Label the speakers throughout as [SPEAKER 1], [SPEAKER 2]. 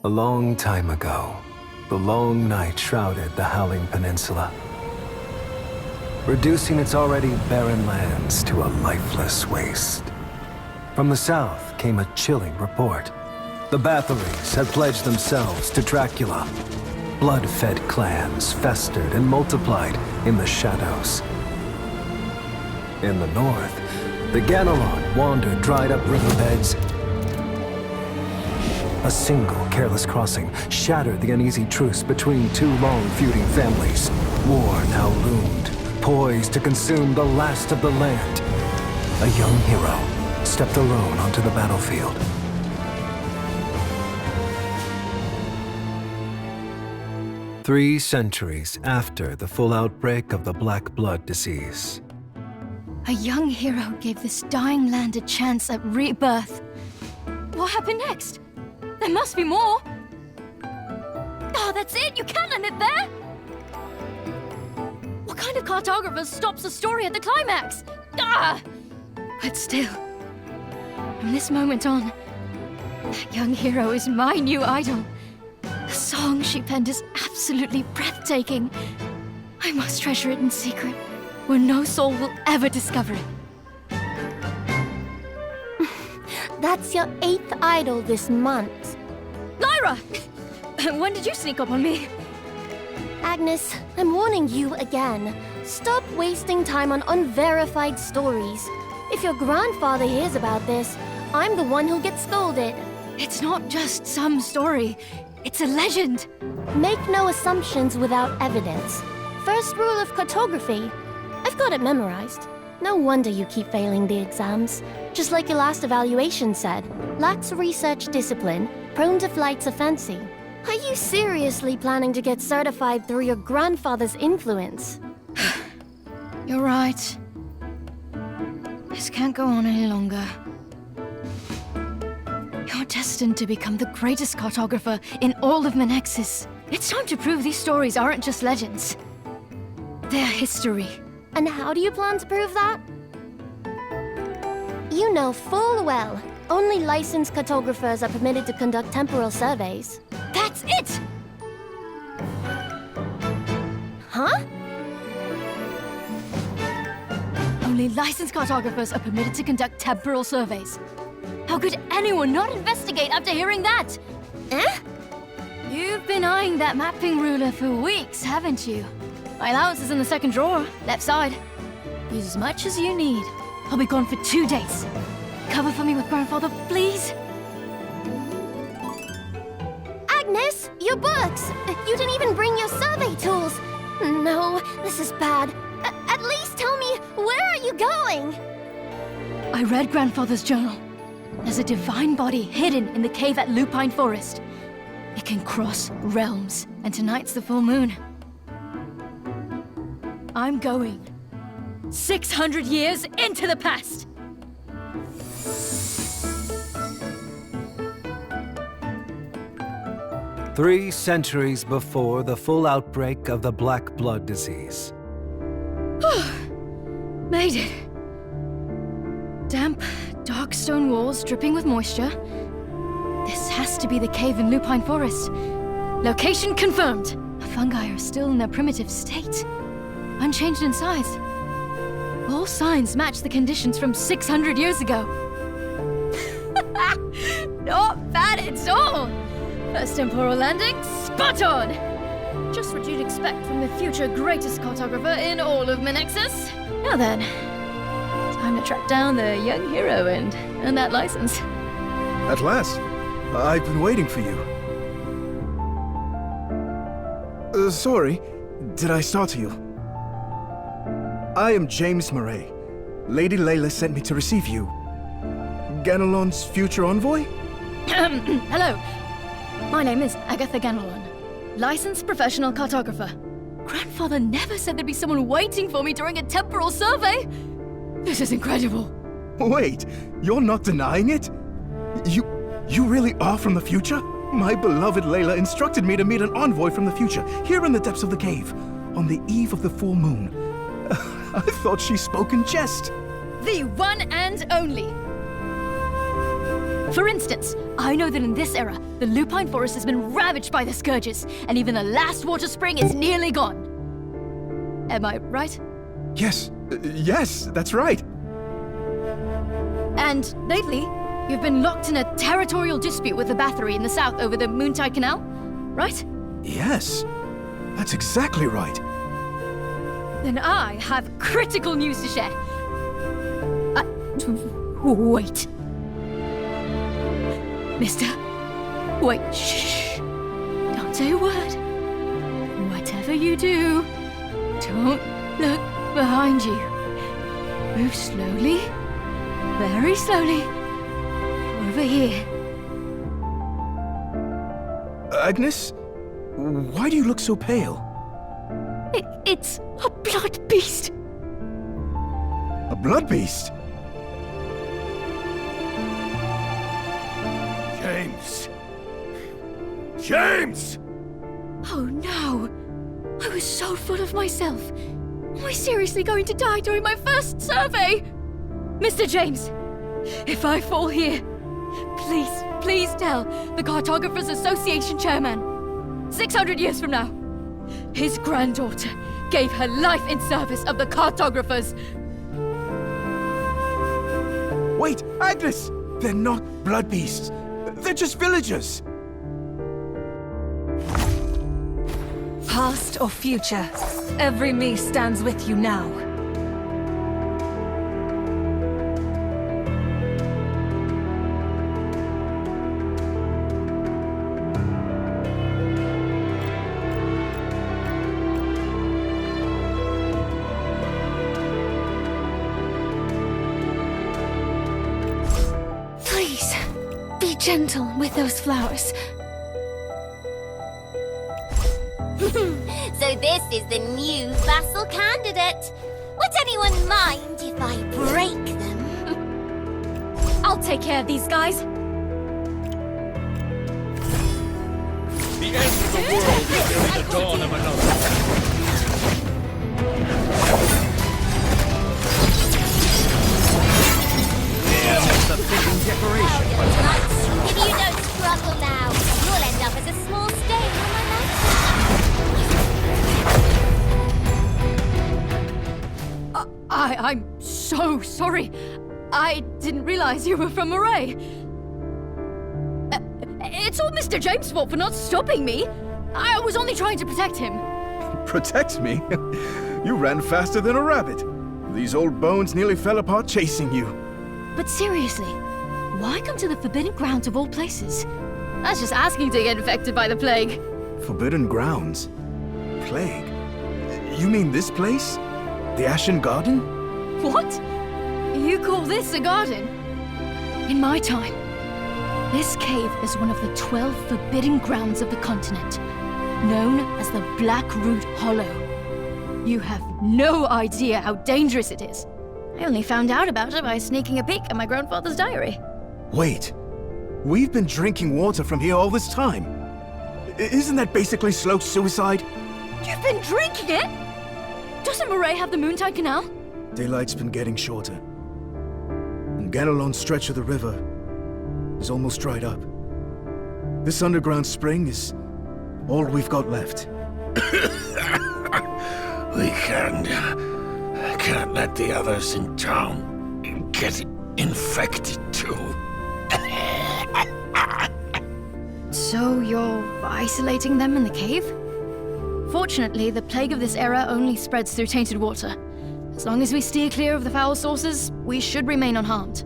[SPEAKER 1] A long time ago, the long night shrouded the Howling Peninsula, reducing its already barren lands to a lifeless waste. From the south came a chilling report. The Bathories had pledged themselves to Dracula. Blood-fed clans festered and multiplied in the shadows. In the north, the Ganelon wandered dried-up riverbeds. A single careless crossing shattered the uneasy truce between two long-feuding families. War now loomed, poised to consume the last of the land. A young hero stepped alone onto the battlefield. Three centuries after the full outbreak of the Black Blood disease.
[SPEAKER 2] A young hero gave this dying land a chance at rebirth. What happened next? There must be more! Oh, that's it! You can't end it there! What kind of cartographer stops a story at the climax? Ah! But still, from this moment on, that young hero is my new idol. The song she penned is absolutely breathtaking. I must treasure it in secret, where no soul will ever discover it.
[SPEAKER 3] That's your 8th idol this month.
[SPEAKER 2] Lyra! When did you sneak up on me?
[SPEAKER 3] Agnes, I'm warning you again. Stop wasting time on unverified stories. If your grandfather hears about this, I'm the one who'll get scolded.
[SPEAKER 2] It's not just some story. It's a legend.
[SPEAKER 3] Make no assumptions without evidence. First rule of cartography. I've got it memorized. No wonder you keep failing the exams. Just like your last evaluation said, lacks research discipline, prone to flights of fancy. Are you seriously planning to get certified through your grandfather's influence?
[SPEAKER 2] You're right. This can't go on any longer. You're destined to become the greatest cartographer in all of Menexus. It's time to prove these stories aren't just legends. They're history.
[SPEAKER 3] And how do you plan to prove that? You know full well, only licensed cartographers are permitted to conduct temporal surveys.
[SPEAKER 2] That's it!
[SPEAKER 3] Huh?
[SPEAKER 2] Only licensed cartographers are permitted to conduct temporal surveys. How could anyone not investigate after hearing that?
[SPEAKER 3] Eh?
[SPEAKER 2] You've been eyeing that mapping ruler for weeks, haven't you? My allowance is in the second drawer, left side. Use as much as you need. I'll be gone for 2 days. Cover for me with Grandfather, please?
[SPEAKER 3] Agnes, your books! You didn't even bring your survey tools! No, this is bad. At least tell me, where are you going?
[SPEAKER 2] I read Grandfather's journal. There's a divine body hidden in the cave at Lupine Forest. It can cross realms, and tonight's the full moon. I'm going 600 years into the past!
[SPEAKER 1] Three centuries before the full outbreak of the Black Blood disease.
[SPEAKER 2] Made it. Damp, dark stone walls dripping with moisture. This has to be the cave in Lupine Forest. Location confirmed. The fungi are still in their primitive state. Unchanged in size. All signs match the conditions from 600 years ago. Not bad at all! First temporal landing, spot on! Just what you'd expect from the future greatest cartographer in all of Menexus. Now then, time to track down the young hero and earn that license.
[SPEAKER 4] At last. I've been waiting for you. Sorry, did I startle you? I am James Murray. Lady Layla sent me to receive you. Ganelon's future envoy?
[SPEAKER 2] Hello. My name is Agatha Ganelon, licensed professional cartographer. Grandfather never said there'd be someone waiting for me during a temporal survey. This is incredible.
[SPEAKER 4] Wait, you're not denying it? You really are from the future? My beloved Layla instructed me to meet an envoy from the future, here in the depths of the cave, on the eve of the full moon. I thought she spoke in jest.
[SPEAKER 2] The one and only. For instance, I know that in this era, the lupine forest has been ravaged by the scourges, and even the last water spring is nearly gone. Am I right?
[SPEAKER 4] Yes, yes, that's right.
[SPEAKER 2] And lately, you've been locked in a territorial dispute with the Bathory in the south over the Moontide Canal, right?
[SPEAKER 4] Yes, that's exactly right.
[SPEAKER 2] Then I have critical news to share. Wait. Mister, wait, shh. Don't say a word. Whatever you do, don't look behind you. Move slowly, very slowly, over here.
[SPEAKER 4] Agnes, why do you look so pale?
[SPEAKER 2] It's a blood beast.
[SPEAKER 4] A blood beast?
[SPEAKER 5] James! James!
[SPEAKER 2] Oh no! I was so full of myself. Am I seriously going to die during my first survey? Mr. James, if I fall here, please tell the Cartographers Association chairman. 600 years from now, his granddaughter gave her life in service of the cartographers.
[SPEAKER 4] Wait, Agnes! They're not blood beasts. They're just villagers.
[SPEAKER 6] Past or future, every me stands with you now.
[SPEAKER 3] Please, be gentle with those flowers.
[SPEAKER 7] So this is the new vassal candidate. Would anyone mind if I break them?
[SPEAKER 2] I'll take care of these guys.
[SPEAKER 5] The end of the world is near the dawn of another.
[SPEAKER 1] It's a fitting decoration.
[SPEAKER 7] If you don't struggle now, you'll end up as a small stain on my
[SPEAKER 2] I'm so sorry. I didn't realize you were from Moray. It's all Mr. James' fault for not stopping me. I was only trying to protect him.
[SPEAKER 4] Protect me? You ran faster than a rabbit. These old bones nearly fell apart chasing you.
[SPEAKER 2] But seriously, why come to the Forbidden Grounds of all places? That's just asking to get infected by the plague.
[SPEAKER 4] Forbidden grounds? Plague? You mean this place? The Ashen Garden?
[SPEAKER 2] What? You call this a garden? In my time, this cave is one of the 12 forbidden grounds of the continent, known as the Black Root Hollow. You have no idea how dangerous it is. I only found out about it by sneaking a peek at my grandfather's diary.
[SPEAKER 4] Wait, we've been drinking water from here all this time. Isn't that basically slow suicide?
[SPEAKER 2] You've been drinking it? Doesn't Moray have the Moontide Canal?
[SPEAKER 4] Daylight's been getting shorter. And Ganelon's stretch of the river is almost dried up. This underground spring is all we've got left.
[SPEAKER 5] We can't let the others in town get infected too.
[SPEAKER 2] So you're isolating them in the cave? Fortunately, the plague of this era only spreads through tainted water. As long as we steer clear of the foul sources, we should remain unharmed.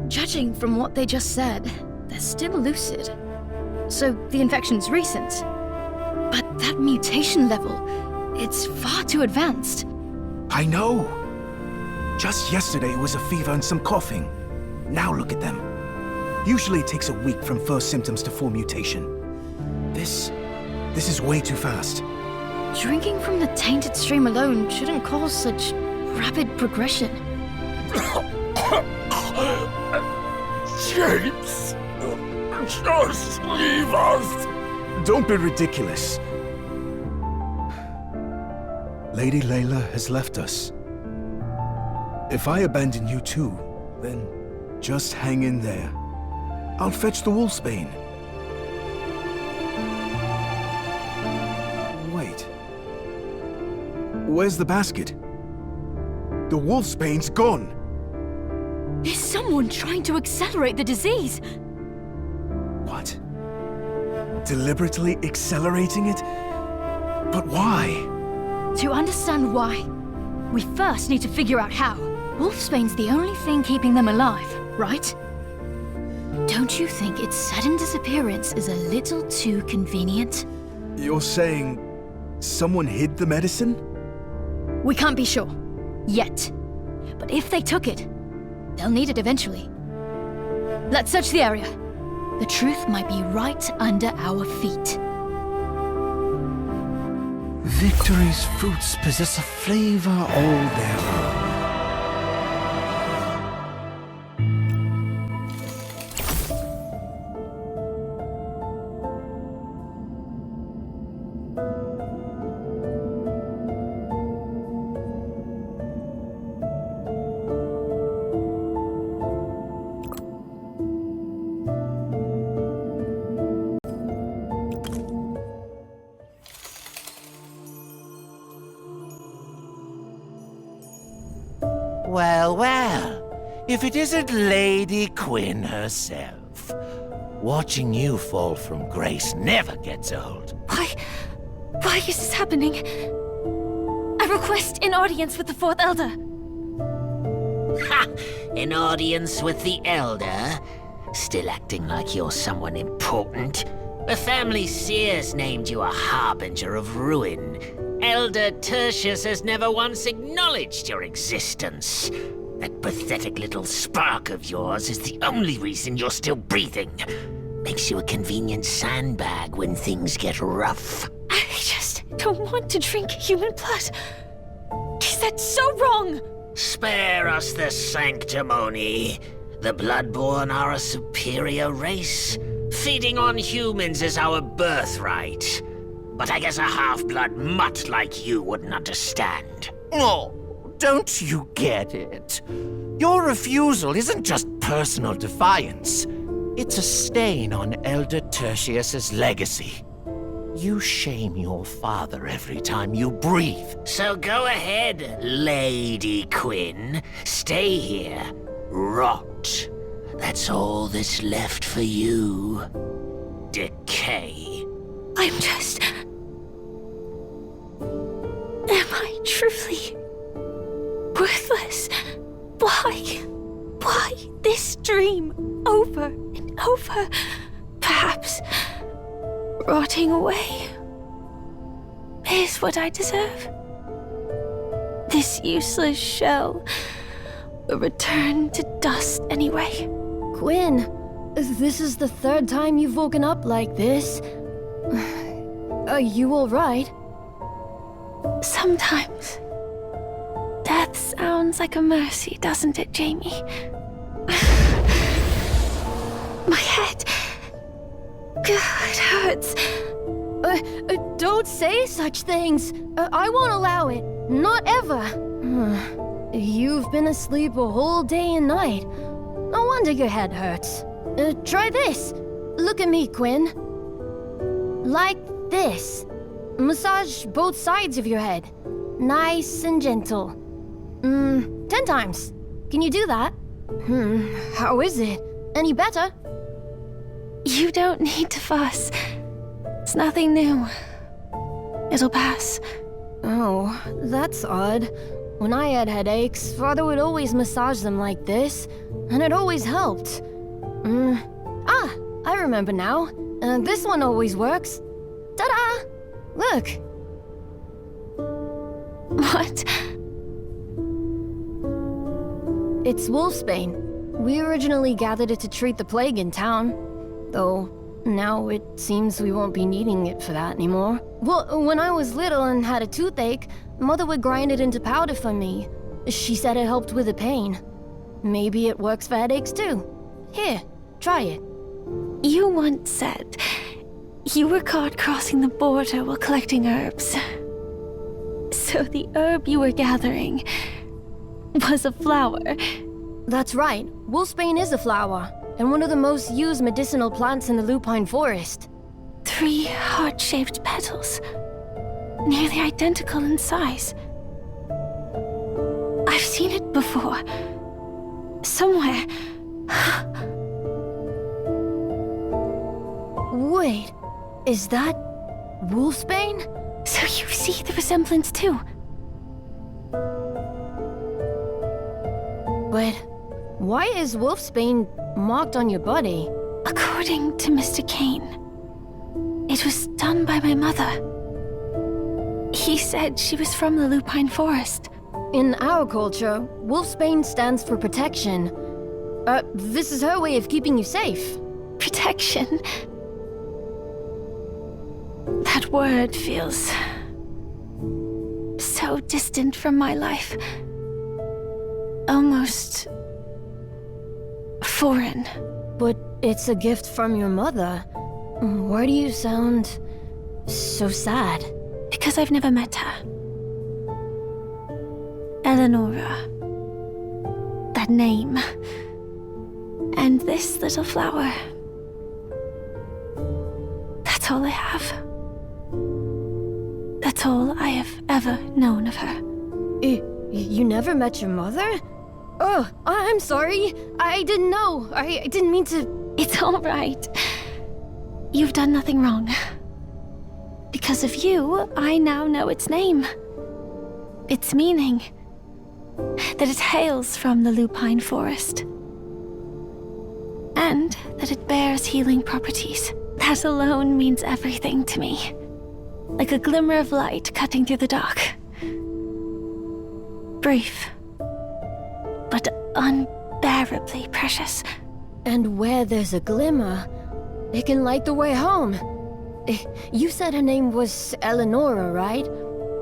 [SPEAKER 2] Judging from what they just said, they're still lucid. So the infection's recent. But that mutation level, it's far too advanced.
[SPEAKER 4] I know! Just yesterday it was a fever and some coughing. Now look at them. Usually it takes a week from first symptoms to full mutation. This is way too fast.
[SPEAKER 2] Drinking from the tainted stream alone shouldn't cause such rapid progression.
[SPEAKER 8] James! Just leave us!
[SPEAKER 4] Don't be ridiculous. Lady Layla has left us. If I abandon you too, then just hang in there. I'll fetch the wolfsbane. Wait. Where's the basket? The wolfsbane's gone!
[SPEAKER 2] Is someone trying to accelerate the disease?
[SPEAKER 4] What? Deliberately accelerating it? But why?
[SPEAKER 2] To understand why, we first need to figure out how. Wolfsbane's the only thing keeping them alive, right? Don't you think its sudden disappearance is a little too convenient?
[SPEAKER 4] You're saying someone hid the medicine?
[SPEAKER 2] We can't be sure. Yet. But if they took it, they'll need it eventually. Let's search the area. The truth might be right under our feet.
[SPEAKER 9] Victory's fruits possess a flavor all their own.
[SPEAKER 8] Well, well. If it isn't Lady Quinn herself. Watching you fall from grace never gets old.
[SPEAKER 2] Why is this happening? I request an audience with the Fourth Elder.
[SPEAKER 10] Ha! An audience with the Elder? Still acting like you're someone important? The family seers named you a harbinger of ruin. Elder Tertius has never once acknowledged your existence. That pathetic little spark of yours is the only reason you're still breathing. Makes you a convenient sandbag when things get rough.
[SPEAKER 2] I just don't want to drink human blood. Is that so wrong?
[SPEAKER 10] Spare us the sanctimony. The Bloodborn are a superior race. Feeding on humans is our birthright. But I guess a half-blood mutt like you wouldn't understand.
[SPEAKER 8] Oh, don't you get it? Your refusal isn't just personal defiance. It's a stain on Elder Tertius's legacy. You shame your father every time you breathe.
[SPEAKER 10] So go ahead, Lady Quinn. Stay here. Rot. That's all that's left for you. Decay.
[SPEAKER 2] I'm just... Am I truly worthless? Why this dream over and over? Perhaps rotting away is what I deserve. This useless shell will return to dust anyway.
[SPEAKER 3] Quinn, this is the third time you've woken up like this. Are you alright?
[SPEAKER 2] Sometimes. Death sounds like a mercy, doesn't it, Jamie? My head. God, it hurts.
[SPEAKER 3] Don't say such things. I won't allow it. Not ever. You've been asleep a whole day and night. No wonder your head hurts. Try this. Look at me, Quinn. Like this. Massage both sides of your head. Nice and gentle. 10 times. Can you do that? How is it? Any better?
[SPEAKER 2] You don't need to fuss. It's nothing new. It'll pass.
[SPEAKER 3] Oh, that's odd. When I had headaches, Father would always massage them like this, and it always helped. I remember now. This one always works. Ta-da! Look.
[SPEAKER 2] What?
[SPEAKER 3] It's wolfsbane. We originally gathered it to treat the plague in town. Though, now it seems we won't be needing it for that anymore. Well, when I was little and had a toothache, Mother would grind it into powder for me. She said it helped with the pain. Maybe it works for headaches too. Here, Try it.
[SPEAKER 6] You once said you were caught crossing the border while collecting herbs. So the herb you were gathering was a flower.
[SPEAKER 3] That's right. Wolfsbane is a flower, and one of the most used medicinal plants in the lupine forest.
[SPEAKER 6] 3 heart-shaped petals, nearly identical in size. I've seen it before. Somewhere.
[SPEAKER 3] Wait, is that Wolfsbane?
[SPEAKER 6] So you see the resemblance too?
[SPEAKER 3] But why is Wolfsbane marked on your body?
[SPEAKER 6] According to Mr. Kane, it was done by my mother. He said she was from the lupine forest.
[SPEAKER 3] In our culture, Wolfsbane stands for protection. This is her way of keeping you safe.
[SPEAKER 6] Protection? That word feels so distant from my life. Almost foreign.
[SPEAKER 3] But it's a gift from your mother. Why do you sound so sad?
[SPEAKER 6] Because I've never met her. Eleonora. That name. And this little flower. That's all I have. That's all I have ever known of her.
[SPEAKER 3] You never met your mother? Oh, I'm sorry. I didn't know. I didn't mean to...
[SPEAKER 6] It's all right. You've done nothing wrong. Because of you, I now know its name. Its meaning. That it hails from the lupine forest. And that it bears healing properties. That alone means everything to me. Like a glimmer of light cutting through the dark. Brief. But unbearably precious.
[SPEAKER 3] And where there's a glimmer, it can light the way home. You said her name was Eleonora, right?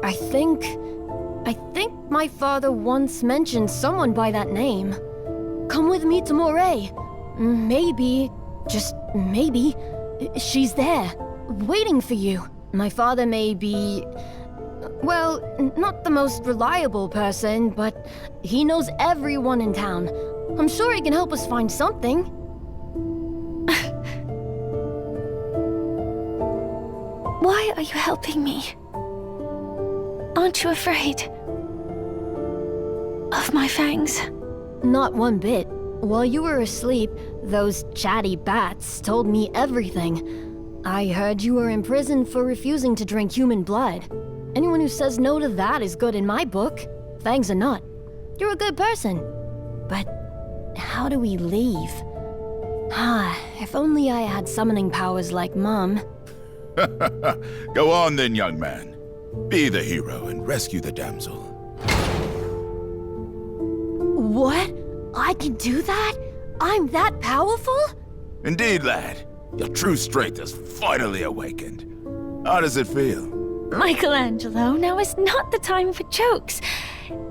[SPEAKER 3] I think my father once mentioned someone by that name. Come with me to Moray. Maybe, just maybe, she's there, waiting for you. My father may be... well, not the most reliable person, but he knows everyone in town. I'm sure he can help us find something.
[SPEAKER 6] Why are you helping me? Aren't you afraid? Of my fangs?
[SPEAKER 3] Not one bit. While you were asleep, those chatty bats told me everything. I heard you were imprisoned for refusing to drink human blood. Anyone who says no to that is good in my book. Fangs or not. You're a good person. But how do we leave? If only I had summoning powers like Mom.
[SPEAKER 11] Go on then, young man. Be the hero and rescue the damsel.
[SPEAKER 3] What? I can do that? I'm that powerful?
[SPEAKER 11] Indeed, lad. Your true strength has finally awakened. How does it feel?
[SPEAKER 6] Michelangelo, now is not the time for jokes.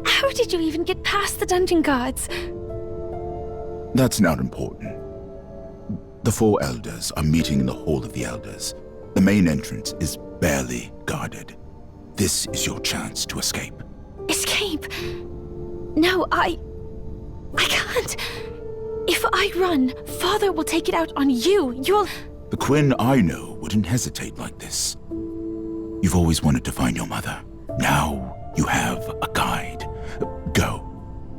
[SPEAKER 6] How did you even get past the dungeon guards?
[SPEAKER 11] That's not important. The 4 elders are meeting in the Hall of the Elders. The main entrance is barely guarded. This is your chance to escape.
[SPEAKER 6] Escape? No, I can't. If I run, Father will take it out on you. You'll...
[SPEAKER 11] The Quinn I know wouldn't hesitate like this. You've always wanted to find your mother. Now you have a guide. Go.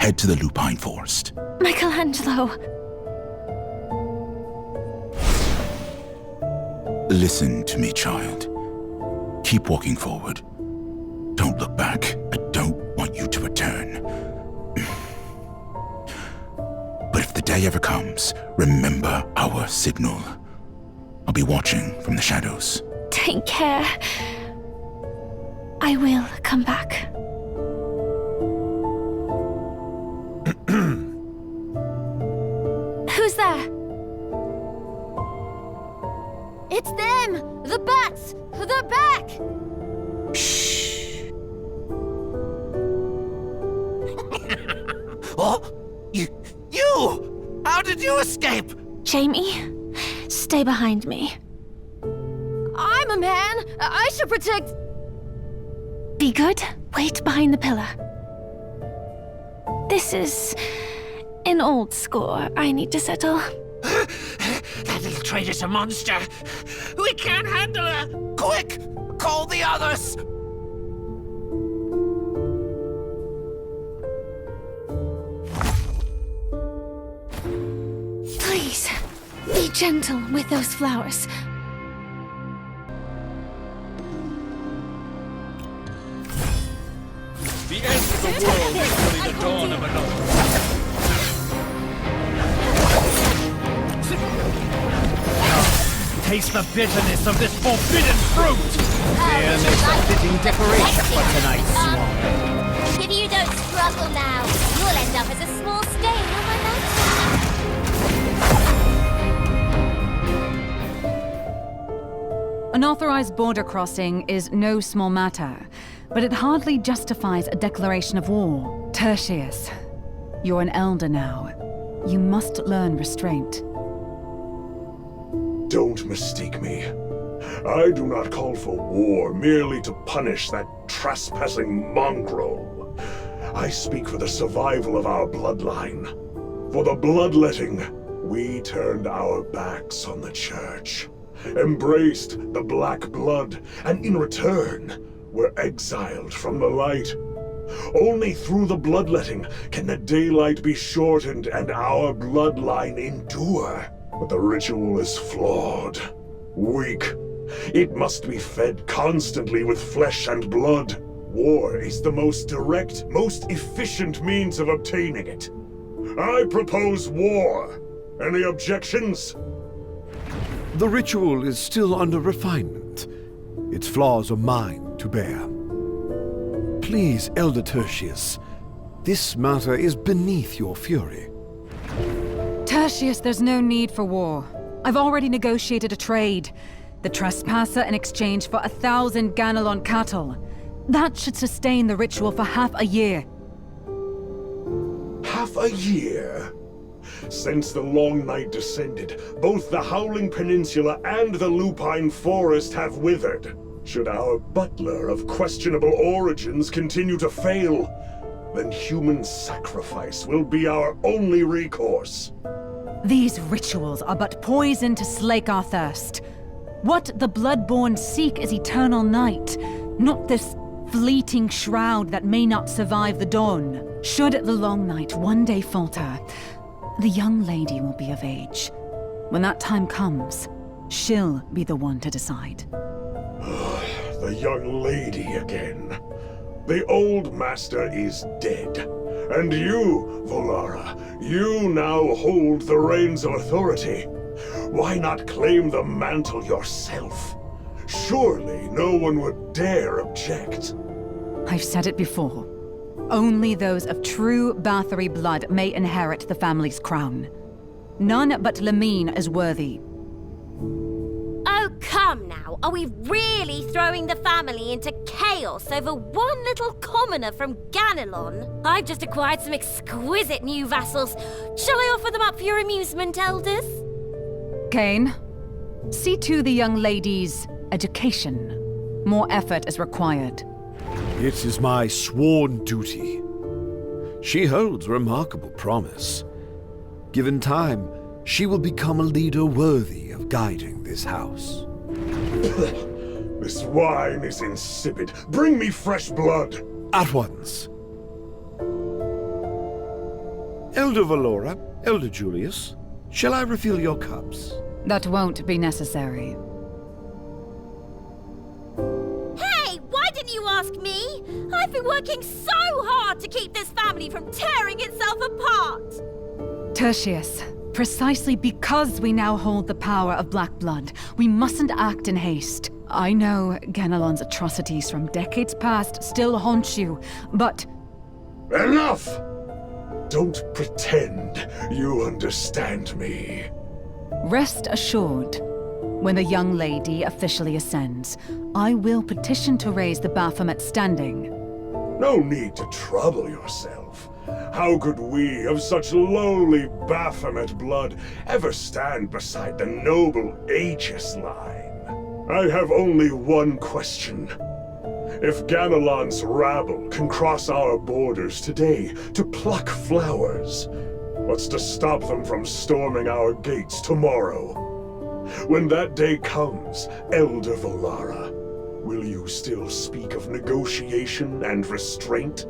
[SPEAKER 11] Head to the lupine forest.
[SPEAKER 6] Michelangelo.
[SPEAKER 11] Listen to me, child. Keep walking forward. Don't look back. I don't want you to return. But if the day ever comes, remember our signal. I'll be watching from the shadows.
[SPEAKER 6] Take care. I will come back. Who's there?
[SPEAKER 3] It's them! The bats! They're back!
[SPEAKER 8] Shh. Oh, you! How did you escape?
[SPEAKER 6] Jamie, stay behind me.
[SPEAKER 2] I'm a man. I should protect...
[SPEAKER 6] Be good. Wait behind the pillar. This is an old score I need to settle.
[SPEAKER 8] That little traitor's a monster. We can't handle her. Quick, call the others.
[SPEAKER 6] Please, be gentle with those flowers.
[SPEAKER 5] The end of the world is really the dawn of another.
[SPEAKER 9] Taste the bitterness of this forbidden fruit! Here makes a fitting decoration for tonight's swan.
[SPEAKER 7] If you don't struggle now, you'll end up as a small stain on my nightstand.
[SPEAKER 12] Unauthorized border crossing is no small matter, but it hardly justifies a declaration of war. Tertius, you're an elder now. You must learn restraint.
[SPEAKER 13] Don't mistake me. I do not call for war merely to punish that trespassing mongrel. I speak for the survival of our bloodline. For the bloodletting, we turned our backs on the church, embraced the black blood, and in return, were exiled from the light. Only through the bloodletting can the daylight be shortened and our bloodline endure. But the ritual is flawed, weak. It must be fed constantly with flesh and blood. War is the most direct, most efficient means of obtaining it. I propose war. Any objections?
[SPEAKER 9] The ritual is still under refinement. Its flaws are mine to bear. Please, Elder Tertius, this matter is beneath your fury.
[SPEAKER 12] Tertius, there's no need for war. I've already negotiated a trade. The trespasser in exchange for 1,000 Ganelon cattle. That should sustain the ritual for half a year.
[SPEAKER 13] Half a year? Since the long night descended, both the Howling Peninsula and the Lupine Forest have withered. Should our butler of questionable origins continue to fail, then human sacrifice will be our only recourse.
[SPEAKER 12] These rituals are but poison to slake our thirst. What the Bloodborne seek is eternal night, not this fleeting shroud that may not survive the dawn. Should the long night one day falter, the young lady will be of age. When that time comes, she'll be the one to decide.
[SPEAKER 13] The young lady again. The old master is dead. And you, Volara, you now hold the reins of authority. Why not claim the mantle yourself? Surely no one would dare object.
[SPEAKER 12] I've said it before. Only those of true Bathory blood may inherit the family's crown. None but Lamine is worthy.
[SPEAKER 7] Oh, come now. Are we really throwing the family into chaos over one little commoner from Ganelon? I've just acquired some exquisite new vassals. Shall I offer them up for your amusement, elders?
[SPEAKER 12] Kane, see to the young lady's education. More effort is required.
[SPEAKER 9] It is my sworn duty. She holds remarkable promise. Given time, she will become a leader worthy of guiding this house.
[SPEAKER 13] This wine is insipid. Bring me fresh blood.
[SPEAKER 9] At once. Elder Valora, Elder Julius, shall I refill your cups?
[SPEAKER 12] That won't be necessary.
[SPEAKER 7] Hey, why didn't you ask me? I've been working so hard to keep this family from tearing itself apart.
[SPEAKER 12] Tertius, precisely because we now hold the power of Black Blood, we mustn't act in haste. I know Ganelon's atrocities from decades past still haunt you, but...
[SPEAKER 13] Enough! Don't pretend you understand me.
[SPEAKER 12] Rest assured, when the young lady officially ascends, I will petition to raise the Baphomet standing.
[SPEAKER 13] No need to trouble yourself. How could we, of such lowly Baphomet blood, ever stand beside the noble Aegis line? I have only one question. If Ganelon's rabble can cross our borders today to pluck flowers, what's to stop them from storming our gates tomorrow? When that day comes, Elder Volara, will you still speak of negotiation and restraint?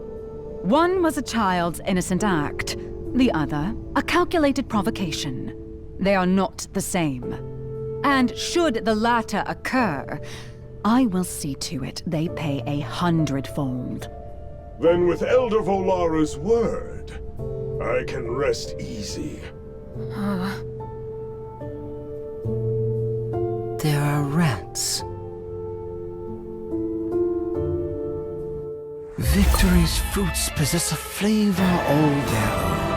[SPEAKER 12] One was a child's innocent act, the other, a calculated provocation. They are not the same. And should the latter occur, I will see to it they pay 100-fold.
[SPEAKER 13] Then with Elder Volara's word, I can rest easy.
[SPEAKER 8] There are rats. Victory's fruits possess a flavor all their own.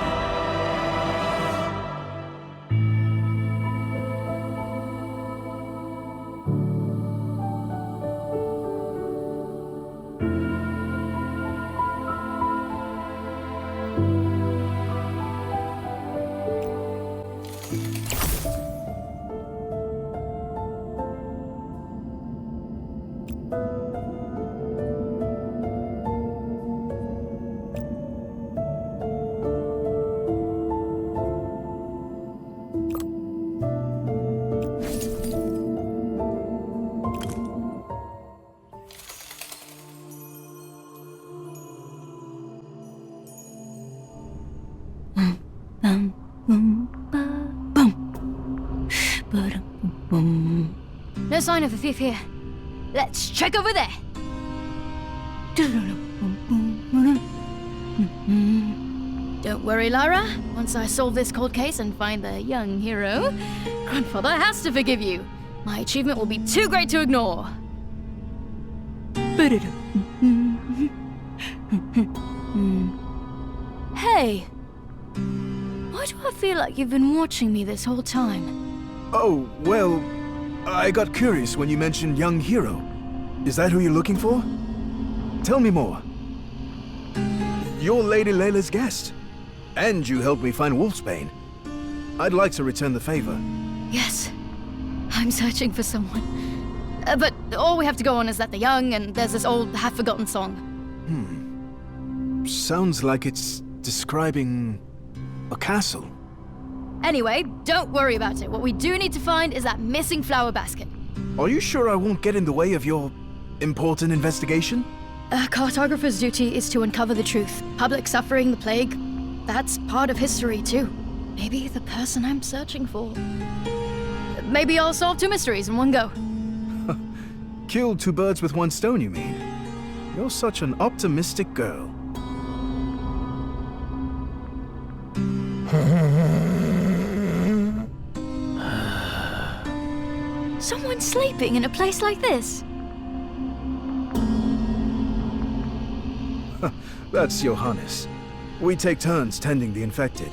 [SPEAKER 2] No sign of a thief here. Let's check over there. Don't worry, Lara. Once I solve this cold case and find the young hero, Grandfather has to forgive you. My achievement will be too great to ignore. Hey! Why do I feel like you've been watching me this whole time?
[SPEAKER 4] Oh, well, I got curious when you mentioned young hero. Is that who you're looking for? Tell me more. You're Lady Layla's guest, and you helped me find Wolfsbane. I'd like to return the favor.
[SPEAKER 2] Yes, I'm searching for someone. But all we have to go on is that they're young, and there's this old, half-forgotten song.
[SPEAKER 4] Sounds like it's describing a castle.
[SPEAKER 2] Anyway, don't worry about it. What we do need to find is that missing flower basket.
[SPEAKER 4] Are you sure I won't get in the way of your important investigation?
[SPEAKER 2] A cartographer's duty is to uncover the truth. Public suffering, the plague, that's part of history too. Maybe the person I'm searching for. Maybe I'll solve 2 mysteries in one go.
[SPEAKER 4] Kill 2 birds with 1 stone, you mean? You're such an optimistic girl.
[SPEAKER 2] Someone sleeping in a place like this?
[SPEAKER 4] That's Johannes. We take turns tending the infected.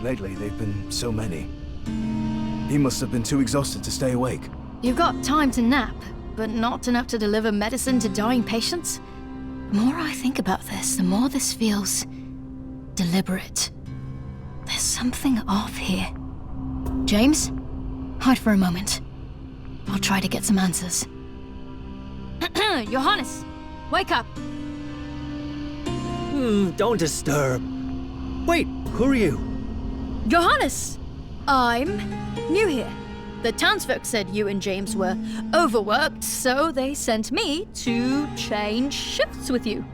[SPEAKER 4] Lately, they've been so many. He must have been too exhausted to stay awake.
[SPEAKER 2] You've got time to nap, but not enough to deliver medicine to dying patients? The more I think about this, the more this feels deliberate. There's something off here. James, hide for a moment. I'll try to get some answers. Johannes, wake up.
[SPEAKER 14] Don't disturb. Wait, who are you?
[SPEAKER 2] Johannes, I'm new here. The townsfolk said you and James were overworked, so they sent me to change shifts with you.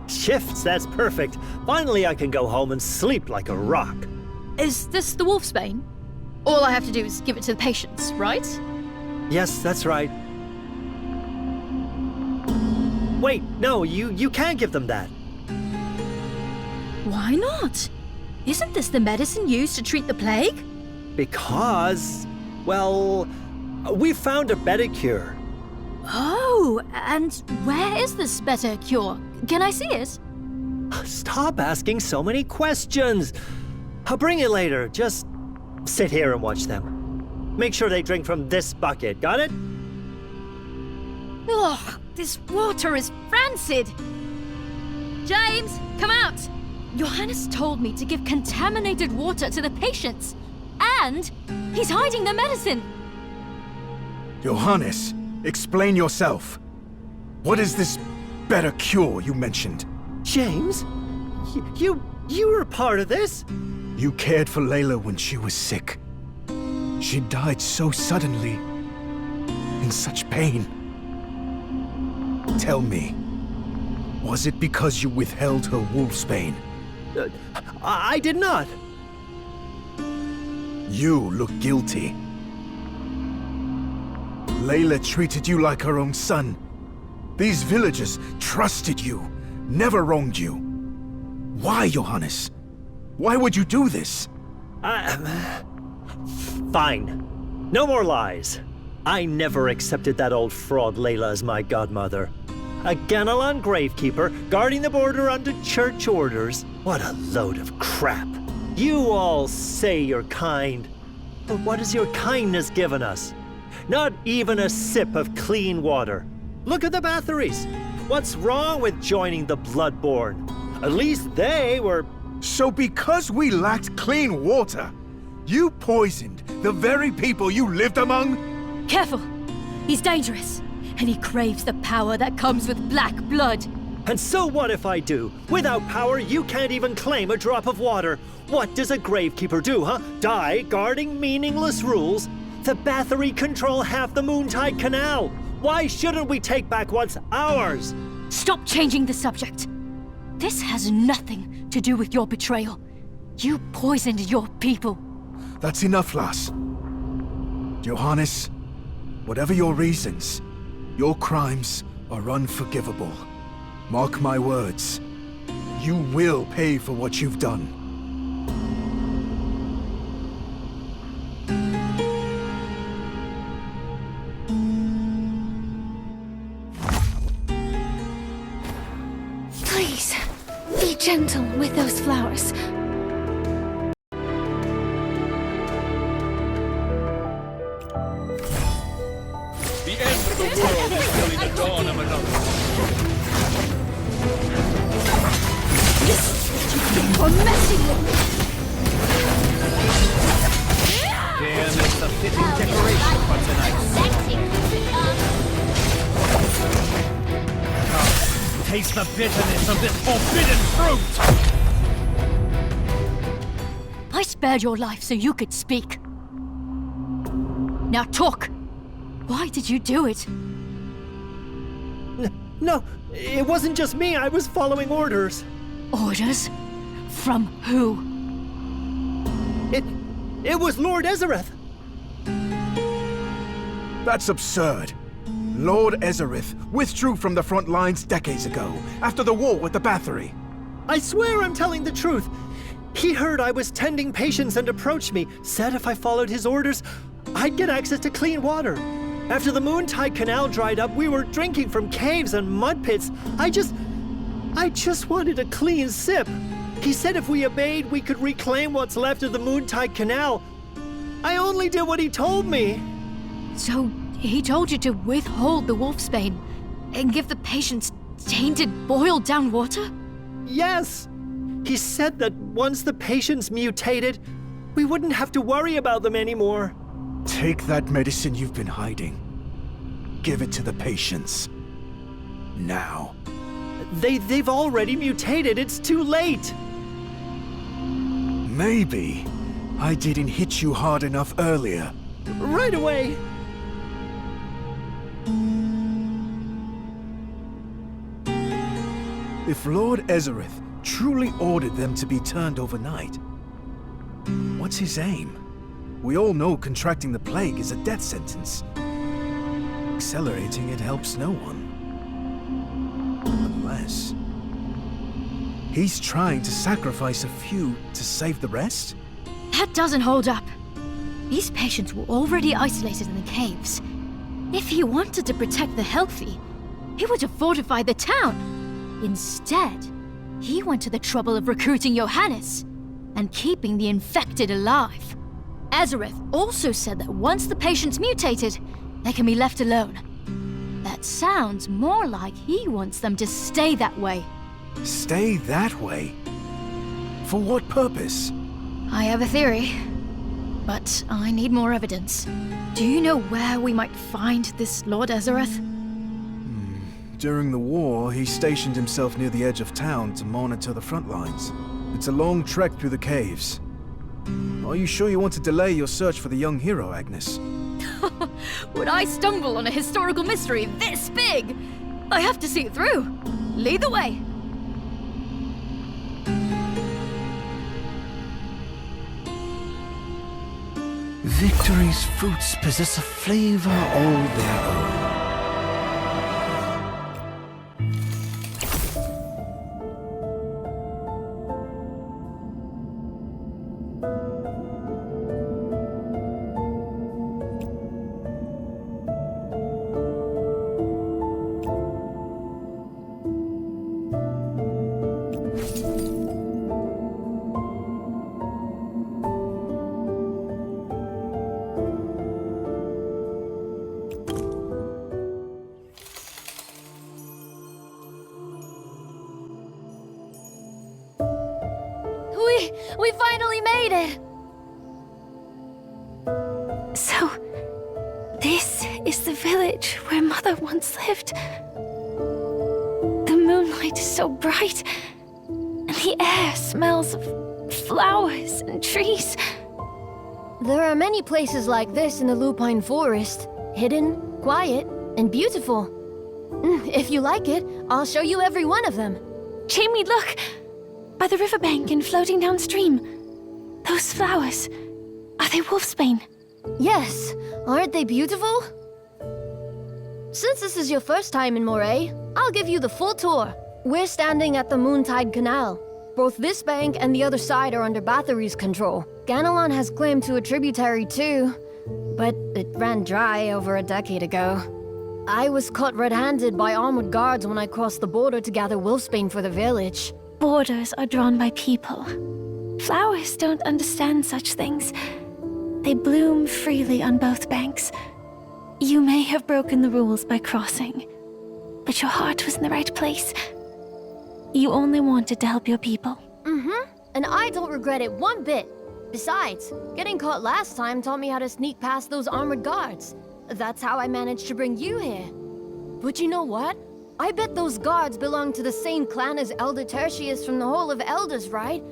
[SPEAKER 14] Shifts, that's perfect. Finally I can go home and sleep like a rock.
[SPEAKER 2] Is this the Wolfsbane? All I have to do is give it to the patients, right?
[SPEAKER 14] Yes, that's right. Wait, no, you can't give them that.
[SPEAKER 2] Why not? Isn't this the medicine used to treat the plague?
[SPEAKER 14] Because, well, we found a better cure.
[SPEAKER 2] Oh, and where is this better cure? Can I see it?
[SPEAKER 14] Stop asking so many questions. I'll bring it later. Just sit here and watch them. Make sure they drink from this bucket, got it?
[SPEAKER 2] Ugh, this water is rancid. James, come out. Johannes told me to give contaminated water to the patients. And he's hiding the medicine.
[SPEAKER 4] Johannes, explain yourself. What is this better cure you mentioned?
[SPEAKER 14] James? You were a part of this?
[SPEAKER 4] You cared for Layla when she was sick. She died so suddenly, in such pain. Tell me, was it because you withheld her wolfsbane?
[SPEAKER 14] I did not.
[SPEAKER 4] You look guilty. Layla treated you like her own son. These villagers trusted you, never wronged you. Why, Johannes? Why would you do this?
[SPEAKER 14] Fine. No more lies. I never accepted that old fraud Layla as my godmother. A Ganelon gravekeeper guarding the border under church orders. What a load of crap. You all say you're kind, but what has your kindness given us? Not even a sip of clean water. Look at the Bathories. What's wrong with joining the Bloodborne? At least they were...
[SPEAKER 4] So because we lacked clean water, you poisoned the very people you lived among?
[SPEAKER 2] Careful! He's dangerous, and he craves the power that comes with black blood.
[SPEAKER 14] And so what if I do? Without power, you can't even claim a drop of water. What does a gravekeeper do, huh? Die guarding meaningless rules? The Bathory control half the Moontide Canal. Why shouldn't we take back what's ours?
[SPEAKER 2] Stop changing the subject. This has nothing to do with your betrayal. You poisoned your people.
[SPEAKER 4] That's enough, lass. Johannes, whatever your reasons, your crimes are unforgivable. Mark my words. You will pay for what you've done.
[SPEAKER 6] Please, be gentle with those flowers.
[SPEAKER 5] The end of the world is nearly the dawn of another.
[SPEAKER 2] You're messing with me!
[SPEAKER 15] Damn, it's a fitting decoration for tonight. Taste the bitterness of this forbidden fruit!
[SPEAKER 2] I spared your life so you could speak. Now talk! Why did you do it?
[SPEAKER 14] No, it wasn't just me. I was following orders.
[SPEAKER 2] Orders? From who?
[SPEAKER 14] It was Lord Ezereth.
[SPEAKER 4] That's absurd. Lord Ezereth withdrew from the front lines decades ago, after the war with the Bathory.
[SPEAKER 14] I swear I'm telling the truth. He heard I was tending patients and approached me, said if I followed his orders, I'd get access to clean water. After the Moontide Canal dried up, we were drinking from caves and mud pits. I just wanted a clean sip. He said if we obeyed, we could reclaim what's left of the Moontide Canal. I only did what he told me.
[SPEAKER 2] So he told you to withhold the wolfsbane and give the patients tainted, boiled down water?
[SPEAKER 14] Yes. He said that once the patients mutated, we wouldn't have to worry about them anymore.
[SPEAKER 4] Take that medicine you've been hiding. Give it to the patients. Now.
[SPEAKER 14] They've already mutated. It's too late.
[SPEAKER 4] Maybe I didn't hit you hard enough earlier.
[SPEAKER 14] Right away.
[SPEAKER 4] If Lord Ezereth truly ordered them to be turned overnight, what's his aim? We all know contracting the plague is a death sentence. Accelerating it helps no one. Unless he's trying to sacrifice a few to save the rest?
[SPEAKER 2] That doesn't hold up. These patients were already isolated in the caves. If he wanted to protect the healthy, he would have fortified the town. Instead, he went to the trouble of recruiting Johannes and keeping the infected alive. Ezereth also said that once the patients mutated, they can be left alone. That sounds more like he wants them to stay that way.
[SPEAKER 4] Stay that way? For what purpose?
[SPEAKER 2] I have a theory, but I need more evidence. Do you know where we might find this Lord Ezereth?
[SPEAKER 4] During the war, he stationed himself near the edge of town to monitor the front lines. It's a long trek through the caves. Are you sure you want to delay your search for the young hero, Agnes?
[SPEAKER 2] Would I stumble on a historical mystery this big? I have to see it through. Lead the way.
[SPEAKER 8] Victory's fruits possess a flavor all their own.
[SPEAKER 3] We finally made it!
[SPEAKER 6] So, this is the village where Mother once lived. The moonlight is so bright, and the air smells of flowers and trees.
[SPEAKER 3] There are many places like this in the Lupine Forest. Hidden, quiet, and beautiful. If you like it, I'll show you every one of them.
[SPEAKER 6] Jamie, look! By the riverbank and floating downstream. Those flowers, are they wolfsbane?
[SPEAKER 3] Yes, aren't they beautiful? Since this is your first time in Moray, I'll give you the full tour. We're standing at the Moontide Canal. Both this bank and the other side are under Bathory's control. Ganelon has claim to a tributary too, but it ran dry over a decade ago. I was caught red-handed by armored guards when I crossed the border to gather wolfsbane for the village.
[SPEAKER 6] Borders are drawn by people. Flowers don't understand such things. They bloom freely on both banks. You may have broken the rules by crossing, but your heart was in the right place. You only wanted to help your people.
[SPEAKER 3] And I don't regret it one bit. Besides, getting caught last time taught me how to sneak past those armored guards. That's how I managed to bring you here. But you know what? I bet those guards belong to the same clan as Elder Tertius from the Hall of Elders, right?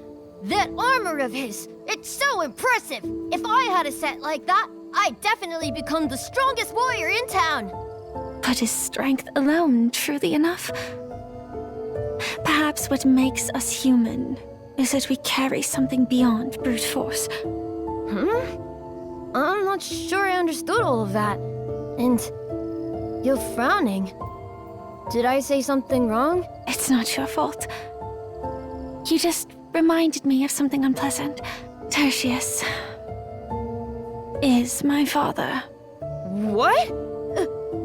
[SPEAKER 3] That armor of his, it's so impressive! If I had a set like that, I'd definitely become the strongest warrior in town!
[SPEAKER 6] But is strength alone truly enough? Perhaps what makes us human is that we carry something beyond brute force.
[SPEAKER 3] I'm not sure I understood all of that. And you're frowning. Did I say something wrong?
[SPEAKER 6] It's not your fault. You just reminded me of something unpleasant. Tertius is my father.
[SPEAKER 3] What?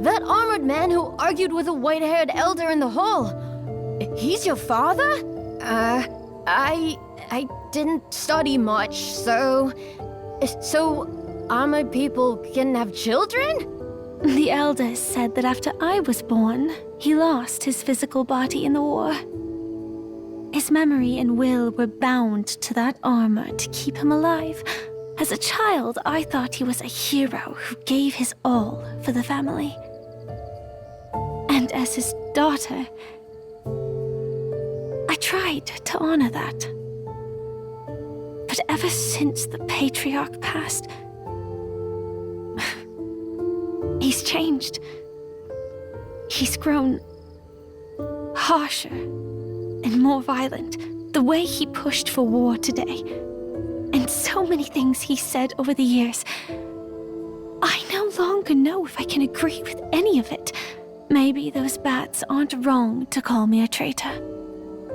[SPEAKER 3] That armored man who argued with a white-haired elder in the hall. He's your father? I didn't study much, so armored people can have children?
[SPEAKER 6] The elders said that after I was born, he lost his physical body in the war. His memory and will were bound to that armor to keep him alive. As a child, I thought he was a hero who gave his all for the family. And as his daughter, I tried to honor that. But ever since the patriarch passed, he's changed. He's grown harsher and more violent. The way he pushed for war today, and so many things he said over the years, I no longer know if I can agree with any of it. Maybe those bats aren't wrong to call me a traitor.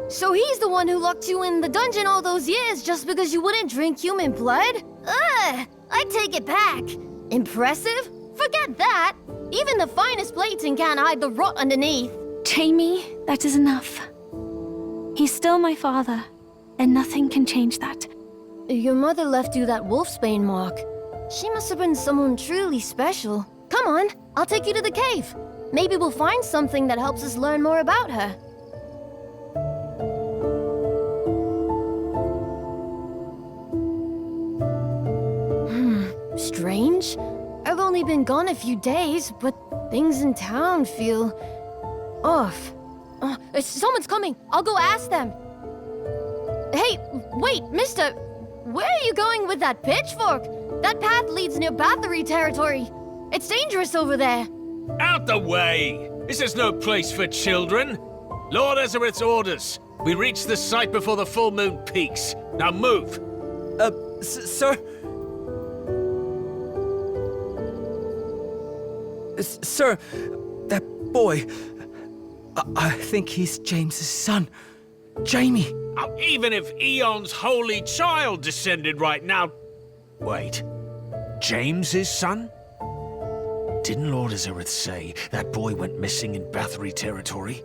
[SPEAKER 3] So he's the one who locked you in the dungeon all those years just because you wouldn't drink human blood? Ugh! I take it back. Impressive? Forget that! Even the finest plating can't hide the rot underneath.
[SPEAKER 6] Jamie, that is enough. He's still my father, and nothing can change that.
[SPEAKER 3] Your mother left you that wolfsbane mark. She must have been someone truly special. Come on, I'll take you to the cave. Maybe we'll find something that helps us learn more about her.
[SPEAKER 2] only been gone a few days, but things in town feel off. Someone's coming. I'll go ask them. Hey, wait, mister. Where are you going with that pitchfork? That path leads near Bathory territory. It's dangerous over there.
[SPEAKER 5] Out the way! This is no place for children. Lord Ezereth's orders. We reach the site before the full moon peaks. Now move.
[SPEAKER 16] Sir? Sir, that boy... I think he's James's son. Jamie.
[SPEAKER 5] Oh, even if Eon's holy child descended right now... Wait. James's son? Didn't Lord Ezereth say that boy went missing in Bathory territory?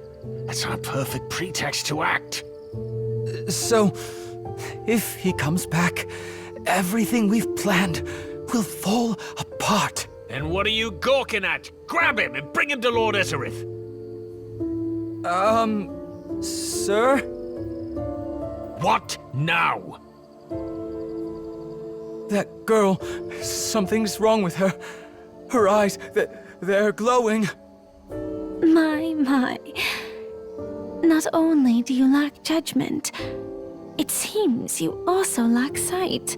[SPEAKER 5] That's our perfect pretext to act.
[SPEAKER 16] So, if he comes back, everything we've planned will fall apart.
[SPEAKER 5] Then what are you gawking at? Grab him and bring him to Lord Ezereth.
[SPEAKER 16] Sir?
[SPEAKER 5] What now?
[SPEAKER 16] That girl, something's wrong with her. Her eyes, they're glowing.
[SPEAKER 6] My. Not only do you lack judgment, it seems you also lack sight.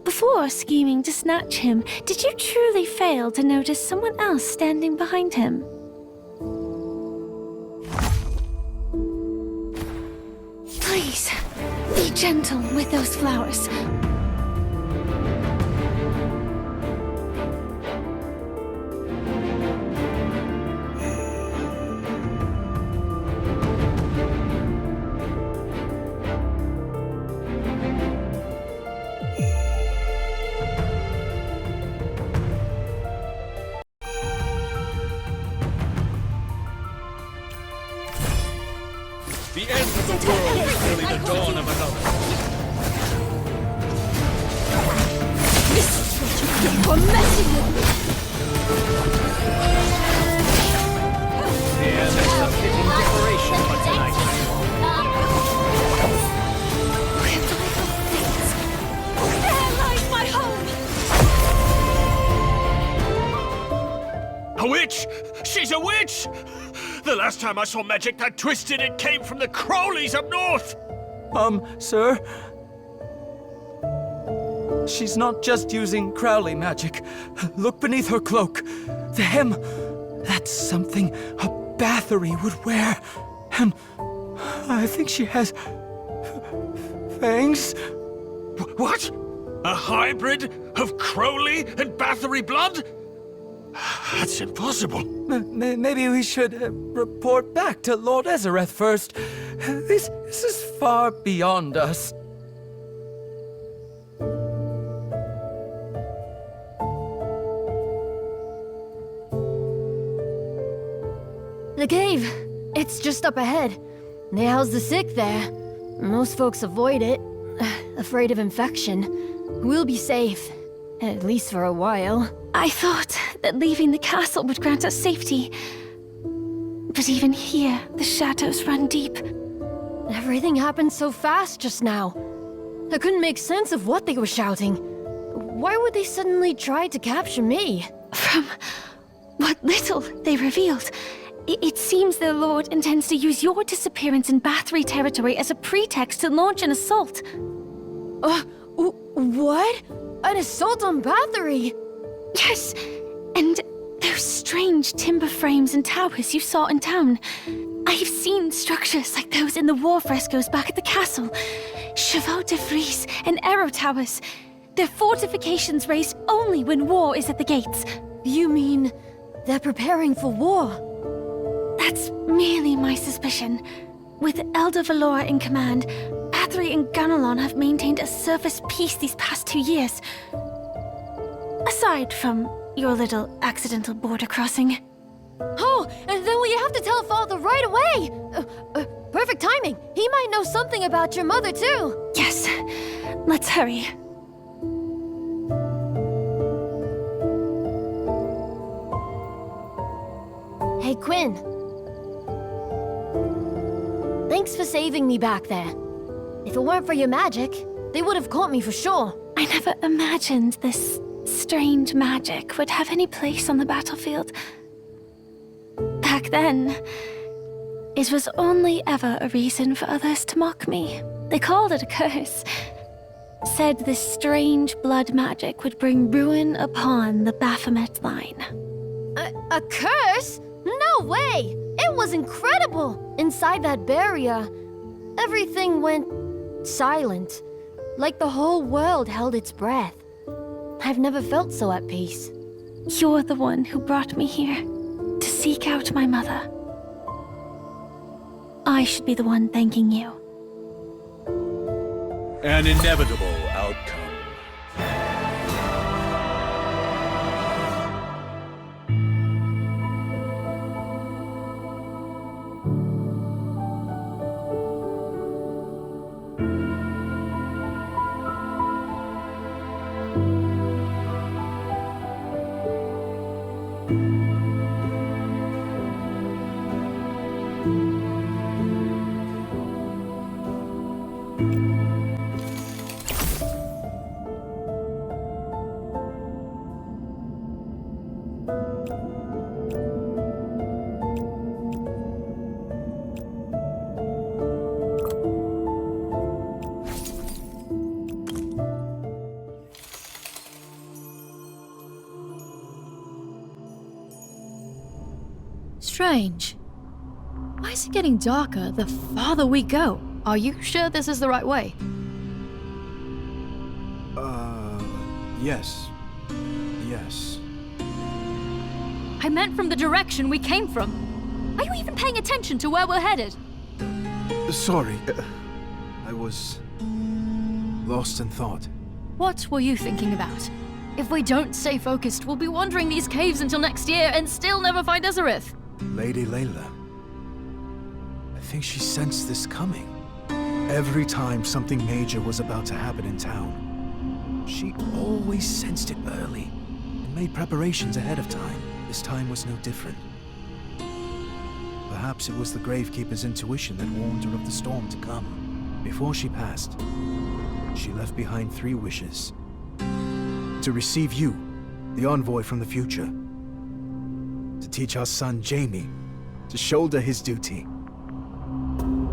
[SPEAKER 6] Before scheming to snatch him, did you truly fail to notice someone else standing behind him? Please, be gentle with those flowers.
[SPEAKER 5] The end of the world is merely the dawn of another.
[SPEAKER 2] This is what you get for messing with me!
[SPEAKER 15] Yeah, that's a fitting decoration for tonight.
[SPEAKER 2] There lies my home!
[SPEAKER 5] A witch! She's a witch! The last time I saw magic that twisted, it came from the Crowleys up north!
[SPEAKER 16] Sir? She's not just using Crowley magic. Look beneath her cloak. The hem. That's something a Bathory would wear. And I think she has... fangs?
[SPEAKER 5] What? A hybrid of Crowley and Bathory blood? That's impossible.
[SPEAKER 16] Maybe we should report back to Lord Ezereth first. This is far beyond us.
[SPEAKER 2] The cave. It's just up ahead. They house the sick there. Most folks avoid it, afraid of infection. We'll be safe, at least for a while.
[SPEAKER 6] I thought that leaving the castle would grant us safety. But even here, the shadows run deep.
[SPEAKER 2] Everything happened so fast just now. I couldn't make sense of what they were shouting. Why would they suddenly try to capture me?
[SPEAKER 6] From what little they revealed, it seems the Lord intends to use your disappearance in Bathory territory as a pretext to launch an assault.
[SPEAKER 2] What? An assault on Bathory?
[SPEAKER 6] Yes, and those strange timber frames and towers you saw in town. I've seen structures like those in the war frescoes back at the castle. Chevaux de Frise and arrow towers. They're fortifications raised only when war is at the gates.
[SPEAKER 2] You mean they're preparing for war?
[SPEAKER 6] That's merely my suspicion. With Elder Valora in command, Bathory and Ganelon have maintained a surface peace these past 2 years. Aside from your little accidental border crossing.
[SPEAKER 2] Oh, and then we have to tell Father right away! Perfect timing! He might know something about your mother, too!
[SPEAKER 6] Yes. Let's hurry.
[SPEAKER 2] Hey, Quinn. Thanks for saving me back there. If it weren't for your magic, they would have caught me for sure.
[SPEAKER 6] I never imagined this strange magic would have any place on the battlefield. Back then, it was only ever a reason for others to mock me. They called it a curse. Said this strange blood magic would bring ruin upon the Baphomet line.
[SPEAKER 3] A curse? No way! It was incredible! Inside that barrier, everything went silent. Like the whole world held its breath. I've never felt so at peace.
[SPEAKER 6] You're the one who brought me here, to seek out my mother. I should be the one thanking you.
[SPEAKER 15] An inevitable outcome.
[SPEAKER 2] Strange. Why is it getting darker the farther we go? Are you sure this is the right way?
[SPEAKER 4] Yes. Yes.
[SPEAKER 2] I meant from the direction we came from. Are you even paying attention to where we're headed?
[SPEAKER 4] Sorry. I was lost in thought.
[SPEAKER 2] What were you thinking about? If we don't stay focused, we'll be wandering these caves until next year and still never find Ezerith.
[SPEAKER 4] Lady Layla. I think she sensed this coming. Every time something major was about to happen in town, she always sensed it early and made preparations ahead of time. This time was no different. Perhaps it was the Gravekeeper's intuition that warned her of the storm to come. Before she passed, she left behind 3 wishes. To receive you, the envoy from the future. To teach our son, Jamie, to shoulder his duty.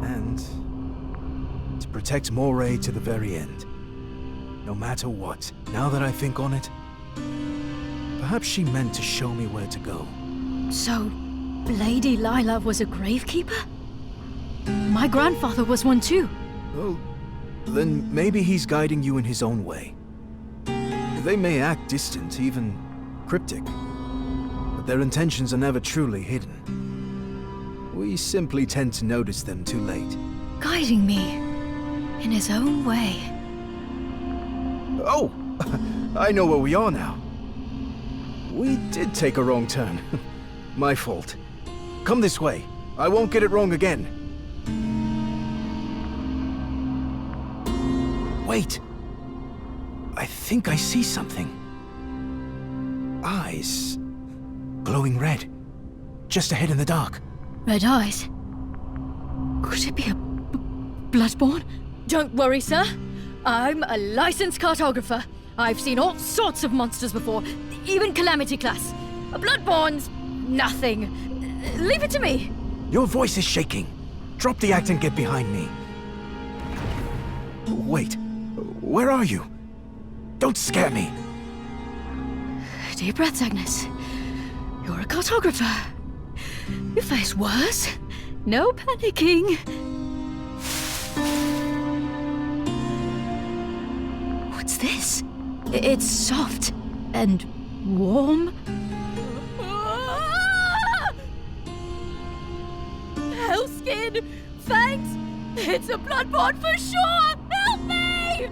[SPEAKER 4] And to protect Moray to the very end. No matter what. Now that I think on it, perhaps she meant to show me where to go.
[SPEAKER 2] So, Lady Lila was a gravekeeper? My grandfather was one too.
[SPEAKER 4] Well, then maybe he's guiding you in his own way. They may act distant, even cryptic, but their intentions are never truly hidden. We simply tend to notice them too late.
[SPEAKER 2] Guiding me in his own way.
[SPEAKER 4] Oh! I know where we are now. We did take a wrong turn. My fault. Come this way. I won't get it wrong again. Wait! I think I see something. Eyes. Glowing red. Just ahead in the dark.
[SPEAKER 2] Red eyes? Could it be a bloodborne? Don't worry, sir. I'm a licensed cartographer. I've seen all sorts of monsters before, even Calamity Class. A bloodborne's nothing. Leave it to me.
[SPEAKER 4] Your voice is shaking. Drop the act and get behind me. Wait. Where are you? Don't scare me.
[SPEAKER 2] Deep breaths, Agnes. You're a cartographer. You face worse. No panicking. What's this? It's soft and warm. Hellskin! Thanks! It's a bloodborne for sure! Help me!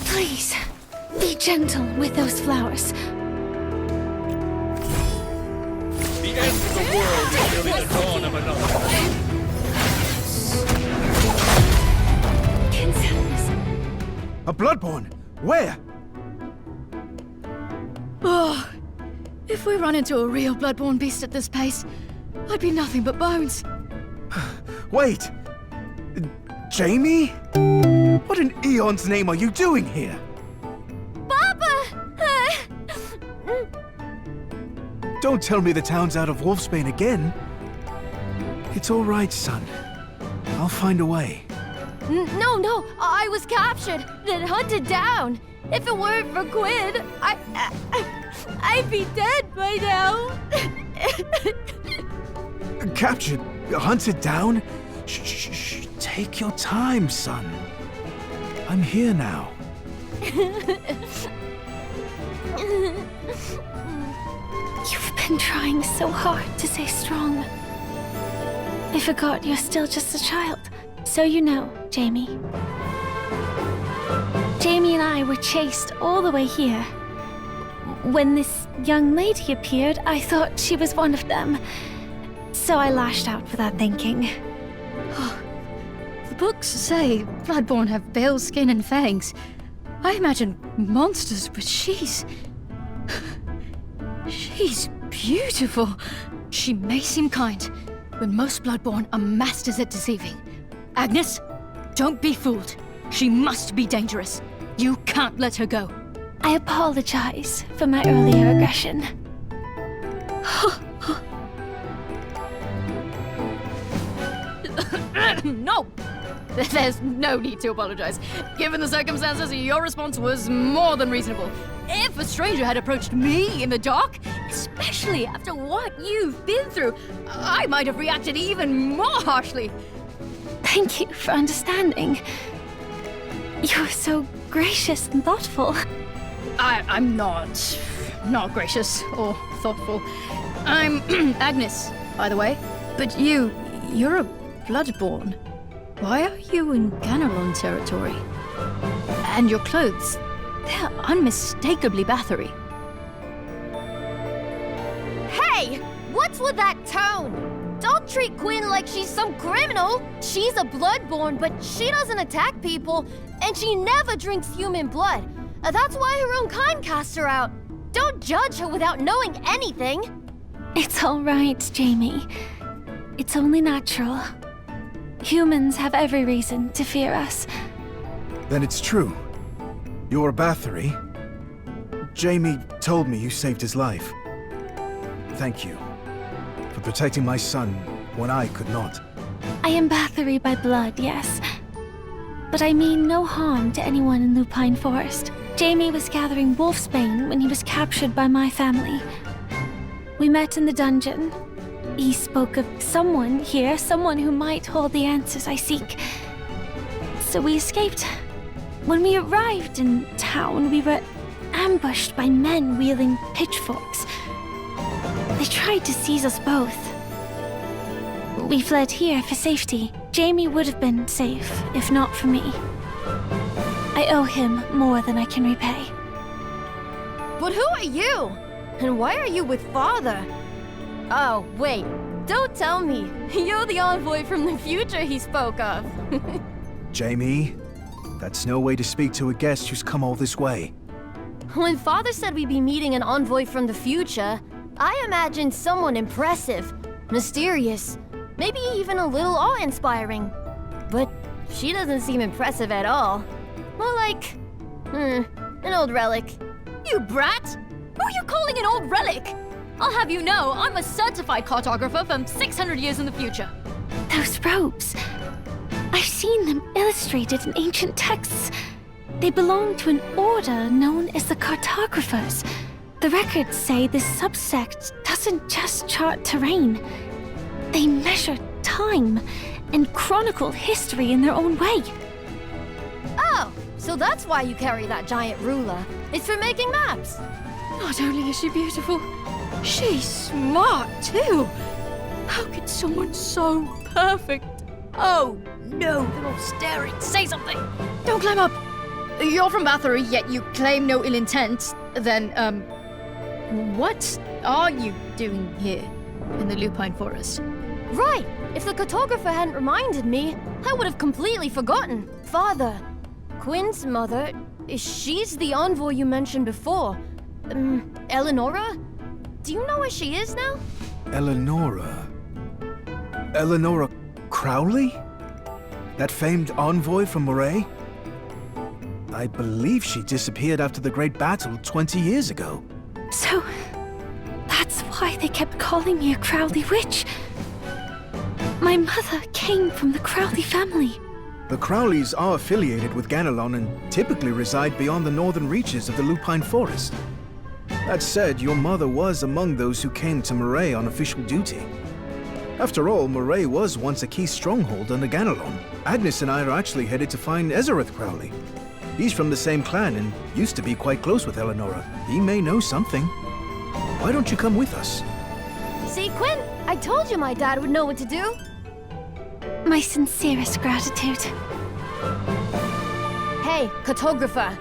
[SPEAKER 6] Please, be gentle with those flowers.
[SPEAKER 15] The end of the world is merely the dawn of another.
[SPEAKER 4] A bloodborne? Where?
[SPEAKER 2] Oh, if we run into a real bloodborne beast at this pace, I'd be nothing but bones.
[SPEAKER 4] Wait! Jamie? What in Eon's name are you doing here? Don't tell me the town's out of Wolfsbane again. It's all right, son. I'll find a way.
[SPEAKER 2] No, I was captured, then hunted down. If it weren't for Quinn, I'd be dead by now.
[SPEAKER 4] Captured? Hunted down? Shh. Take your time, son. I'm here now.
[SPEAKER 6] You've been trying so hard to stay strong. I forgot you're still just a child. So you know, Jamie. Jamie and I were chased all the way here. When this young lady appeared, I thought she was one of them. So I lashed out without thinking.
[SPEAKER 2] The books say Bloodborne have pale skin and fangs. I imagine monsters, but she's beautiful. She may seem kind, but most Bloodborne are masters at deceiving. Agnes, don't be fooled. She must be dangerous. You can't let her go.
[SPEAKER 6] I apologize for my earlier aggression.
[SPEAKER 2] No! There's no need to apologize. Given the circumstances, your response was more than reasonable. If a stranger had approached me in the dark, especially after what you've been through, I might have reacted even more harshly.
[SPEAKER 6] Thank you for understanding. You're so gracious and thoughtful.
[SPEAKER 2] I'm not gracious or thoughtful. I'm Agnes, by the way. But you're a Bloodborne. Why are you in Ganelon territory? And your clothes, they're unmistakably Bathory.
[SPEAKER 3] Hey! What's with that tone? Don't treat Quinn like she's some criminal. She's a Bloodborne, but she doesn't attack people, and she never drinks human blood. That's why her own kind cast her out. Don't judge her without knowing anything.
[SPEAKER 6] It's all right, Jamie. It's only natural. Humans have every reason to fear us.
[SPEAKER 4] Then it's true. You're a Bathory. Jamie told me you saved his life. Thank you for protecting my son when I could not.
[SPEAKER 6] I am Bathory by blood, yes. But I mean no harm to anyone in Lupine Forest. Jamie was gathering Wolfsbane when he was captured by my family. We met in the dungeon. He spoke of someone here, someone who might hold the answers I seek. So we escaped. When we arrived in town, we were ambushed by men wielding pitchforks. They tried to seize us both. We fled here for safety. Jamie would have been safe, if not for me. I owe him more than I can repay.
[SPEAKER 3] But who are you? And why are you with Father? Oh, wait. Don't tell me. You're the envoy from the future he spoke of.
[SPEAKER 4] Jamie, that's no way to speak to a guest who's come all this way.
[SPEAKER 3] When Father said we'd be meeting an envoy from the future, I imagined someone impressive, mysterious, maybe even a little awe-inspiring. But she doesn't seem impressive at all. More like, an old relic.
[SPEAKER 2] You brat! Who are you calling an old relic? I'll have you know, I'm a certified cartographer from 600 years in the future.
[SPEAKER 6] Those robes. I've seen them illustrated in ancient texts. They belong to an order known as the Cartographers. The records say this subsect doesn't just chart terrain. They measure time and chronicle history in their own way.
[SPEAKER 3] Oh, so that's why you carry that giant ruler. It's for making maps.
[SPEAKER 2] Not only is she beautiful, she's smart too. How could someone so perfect? Oh no, they're all staring. Say something. Don't climb up. You're from Bathory, yet you claim no ill intent. Then, what are you doing here in the Lupine Forest?
[SPEAKER 3] Right. If the cartographer hadn't reminded me, I would have completely forgotten. Father, Quinn's mother, she's the envoy you mentioned before. Eleonora? Do you know where she is now?
[SPEAKER 4] Eleonora? Eleonora Crowley? That famed envoy from Moray? I believe she disappeared after the Great Battle 20 years ago.
[SPEAKER 6] So, that's why they kept calling me a Crowley witch. My mother came from the Crowley family.
[SPEAKER 4] The Crowleys are affiliated with Ganelon and typically reside beyond the northern reaches of the Lupine Forest. That said, your mother was among those who came to Moray on official duty. After all, Moray was once a key stronghold under Ganelon. Agnes and I are actually headed to find Ezereth Crowley. He's from the same clan and used to be quite close with Eleonora. He may know something. Why don't you come with us?
[SPEAKER 3] See, Quinn? I told you my dad would know what to do.
[SPEAKER 6] My sincerest gratitude.
[SPEAKER 3] Hey, cartographer.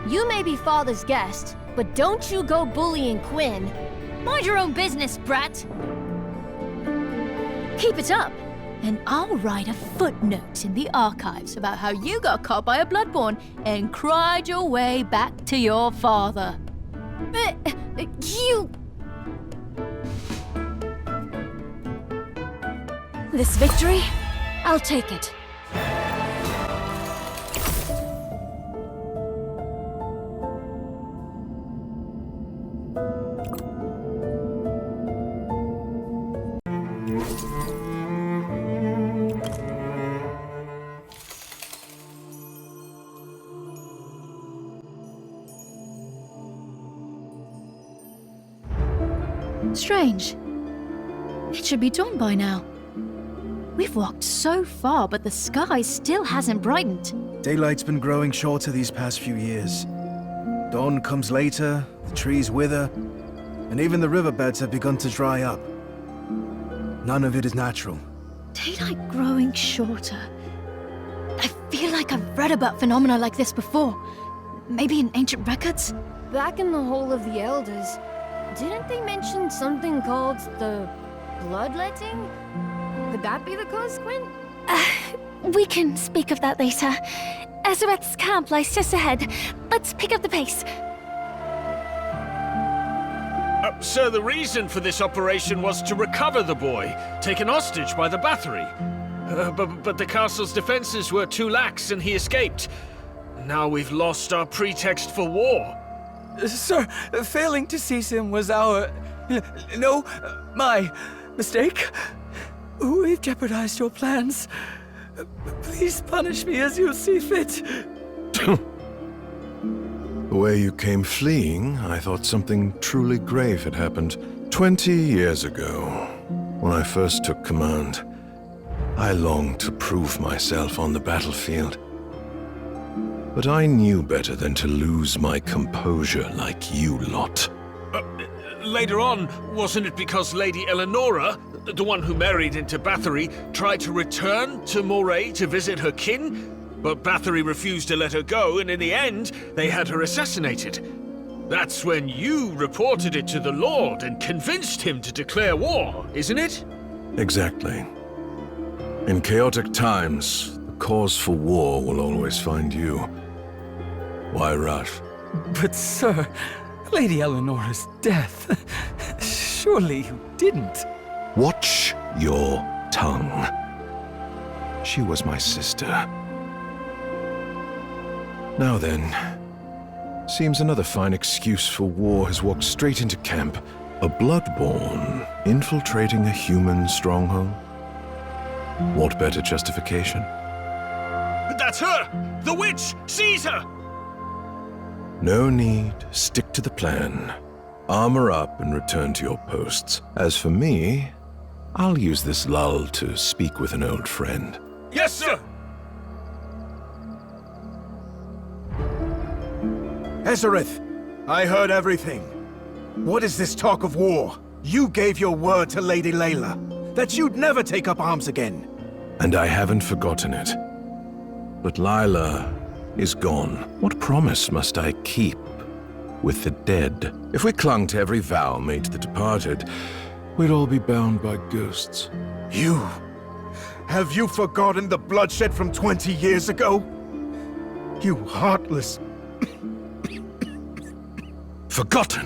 [SPEAKER 3] You may be father's guest, but don't you go bullying Quinn.
[SPEAKER 2] Mind your own business, brat. Keep it up, and I'll write a footnote in the archives about how you got caught by a bloodborne and cried your way back to your father.
[SPEAKER 3] You... This victory, I'll take it.
[SPEAKER 2] Strange. It should be dawn by now. We've walked so far, but the sky still hasn't brightened.
[SPEAKER 4] Daylight's been growing shorter these past few years. Dawn comes later, the trees wither, and even the riverbeds have begun to dry up. None of it is natural.
[SPEAKER 2] Daylight growing shorter. I feel like I've read about phenomena like this before. Maybe in ancient records?
[SPEAKER 3] Back in the Hall of the Elders, didn't they mention something called the bloodletting? Could that be the cause, Quinn?
[SPEAKER 6] We can speak of that later. Ezereth's camp lies just ahead. Let's pick up the pace.
[SPEAKER 5] So the reason for this operation was to recover the boy, taken hostage by the Bathory. But the castle's defenses were too lax and he escaped. Now we've lost our pretext for war.
[SPEAKER 16] Sir, failing to seize him was our... No, my mistake. We've jeopardized your plans. Please punish me as you see fit.
[SPEAKER 17] The way you came fleeing, I thought something truly grave had happened. 20 years ago, when I first took command, I longed to prove myself on the battlefield. But I knew better than to lose my composure like you lot.
[SPEAKER 5] Later on, wasn't it because Lady Eleonora, the one who married into Bathory, tried to return to Moray to visit her kin? But Bathory refused to let her go, and in the end, they had her assassinated. That's when you reported it to the Lord and convinced him to declare war, isn't it?
[SPEAKER 17] Exactly. In chaotic times, the cause for war will always find you. Why rush?
[SPEAKER 16] But sir, Lady Eleonora's death. Surely you didn't.
[SPEAKER 17] Watch your tongue. She was my sister. Now then, seems another fine excuse for war has walked straight into camp. A bloodborne infiltrating a human stronghold? What better justification?
[SPEAKER 5] That's her! The witch! Seize her!
[SPEAKER 17] No need. Stick to the plan. Armor up and return to your posts. As for me, I'll use this lull to speak with an old friend.
[SPEAKER 5] Yes, sir!
[SPEAKER 4] Ezereth, I heard everything. What is this talk of war? You gave your word to Lady Layla, that you'd never take up arms again.
[SPEAKER 17] And I haven't forgotten it. But Lila is gone. What promise must I keep with the dead? If we clung to every vow made to the departed, we'd all be bound by ghosts.
[SPEAKER 4] You? Have you forgotten the bloodshed from 20 years ago? You heartless...
[SPEAKER 17] Forgotten?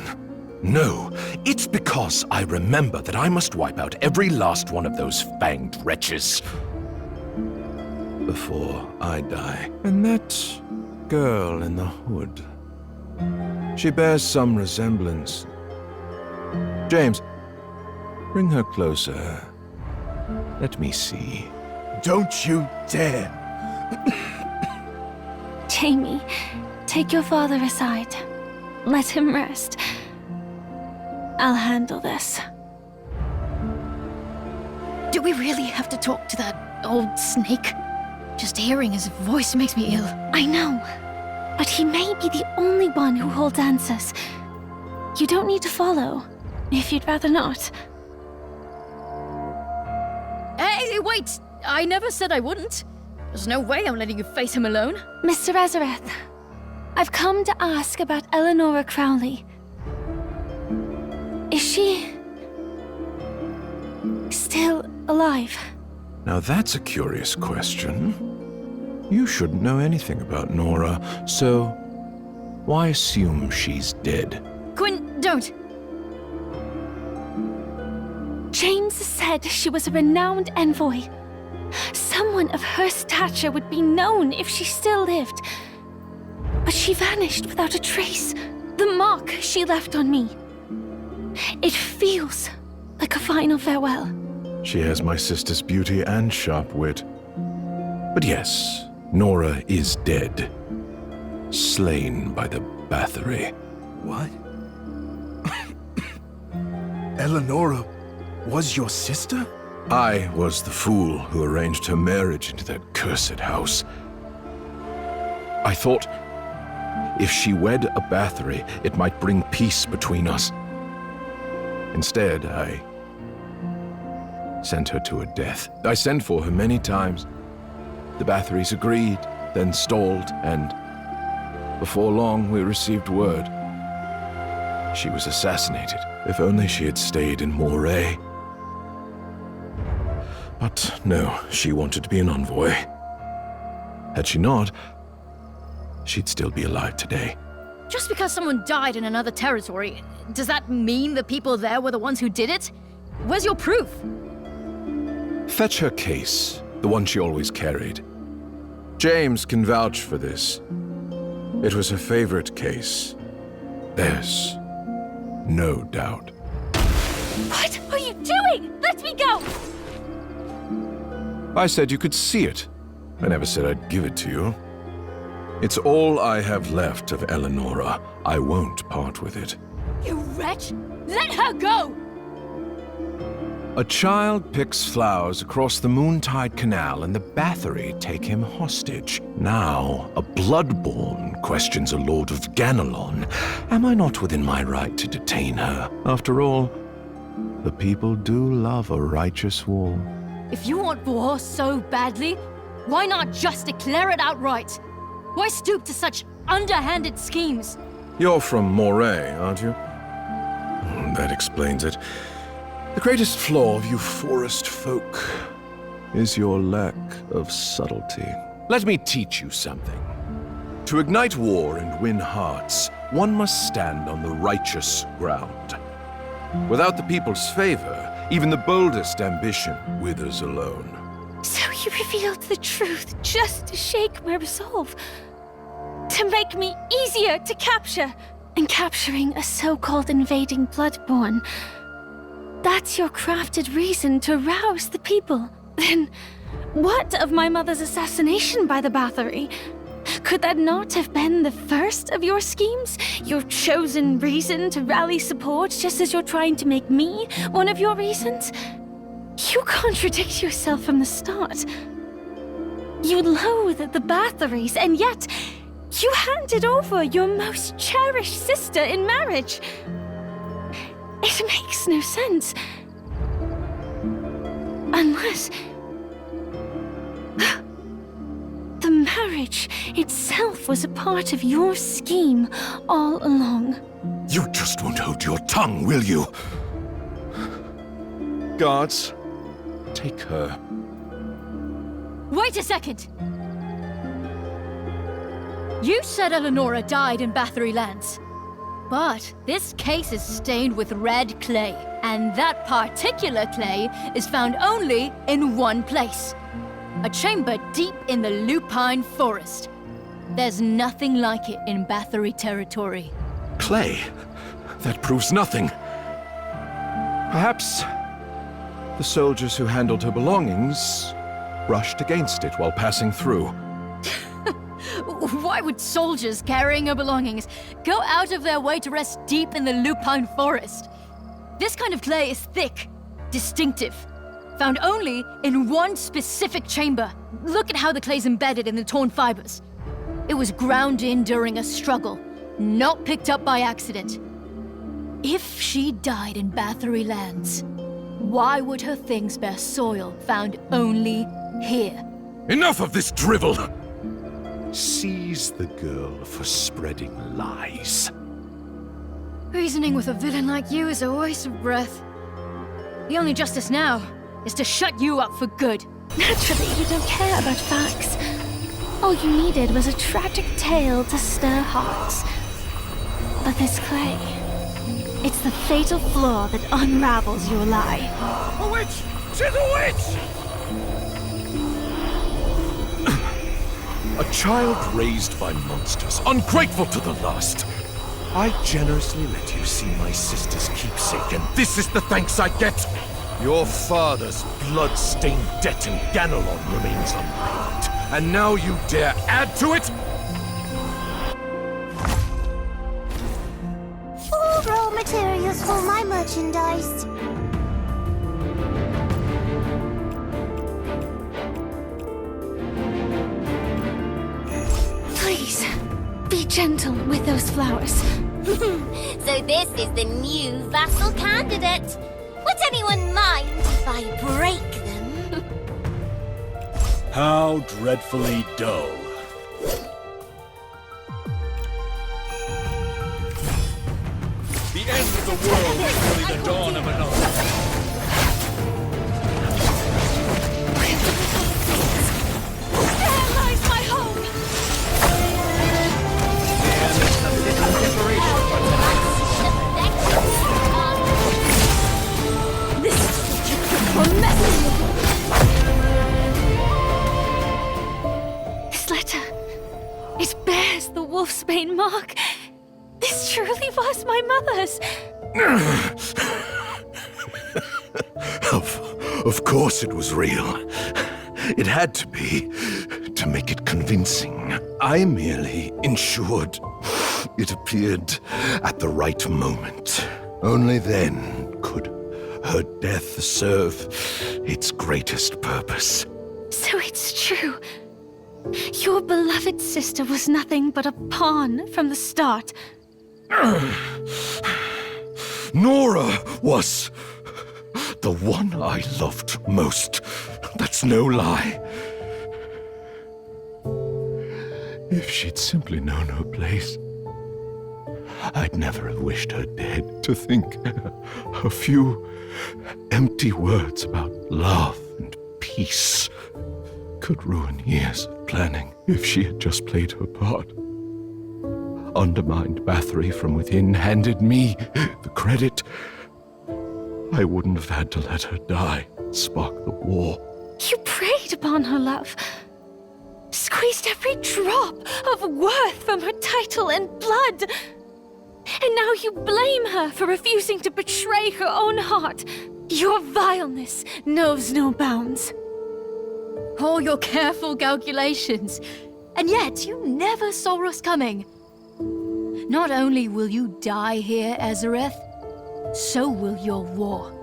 [SPEAKER 17] No, it's because I remember that I must wipe out every last one of those fanged wretches. before I die. And that girl in the hood, she bears some resemblance. James, bring her closer. Let me see.
[SPEAKER 4] Don't you dare!
[SPEAKER 6] Jamie, take your father aside. Let him rest. I'll handle this.
[SPEAKER 2] Do we really have to talk to that old snake? Just hearing his voice makes me ill.
[SPEAKER 6] I know, but he may be the only one who holds answers. You don't need to follow, if you'd rather not.
[SPEAKER 2] Hey, wait! I never said I wouldn't. There's no way I'm letting you face him alone.
[SPEAKER 6] Mr. Ezereth, I've come to ask about Eleanora Crowley. Is she still alive?
[SPEAKER 17] Now that's a curious question. You shouldn't know anything about Nora, so why assume she's dead?
[SPEAKER 2] Quinn, don't!
[SPEAKER 6] James said she was a renowned envoy. Someone of her stature would be known if she still lived. But she vanished without a trace. The mark she left on me. It feels like a final farewell.
[SPEAKER 17] She has my sister's beauty and sharp wit. But yes, Nora is dead. Slain by the Bathory.
[SPEAKER 4] What? Eleanora was your sister?
[SPEAKER 17] I was the fool who arranged her marriage into that cursed house. I thought if she wed a Bathory, it might bring peace between us. Instead, I sent her to her death. I sent for her many times. The Bathories agreed, then stalled, and before long we received word. She was assassinated. If only she had stayed in Moray. But no, she wanted to be an envoy. Had she not, she'd still be alive today.
[SPEAKER 2] Just because someone died in another territory, does that mean the people there were the ones who did it? Where's your proof?
[SPEAKER 17] Fetch her case, the one she always carried. James can vouch for this. It was her favorite case. There's no doubt.
[SPEAKER 6] What are you doing? Let me go!
[SPEAKER 17] I said you could see it. I never said I'd give it to you. It's all I have left of Eleanora. I won't part with it.
[SPEAKER 2] You wretch! Let her go!
[SPEAKER 17] A child picks flowers across the Moontide Canal and the Bathory take him hostage. Now, a bloodborn questions a lord of Ganelon. Am I not within my right to detain her? After all, the people do love a righteous war.
[SPEAKER 2] If you want war so badly, why not just declare it outright? Why stoop to such underhanded schemes?
[SPEAKER 17] You're from Moray, aren't you? That explains it. The greatest flaw of you forest folk is your lack of subtlety. Let me teach you something. To ignite war and win hearts, one must stand on the righteous ground. Without the people's favor, even the boldest ambition withers alone.
[SPEAKER 6] So you revealed the truth just to shake my resolve. To make me easier to capture. And capturing a so-called invading bloodborn. That's your crafted reason to rouse the people. Then, what of my mother's assassination by the Bathory? Could that not have been the first of your schemes? Your chosen reason to rally support just as you're trying to make me one of your reasons? You contradict yourself from the start. You loathe the Bathories, and yet you handed over your most cherished sister in marriage. It makes no sense. Unless the marriage itself was a part of your scheme all along.
[SPEAKER 17] You just won't hold your tongue, will you? Guards, take her.
[SPEAKER 2] Wait a second! You said Eleanora died in Bathory lands. But this case is stained with red clay, and that particular clay is found only in one place. A chamber deep in the lupine forest. There's nothing like it in Bathory territory.
[SPEAKER 17] Clay? That proves nothing. Perhaps the soldiers who handled her belongings brushed against it while passing through.
[SPEAKER 2] Why would soldiers carrying her belongings go out of their way to rest deep in the lupine forest? This kind of clay is thick, distinctive, found only in one specific chamber. Look at how the clay's embedded in the torn fibers. It was ground in during a struggle, not picked up by accident. If she died in Bathory lands, why would her things bear soil found only here?
[SPEAKER 17] Enough of this drivel! Seize the girl for spreading lies.
[SPEAKER 2] Reasoning with a villain like you is a waste of breath. The only justice now is to shut you up for good.
[SPEAKER 6] Naturally, you don't care about facts. All you needed was a tragic tale to stir hearts. But this clay, it's the fatal flaw that unravels your lie.
[SPEAKER 17] A witch! She's a witch! A child raised by monsters, ungrateful to the last. I generously let you see my sister's keepsake, and this is the thanks I get. Your father's blood-stained debt in Ganelon remains unpaid, and now you dare add to it?
[SPEAKER 18] All raw materials for my merchandise.
[SPEAKER 6] Please, be gentle with those flowers.
[SPEAKER 7] So this is the new vassal candidate. Would anyone mind if I break them?
[SPEAKER 5] How dreadfully dull. The end of the world is really the dawn of another.
[SPEAKER 2] There lies my home! This is a mess!
[SPEAKER 6] This letter, it bears the wolfsbane mark. This truly was my mother's.
[SPEAKER 17] Of course it was real. It had to be, to make it convincing. I merely ensured it appeared at the right moment. Only then could her death serve its greatest purpose.
[SPEAKER 6] So it's true. Your beloved sister was nothing but a pawn from the start.
[SPEAKER 17] Nora was the one I loved most. That's no lie. If she'd simply known her place, I'd never have wished her dead. To think a few empty words about love and peace could ruin years of planning. If she had just played her part, undermined Bathory from within, handed me the credit, I wouldn't have had to let her die, spark the war.
[SPEAKER 6] You preyed upon her love, squeezed every drop of worth from her title and blood. And now you blame her for refusing to betray her own heart. Your vileness knows no bounds.
[SPEAKER 2] All your careful calculations, and yet you never saw us coming. Not only will you die here, Ezereth, so will your war.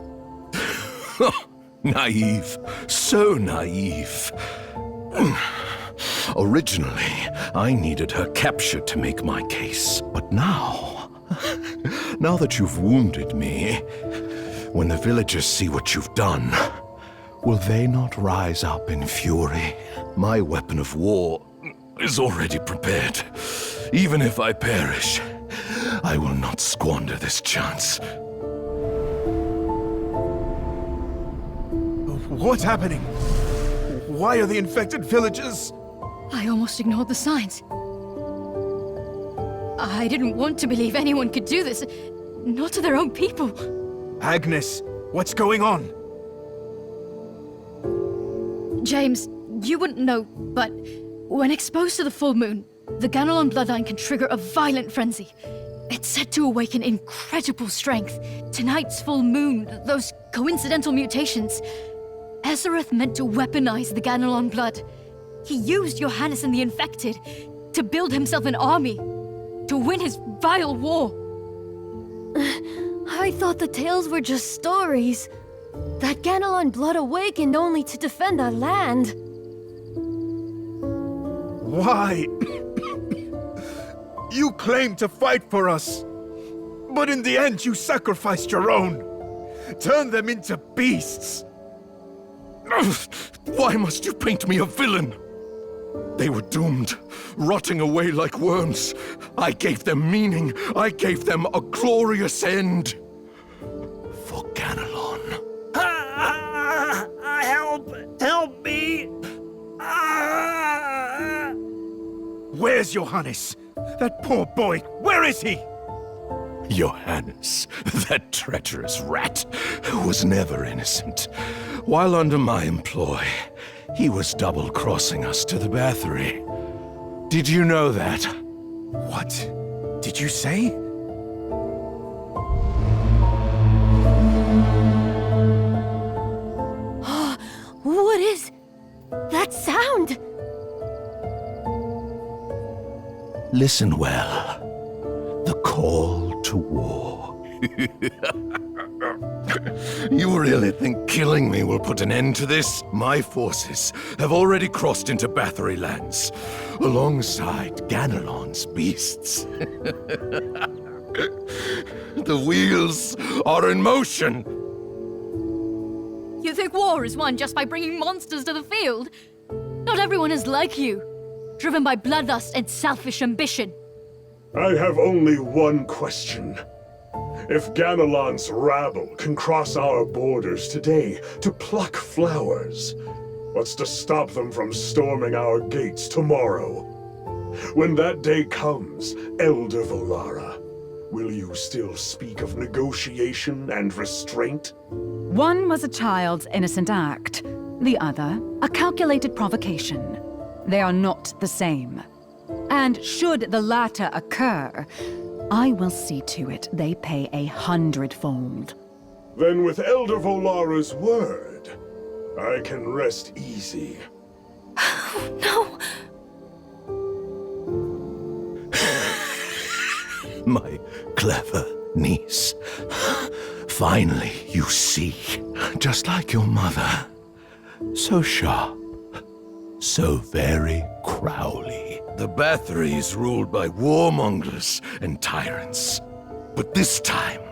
[SPEAKER 17] Naive. So naive. Originally, I needed her captured to make my case. But now, now that you've wounded me, when the villagers see what you've done, will they not rise up in fury? My weapon of war is already prepared. Even if I perish, I will not squander this chance.
[SPEAKER 4] What's happening? Why are the infected villagers?
[SPEAKER 2] I almost ignored the signs. I didn't want to believe anyone could do this, not to their own people.
[SPEAKER 4] Agnes, what's going on?
[SPEAKER 2] James, You wouldn't know, but when exposed to the full moon, the Ganelon bloodline can trigger a violent frenzy. It's said to awaken incredible strength. Tonight's full moon, those coincidental mutations. Ezereth meant to weaponize the Ganelon blood. He used Johannes and the infected to build himself an army, to win his vile war.
[SPEAKER 3] I thought the tales were just stories. That Ganelon blood awakened only to defend our land.
[SPEAKER 9] Why? You claimed to fight for us, but in the end you sacrificed your own. Turned them into beasts.
[SPEAKER 19] Why must you paint me a villain? They were doomed, rotting away like worms. I gave them meaning. I gave them a glorious end. For Ganelon.
[SPEAKER 5] Help me!
[SPEAKER 9] Where's Johannes? That poor boy, where is he?
[SPEAKER 19] Johannes, that treacherous rat, was never innocent. While under my employ, he was double-crossing us to the Bathory. Did you know that?
[SPEAKER 4] What did you say?
[SPEAKER 3] What is that sound?
[SPEAKER 19] Listen well. The call to war. You really think killing me will put an end to this? My forces have already crossed into Bathory lands, alongside Ganelon's beasts. The wheels are in motion.
[SPEAKER 2] You think war is won just by bringing monsters to the field? Not everyone is like you, driven by bloodlust and selfish ambition.
[SPEAKER 13] I have only one question. If Ganelon's rabble can cross our borders today to pluck flowers, what's to stop them from storming our gates tomorrow? When that day comes, Elder Volara, will you still speak of negotiation and restraint?
[SPEAKER 12] One was a child's innocent act, the other a calculated provocation. They are not the same. And should the latter occur, I will see to it they pay 100-fold.
[SPEAKER 13] Then with Elder Volara's word, I can rest easy.
[SPEAKER 3] No!
[SPEAKER 19] My clever niece. Finally, you see. Just like your mother. So sharp. So very Crowley. The Bathory is ruled by warmongers and tyrants. But this time,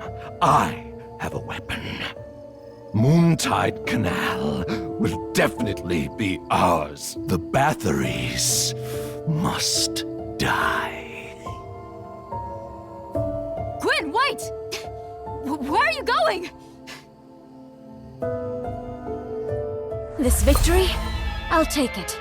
[SPEAKER 19] I have a weapon. Moontide Canal will definitely be ours. The Bathories must die.
[SPEAKER 2] Gwyn, wait! Where are you going?
[SPEAKER 7] This victory, I'll take it.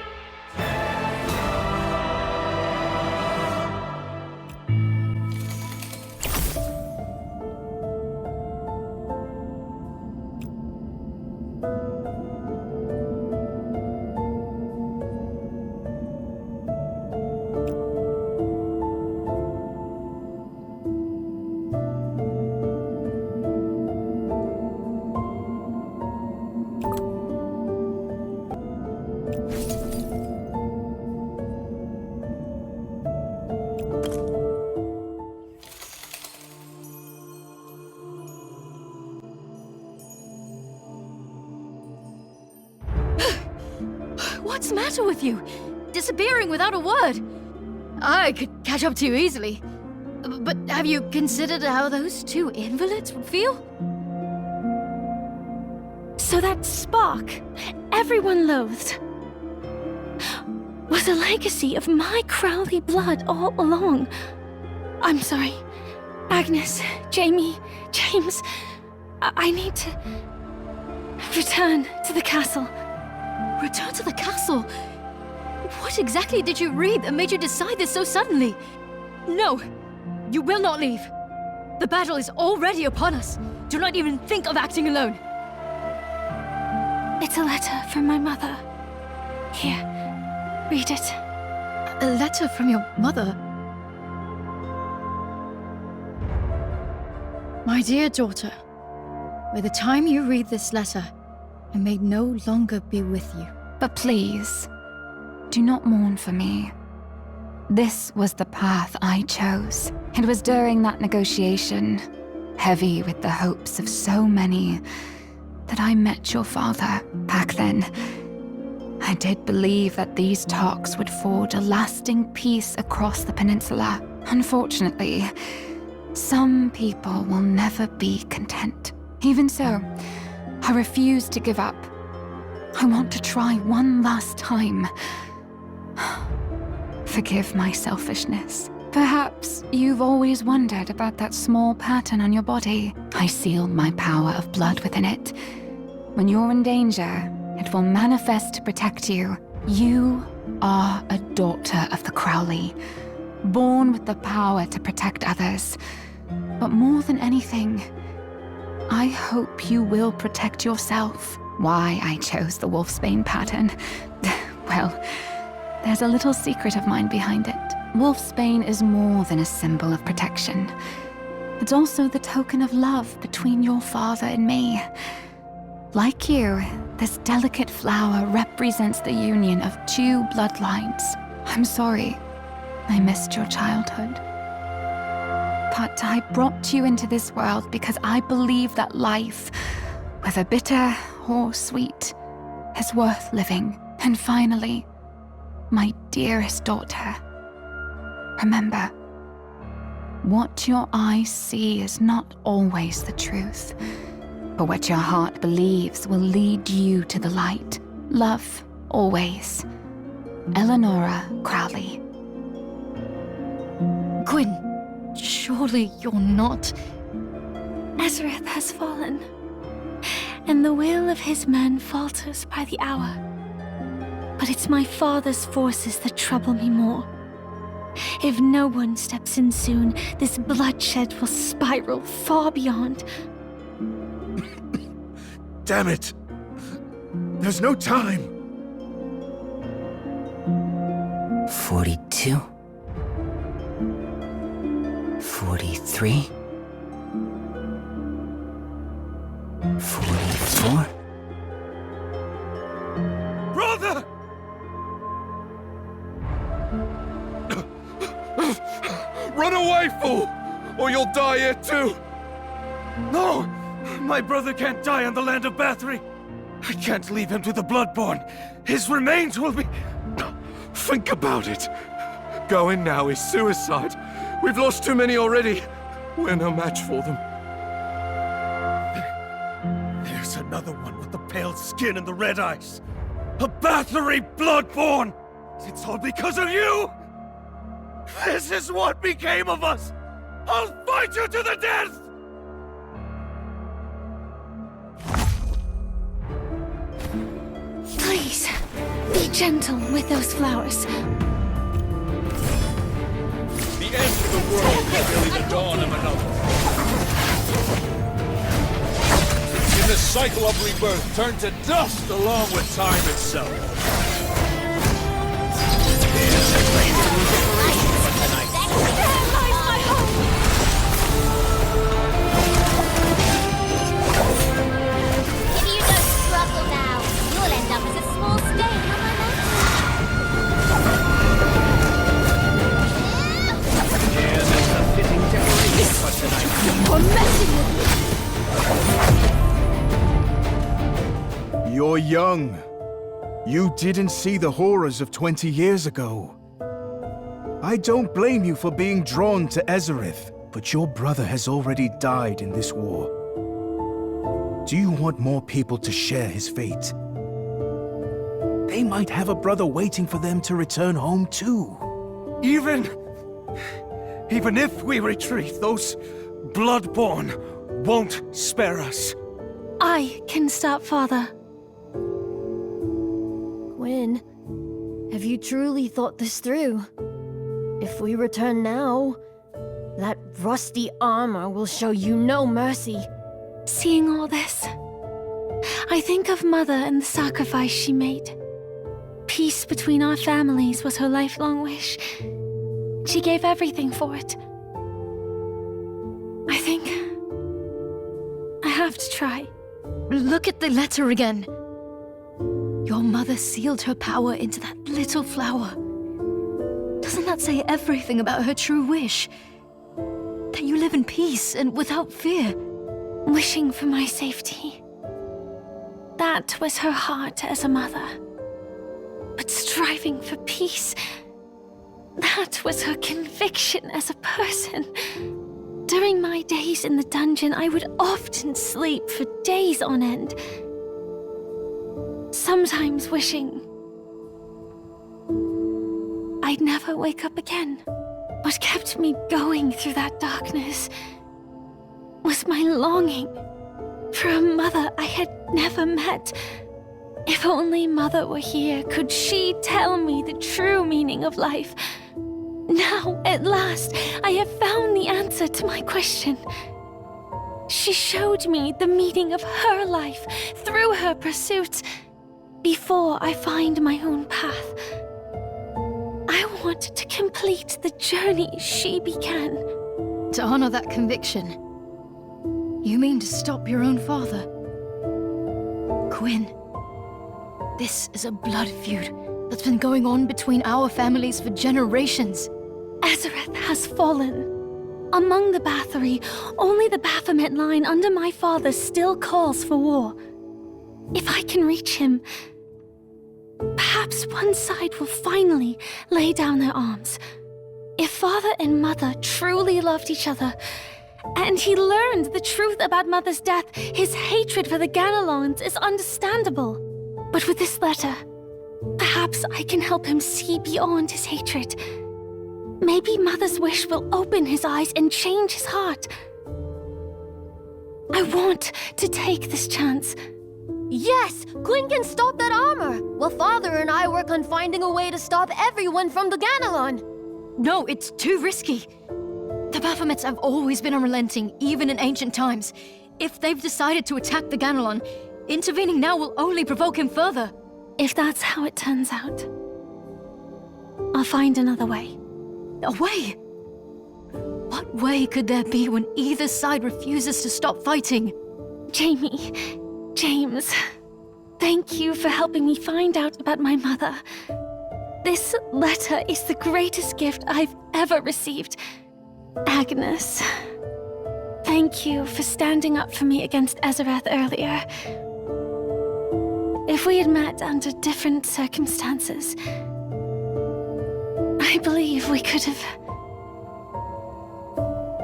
[SPEAKER 2] What's the matter with you? Disappearing without a word. I could catch up to you easily. But have you considered how those two invalids would feel?
[SPEAKER 6] So that spark everyone loathed was a legacy of my Crowley blood all along. I'm sorry. Agnes, Jamie, James, I need to return to the castle.
[SPEAKER 2] Return to the castle? What exactly did you read that made you decide this so suddenly? No, you will not leave. The battle is already upon us. Do not even think of acting alone.
[SPEAKER 6] It's a letter from my mother. Here, read it.
[SPEAKER 2] A letter from your mother? My dear daughter, by the time you read this letter, I may no longer be with you.
[SPEAKER 6] But please, do not mourn for me. This was the path I chose. It was during that negotiation, heavy with the hopes of so many, that I met your father. Back then, I did believe that these talks would forge a lasting peace across the peninsula. Unfortunately, some people will never be content. Even so, I refuse to give up. I want to try one last time. Forgive my selfishness. Perhaps you've always wondered about that small pattern on your body. I sealed my power of blood within it. When you're in danger, it will manifest to protect you. You are a daughter of the Crowley, born with the power to protect others. But more than anything, I hope you will protect yourself. Why I chose the wolfsbane pattern? Well, there's a little secret of mine behind it. Wolfsbane is more than a symbol of protection. It's also the token of love between your father and me. Like you, this delicate flower represents the union of two bloodlines. I'm sorry I missed your childhood. But I brought you into this world because I believe that life, whether bitter or sweet, is worth living. And finally, my dearest daughter, remember, what your eyes see is not always the truth, but what your heart believes will lead you to the light. Love, always. Eleonora Crowley.
[SPEAKER 2] Gwyn, surely you're not...
[SPEAKER 6] Ezereth has fallen, and the will of his men falters by the hour. But it's my father's forces that trouble me more. If no one steps in soon, this bloodshed will spiral far beyond.
[SPEAKER 4] Damn it! There's no time!
[SPEAKER 10] 42. 43. 44.
[SPEAKER 16] Brother! Run away, fool! Or you'll die here too! No! My brother can't die on the land of Bathory! I can't leave him to the Bloodborne! His remains will be... Think about it! Going now is suicide! We've lost too many already! We're no match for them. There's another one with the pale skin and the red eyes! A Bathory Bloodborne! It's all because of you! This is what became of us! I'll fight you to the death!
[SPEAKER 6] Please, be gentle with those flowers.
[SPEAKER 15] The end of the world is really the dawn of another. In the cycle of rebirth, turn to dust along with time itself.
[SPEAKER 18] If you don't struggle now, you'll end up as a small stain on my map.
[SPEAKER 15] Yeah, that's a fitting decoration for tonight.
[SPEAKER 2] You're messing with me!
[SPEAKER 4] You're young. You didn't see the horrors of 20 years ago. I don't blame you for being drawn to Ezereth, but your brother has already died in this war. Do you want more people to share his fate? They might have a brother waiting for them to return home too.
[SPEAKER 16] Even if we retreat, those Bloodborne won't spare us.
[SPEAKER 6] I can stop Father.
[SPEAKER 3] Gwyn, have you truly thought this through? If we return now, that rusty armor will show you no mercy.
[SPEAKER 6] Seeing all this, I think of Mother and the sacrifice she made. Peace between our families was her lifelong wish. She gave everything for it. I think I have to try.
[SPEAKER 2] Look at the letter again. Your mother sealed her power into that little flower. Doesn't that say everything about her true wish? That you live in peace and without fear.
[SPEAKER 6] Wishing for my safety. That was her heart as a mother. But striving for peace, that was her conviction as a person. During my days in the dungeon, I would often sleep for days on end. Sometimes wishing I'd never wake up again. What kept me going through that darkness was my longing for a mother I had never met. If only Mother were here, could she tell me the true meaning of life? Now, at last, I have found the answer to my question. She showed me the meaning of her life through her pursuits before I find my own path. I want to complete the journey she began.
[SPEAKER 2] To honor that conviction, you mean to stop your own father? Quinn, this is a blood feud that's been going on between our families for generations.
[SPEAKER 6] Ezereth has fallen. Among the Bathory, only the Baphomet line under my father still calls for war. If I can reach him, perhaps one side will finally lay down their arms. If father and mother truly loved each other, and he learned the truth about Mother's death, his hatred for the Ganelons is understandable. But with this letter, perhaps I can help him see beyond his hatred. Maybe Mother's wish will open his eyes and change his heart. I want to take this chance.
[SPEAKER 3] Yes! Quinn can stop that armor! While Father and I work on finding a way to stop everyone from the Ganelon!
[SPEAKER 2] No, it's too risky. The Baphomets have always been unrelenting, even in ancient times. If they've decided to attack the Ganelon, intervening now will only provoke him further.
[SPEAKER 6] If that's how it turns out, I'll find another way.
[SPEAKER 2] A way? What way could there be when either side refuses to stop fighting?
[SPEAKER 6] Jamie, James, thank you for helping me find out about my mother. This letter is the greatest gift I've ever received. Agnes, thank you for standing up for me against Ezereth earlier. If we had met under different circumstances, I believe we could have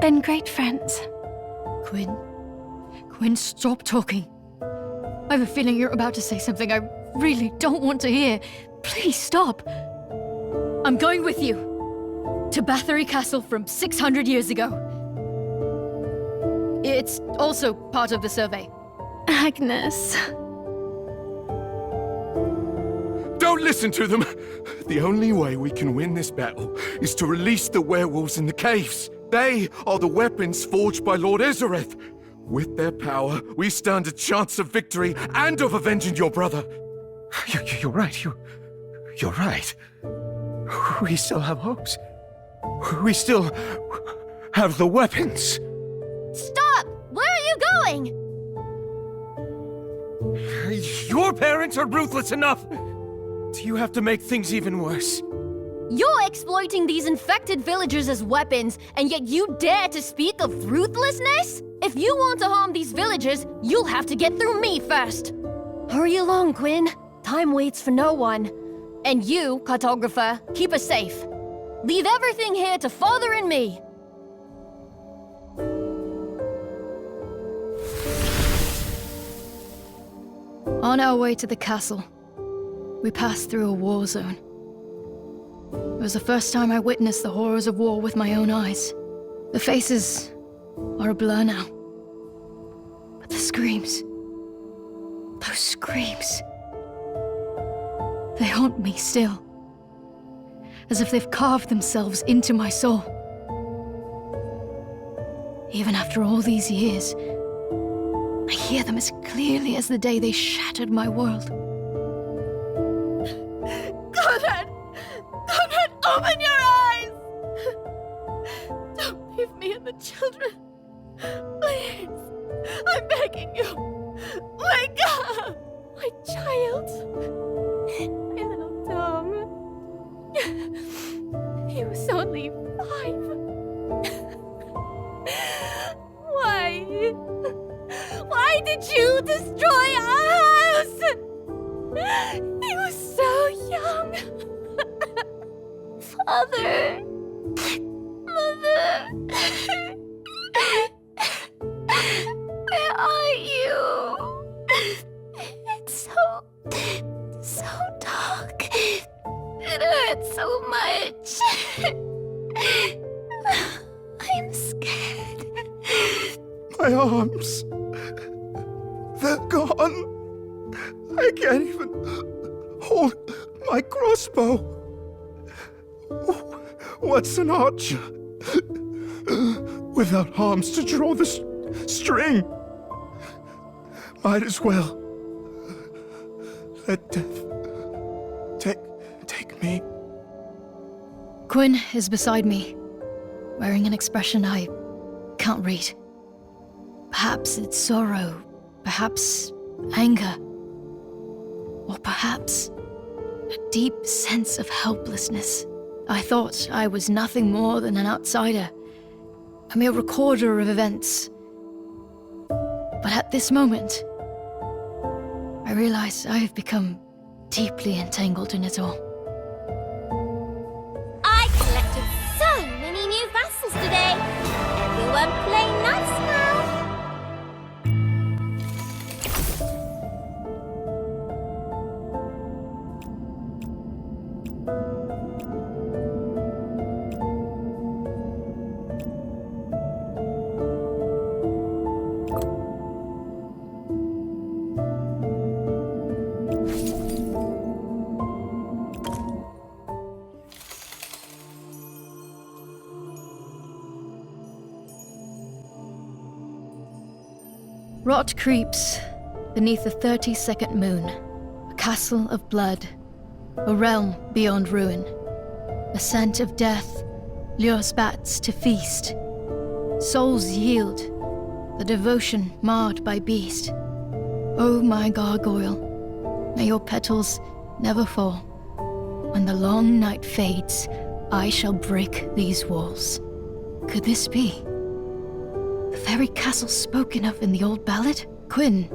[SPEAKER 6] been great friends.
[SPEAKER 2] Quinn, stop talking. I have a feeling you're about to say something I really don't want to hear. Please stop. I'm going with you. To Bathory Castle from 600 years ago. It's also part of the survey.
[SPEAKER 6] Agnes.
[SPEAKER 19] Don't listen to them! The only way we can win this battle is to release the werewolves in the caves. They are the weapons forged by Lord Ezereth. With their power, we stand a chance of victory and of avenging your brother. You're right. You're right. We still have hopes. We still have the weapons.
[SPEAKER 3] Stop! Where are you going?
[SPEAKER 19] Your parents are ruthless enough. Do you have to make things even worse?
[SPEAKER 3] You're exploiting these infected villagers as weapons, and yet you dare to speak of ruthlessness? If you want to harm these villagers, you'll have to get through me first. Hurry along, Quinn. Time waits for no one. And you, cartographer, keep us safe. Leave everything here to Father and me.
[SPEAKER 2] On our way to the castle, we passed through a war zone. It was the first time I witnessed the horrors of war with my own eyes. The faces are a blur now. But the screams, those screams, they haunt me still. As if they've carved themselves into my soul. Even after all these years, I hear them as clearly as the day they shattered my world.
[SPEAKER 6] Children, please, I'm begging you, wake up! My child, my little Tom. He was only 5. Why did you destroy our house? He was so young. Father, Mother, where are you? It's so dark. It hurts so much. I'm scared.
[SPEAKER 19] My arms. They're gone. I can't even hold my crossbow. What's an archer? Without arms to draw the string. Might as well let death take me.
[SPEAKER 2] Quinn is beside me, wearing an expression I can't read. Perhaps it's sorrow, perhaps anger, or perhaps a deep sense of helplessness. I thought I was nothing more than an outsider, a mere recorder of events. But at this moment, I realize I have become deeply entangled in it all.
[SPEAKER 7] I collected so many new vassals today. Everyone play nice now.
[SPEAKER 2] Rot creeps beneath the 32nd moon, a castle of blood, a realm beyond ruin. The scent of death lures bats to feast. Souls yield, the devotion marred by beast. Oh my gargoyle, may your petals never fall. When the long night fades, I shall break these walls. Could this be the very castle spoken of in the old ballad? Quinn,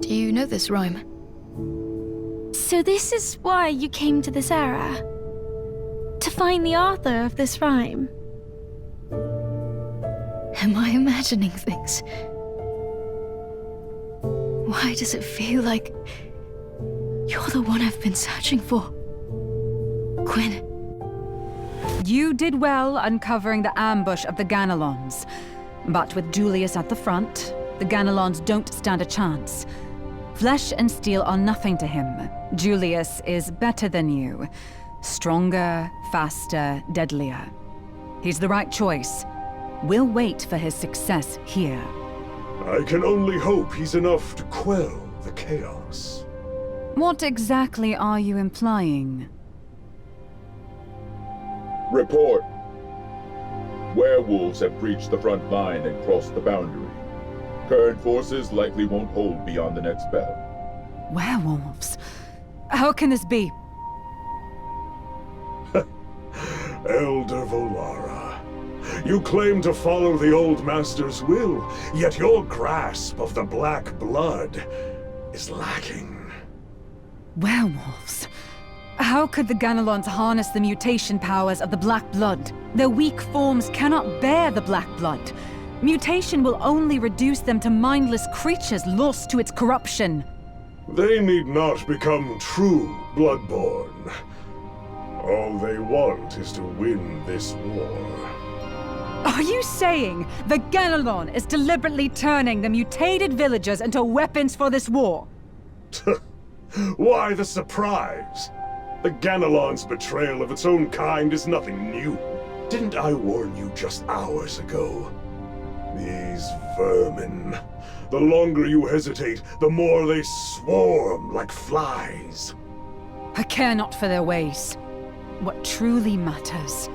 [SPEAKER 2] do you know this rhyme?
[SPEAKER 6] So this is why you came to this era? To find the author of this rhyme?
[SPEAKER 2] Am I imagining things? Why does it feel like you're the one I've been searching for? Quinn.
[SPEAKER 12] You did well uncovering the ambush of the Ganelons. But with Julius at the front, the Ganelons don't stand a chance. Flesh and steel are nothing to him. Julius is better than you. Stronger, faster, deadlier. He's the right choice. We'll wait for his success here.
[SPEAKER 13] I can only hope he's enough to quell the chaos.
[SPEAKER 12] What exactly are you implying?
[SPEAKER 11] Report. Werewolves have breached the front line and crossed the boundary. Current forces likely won't hold beyond the next battle.
[SPEAKER 12] Werewolves? How can this be?
[SPEAKER 13] Elder Volara, you claim to follow the Old Master's will, yet your grasp of the Black Blood is lacking.
[SPEAKER 12] Werewolves? How could the Ganelons harness the mutation powers of the Black Blood? Their weak forms cannot bear the Black Blood. Mutation will only reduce them to mindless creatures lost to its corruption.
[SPEAKER 13] They need not become true Bloodborn. All they want is to win this war.
[SPEAKER 12] Are you saying the Ganelon is deliberately turning the mutated villagers into weapons for this war?
[SPEAKER 13] Why the surprise? The Ganelon's betrayal of its own kind is nothing new. Didn't I warn you just hours ago? These vermin. The longer you hesitate, the more they swarm like flies.
[SPEAKER 12] I care not for their ways. What truly matters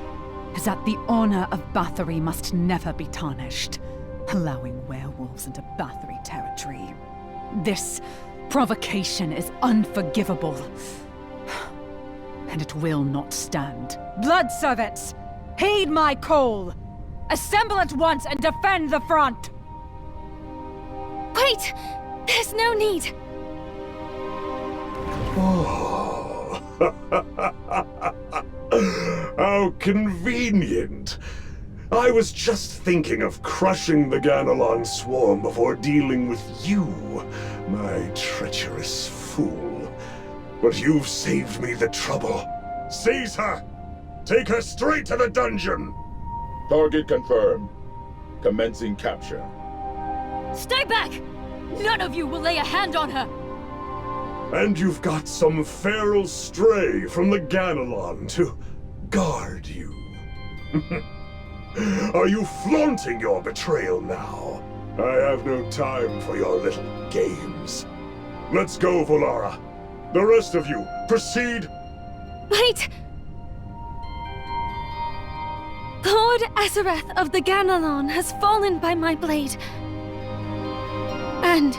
[SPEAKER 12] is that the honor of Bathory must never be tarnished, allowing werewolves into Bathory territory. This provocation is unforgivable, and it will not stand. Blood servants, heed my call! Assemble at once and defend the front!
[SPEAKER 6] Wait! There's no need!
[SPEAKER 13] Oh. How convenient! I was just thinking of crushing the Ganelon swarm before dealing with you, my treacherous fool. But you've saved me the trouble. Seize her! Take her straight to the dungeon!
[SPEAKER 11] Target confirmed. Commencing capture.
[SPEAKER 2] Stay back! None of you will lay a hand on her!
[SPEAKER 13] And you've got some feral stray from the Ganelon to guard you. Are you flaunting your betrayal now? I have no time for your little games. Let's go, Volara. The rest of you, proceed.
[SPEAKER 6] Wait! Lord Azareth of the Ganelon has fallen by my blade. And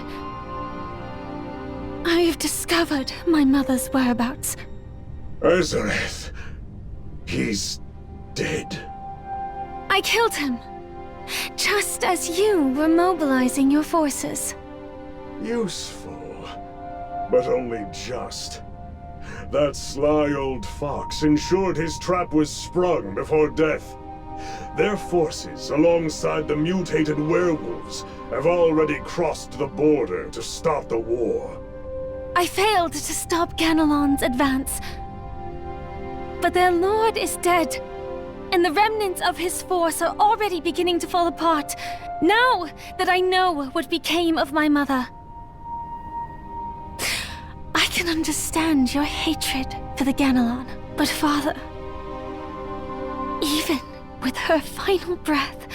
[SPEAKER 6] I've discovered my mother's whereabouts.
[SPEAKER 13] Azareth. He's dead.
[SPEAKER 6] I killed him, just as you were mobilizing your forces.
[SPEAKER 13] Useful, but only just. That sly old fox ensured his trap was sprung before death. Their forces, alongside the mutated werewolves, have already crossed the border to start the war.
[SPEAKER 6] I failed to stop Ganelon's advance. But their lord is dead, and the remnants of his force are already beginning to fall apart, now that I know what became of my mother. I can understand your hatred for the Ganelon, but father, even with her final breath,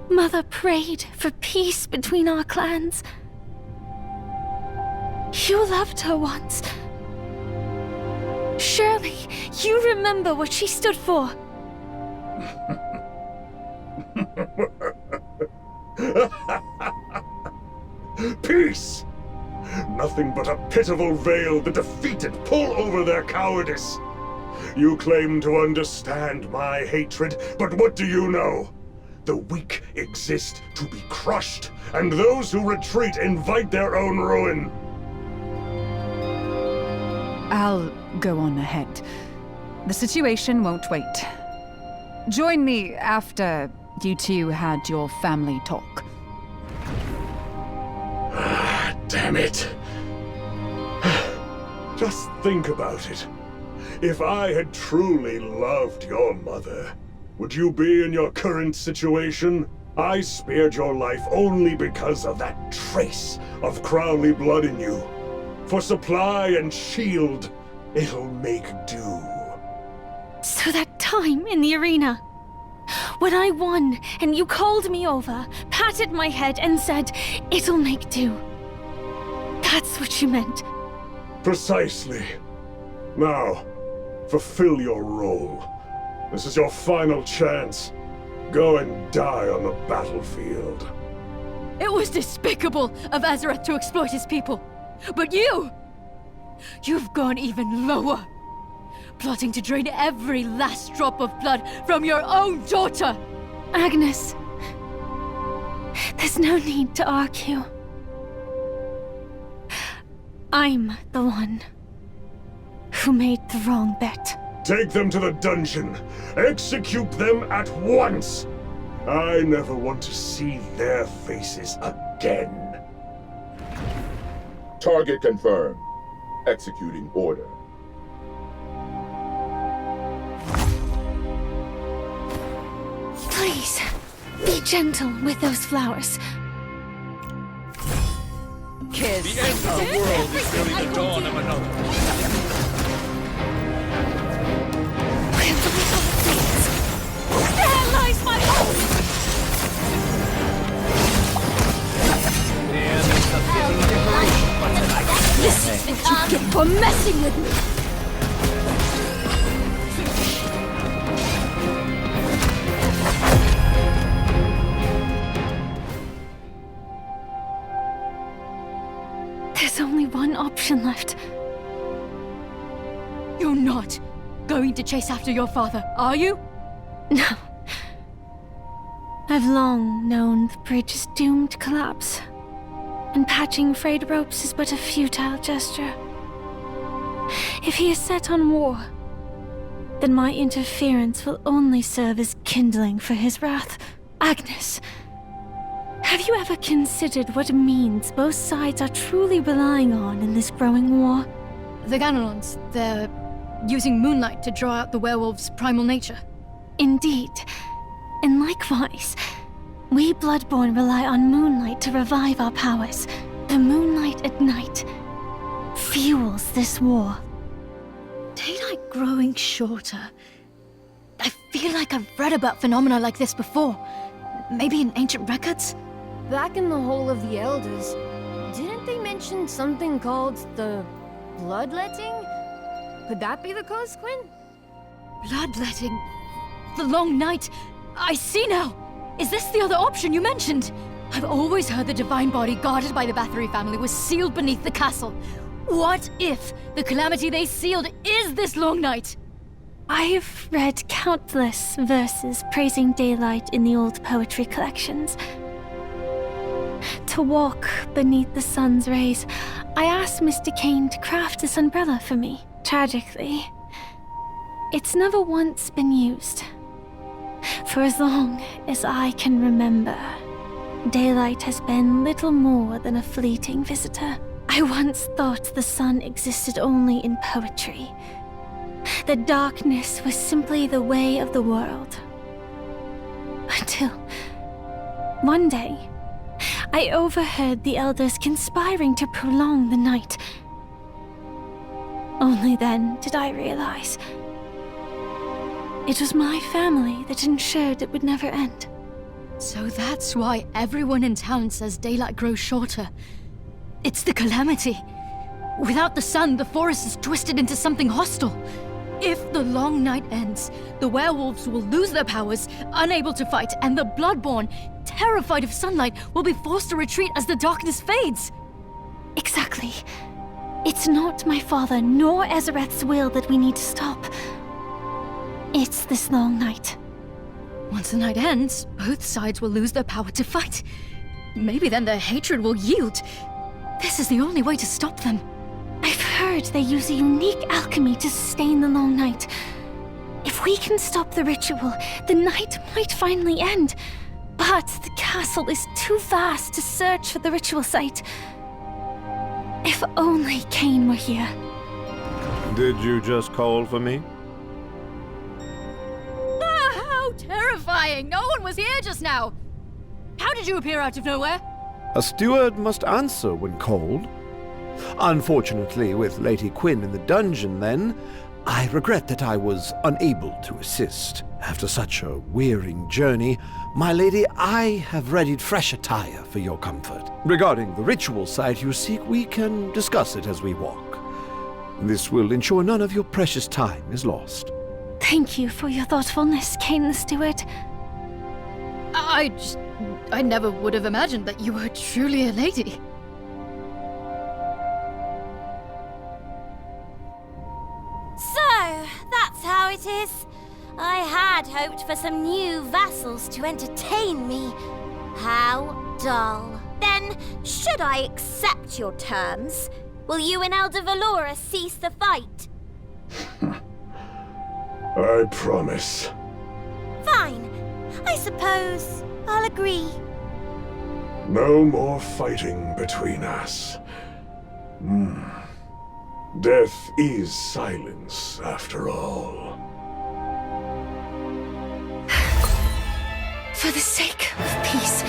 [SPEAKER 6] Mother prayed for peace between our clans. You loved her once. Surely, you remember what she stood for.
[SPEAKER 13] Peace! Nothing but a pitiful veil the defeated pull over their cowardice. You claim to understand my hatred, but what do you know? The weak exist to be crushed, and those who retreat invite their own ruin.
[SPEAKER 12] I'll go on ahead. The situation won't wait. Join me after you two had your family talk.
[SPEAKER 13] Damn it. Just think about it. If I had truly loved your mother, would you be in your current situation? I spared your life only because of that trace of Crowley blood in you. For supply and shield, it'll make do.
[SPEAKER 6] So that time in the arena, when I won and you called me over, patted my head and said, "It'll make do." That's what you meant.
[SPEAKER 13] Precisely. Now, fulfill your role. This is your final chance. Go and die on the battlefield.
[SPEAKER 2] It was despicable of Azareth to exploit his people. But you've gone even lower. Plotting to drain every last drop of blood from your own daughter.
[SPEAKER 6] Agnes, there's no need to argue. I'm the one who made the wrong bet.
[SPEAKER 13] Take them to the dungeon. Execute them at once. I never want to see their faces again.
[SPEAKER 11] Target confirmed. Executing order.
[SPEAKER 6] Please, be gentle with those flowers.
[SPEAKER 15] The end of the world is merely the dawn of another.
[SPEAKER 2] There lies my hope! This is what you get for messing with me!
[SPEAKER 6] option left.
[SPEAKER 2] You're not going to chase after your father, are you?
[SPEAKER 6] No. I've long known the bridge is doomed to collapse, and patching frayed ropes is but a futile gesture. If he is set on war, then my interference will only serve as kindling for his wrath. Agnes, have you ever considered what means both sides are truly relying on in this growing war?
[SPEAKER 2] The Ganelons, they're using moonlight to draw out the werewolf's primal nature.
[SPEAKER 6] Indeed. And likewise, we Bloodborne rely on moonlight to revive our powers. The moonlight at night fuels this war.
[SPEAKER 2] Daylight growing shorter. I feel like I've read about phenomena like this before. Maybe in ancient records?
[SPEAKER 3] Back in the Hall of the Elders, didn't they mention something called the bloodletting? Could that be the cause, Quinn?
[SPEAKER 2] Bloodletting? The long night? I see now! Is this the other option you mentioned? I've always heard the divine body guarded by the Bathory family was sealed beneath the castle. What if the calamity they sealed is this long night?
[SPEAKER 6] I've read countless verses praising daylight in the old poetry collections. To walk beneath the sun's rays, I asked Mr. Kane to craft this umbrella for me. Tragically, it's never once been used. For as long as I can remember, daylight has been little more than a fleeting visitor. I once thought the sun existed only in poetry. That darkness was simply the way of the world. Until one day, I overheard the elders conspiring to prolong the night. Only then did I realize it was my family that ensured it would never end.
[SPEAKER 2] So that's why everyone in town says daylight grows shorter. It's the calamity. Without the sun, the forest is twisted into something hostile. If the long night ends, the werewolves will lose their powers, unable to fight, and the Bloodborne, terrified of sunlight, will be forced to retreat as the darkness fades.
[SPEAKER 6] Exactly. It's not my father nor Ezereth's will that we need to stop. It's this long night.
[SPEAKER 2] Once the night ends, both sides will lose their power to fight. Maybe then their hatred will yield. This is the only way to stop them.
[SPEAKER 6] I've heard they use a unique alchemy to sustain the long night. If we can stop the ritual, the night might finally end. But the castle is too vast to search for the ritual site. If only Kane were here.
[SPEAKER 9] Did you just call for me?
[SPEAKER 2] Ah, how terrifying! No one was here just now! How did you appear out of nowhere?
[SPEAKER 9] A steward must answer when called. Unfortunately, with Lady Quinn in the dungeon then, I regret that I was unable to assist. After such a wearying journey, my lady, I have readied fresh attire for your comfort. Regarding the ritual site you seek, we can discuss it as we walk. This will ensure none of your precious time is lost.
[SPEAKER 6] Thank you for your thoughtfulness, Kane the Steward.
[SPEAKER 2] I never would have imagined that you were truly a lady.
[SPEAKER 7] So, that's how it is. I had hoped for some new vassals to entertain me. How dull. Then, should I accept your terms, will you and Elder Valora cease the fight?
[SPEAKER 13] I promise.
[SPEAKER 7] Fine. I suppose I'll agree.
[SPEAKER 13] No more fighting between us. Death is silence, after all.
[SPEAKER 6] For the sake of peace.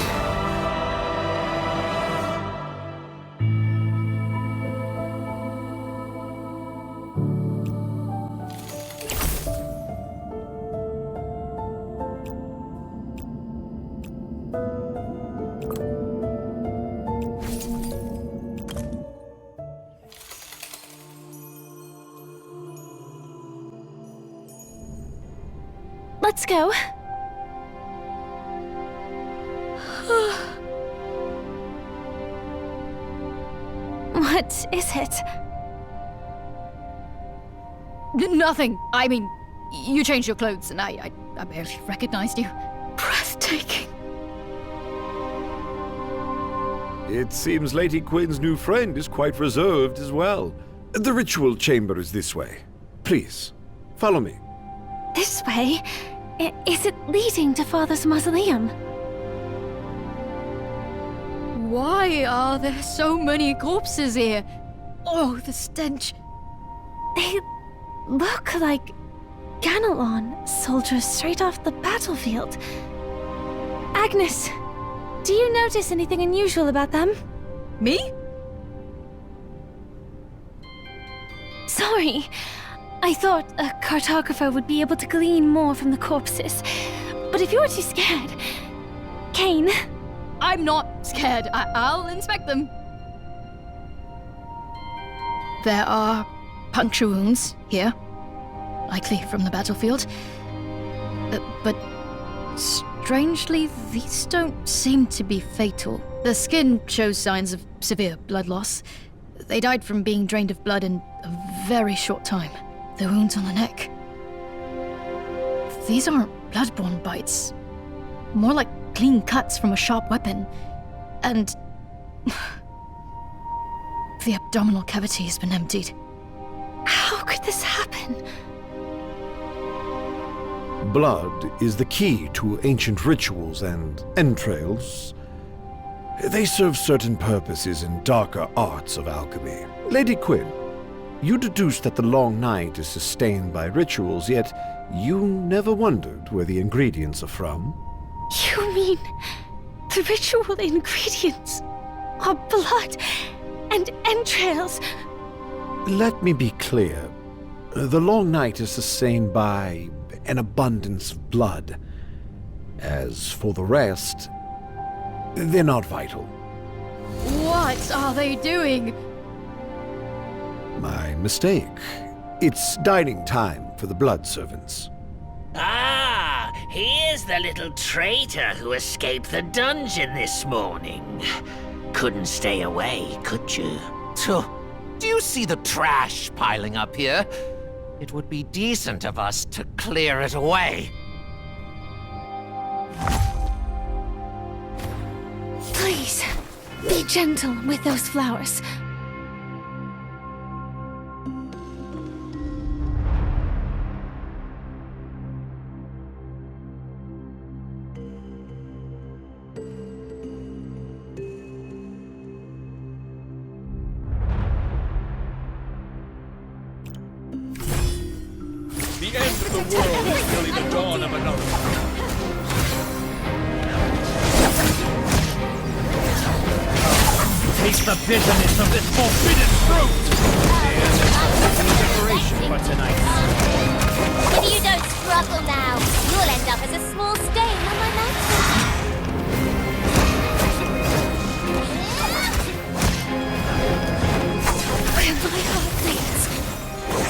[SPEAKER 6] Let's go. What is it?
[SPEAKER 2] Nothing. I mean, you changed your clothes and I barely recognized you.
[SPEAKER 6] Breathtaking.
[SPEAKER 9] It seems Lady Quinn's new friend is quite reserved as well. The ritual chamber is this way. Please, follow me.
[SPEAKER 6] This way? Is it leading to Father's mausoleum?
[SPEAKER 2] Why are there so many corpses here? Oh, the stench.
[SPEAKER 6] They look like Ganelon soldiers straight off the battlefield. Agnes, do you notice anything unusual about them?
[SPEAKER 2] Me?
[SPEAKER 6] Sorry. I thought a cartographer would be able to glean more from the corpses. But if you're too scared... Kane...
[SPEAKER 2] I'm not scared. I'll inspect them. There are puncture wounds here. Likely from the battlefield. But strangely, these don't seem to be fatal. The skin shows signs of severe blood loss. They died from being drained of blood in a very short time. The wounds on the neck. These aren't blood-borne bites. More like clean cuts from a sharp weapon. And the abdominal cavity has been emptied.
[SPEAKER 6] How could this happen?
[SPEAKER 9] Blood is the key to ancient rituals and entrails. They serve certain purposes in darker arts of alchemy. Lady Quinn, you deduced that the long night is sustained by rituals, yet you never wondered where the ingredients are from.
[SPEAKER 6] You mean the ritual ingredients are blood and entrails?
[SPEAKER 9] Let me be clear. The long night is sustained by an abundance of blood. As for the rest, they're not vital.
[SPEAKER 2] What are they doing?
[SPEAKER 9] My mistake. It's dining time for the blood servants.
[SPEAKER 10] Ah, here's the little traitor who escaped the dungeon this morning. Couldn't stay away, could you?
[SPEAKER 8] So, do you see the trash piling up here? It would be decent of us to clear it away.
[SPEAKER 6] Please, be gentle with those flowers.
[SPEAKER 15] The end of the world is nearly the dawn of another.
[SPEAKER 5] Taste the bitterness of this forbidden fruit! Decoration for tonight.
[SPEAKER 18] If you don't struggle now, you'll end up as a small stain on my mantle.
[SPEAKER 6] Where my heart bleeds.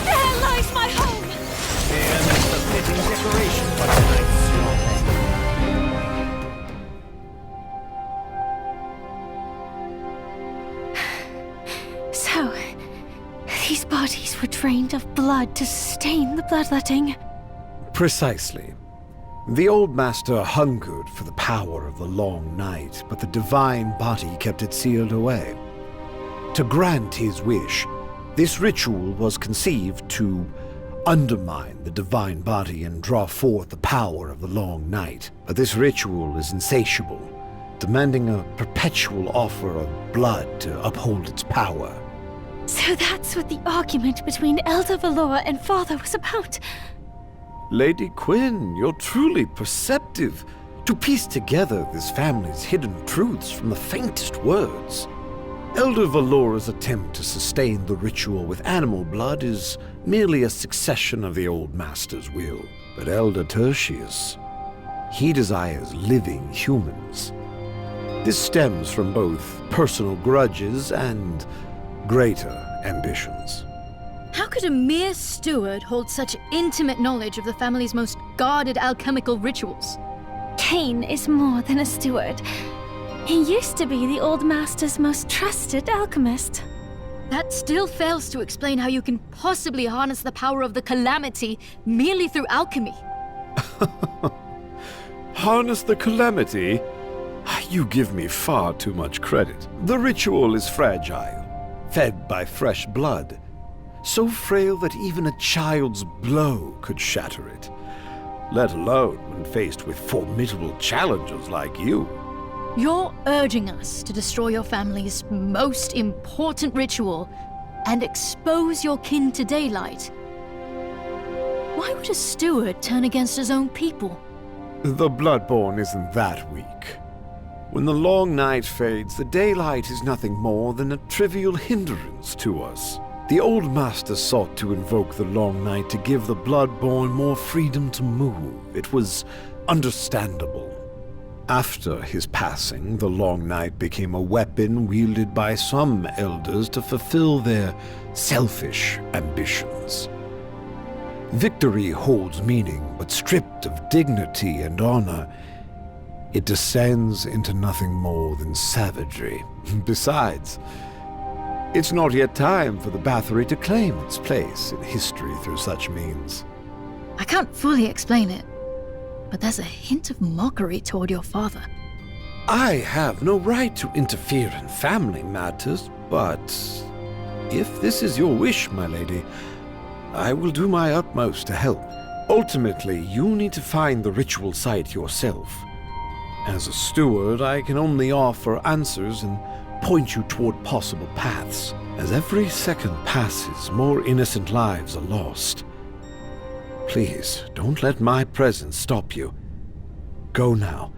[SPEAKER 6] There lies my home!
[SPEAKER 5] And that's the fitting decoration for tonight's slaughter.
[SPEAKER 6] So, these bodies were drained of blood to sustain the bloodletting.
[SPEAKER 9] Precisely. The old master hungered for the power of the long night, but the divine body kept it sealed away. To grant his wish, this ritual was conceived to undermine the divine body and draw forth the power of the long night. But this ritual is insatiable, demanding a perpetual offer of blood to uphold its power.
[SPEAKER 6] So that's what the argument between Elder Valor and Father was about.
[SPEAKER 9] Lady Quinn, you're truly perceptive to piece together this family's hidden truths from the faintest words. Elder Valora's attempt to sustain the ritual with animal blood is merely a succession of the old master's will. But Elder Tertius, he desires living humans. This stems from both personal grudges and greater ambitions.
[SPEAKER 2] How could a mere steward hold such intimate knowledge of the family's most guarded alchemical rituals?
[SPEAKER 6] Kane is more than a steward. He used to be the old master's most trusted alchemist.
[SPEAKER 2] That still fails to explain how you can possibly harness the power of the calamity merely through alchemy.
[SPEAKER 9] Harness the calamity? You give me far too much credit. The ritual is fragile, fed by fresh blood. So frail that even a child's blow could shatter it. Let alone when faced with formidable challengers like you.
[SPEAKER 2] You're urging us to destroy your family's most important ritual and expose your kin to daylight. Why would a steward turn against his own people?
[SPEAKER 9] The Bloodborn isn't that weak. When the long night fades, the daylight is nothing more than a trivial hindrance to us. The old master sought to invoke the long night to give the Bloodborn more freedom to move. It was understandable. After his passing, the long night became a weapon wielded by some elders to fulfill their selfish ambitions. Victory holds meaning, but stripped of dignity and honor, it descends into nothing more than savagery. Besides, it's not yet time for the Bathory to claim its place in history through such means.
[SPEAKER 2] I can't fully explain it, but there's a hint of mockery toward your father.
[SPEAKER 9] I have no right to interfere in family matters, but if this is your wish, my lady, I will do my utmost to help. Ultimately, you need to find the ritual site yourself. As a steward, I can only offer answers and point you toward possible paths. As every second passes, more innocent lives are lost. Please, don't let my presence stop you. Go now,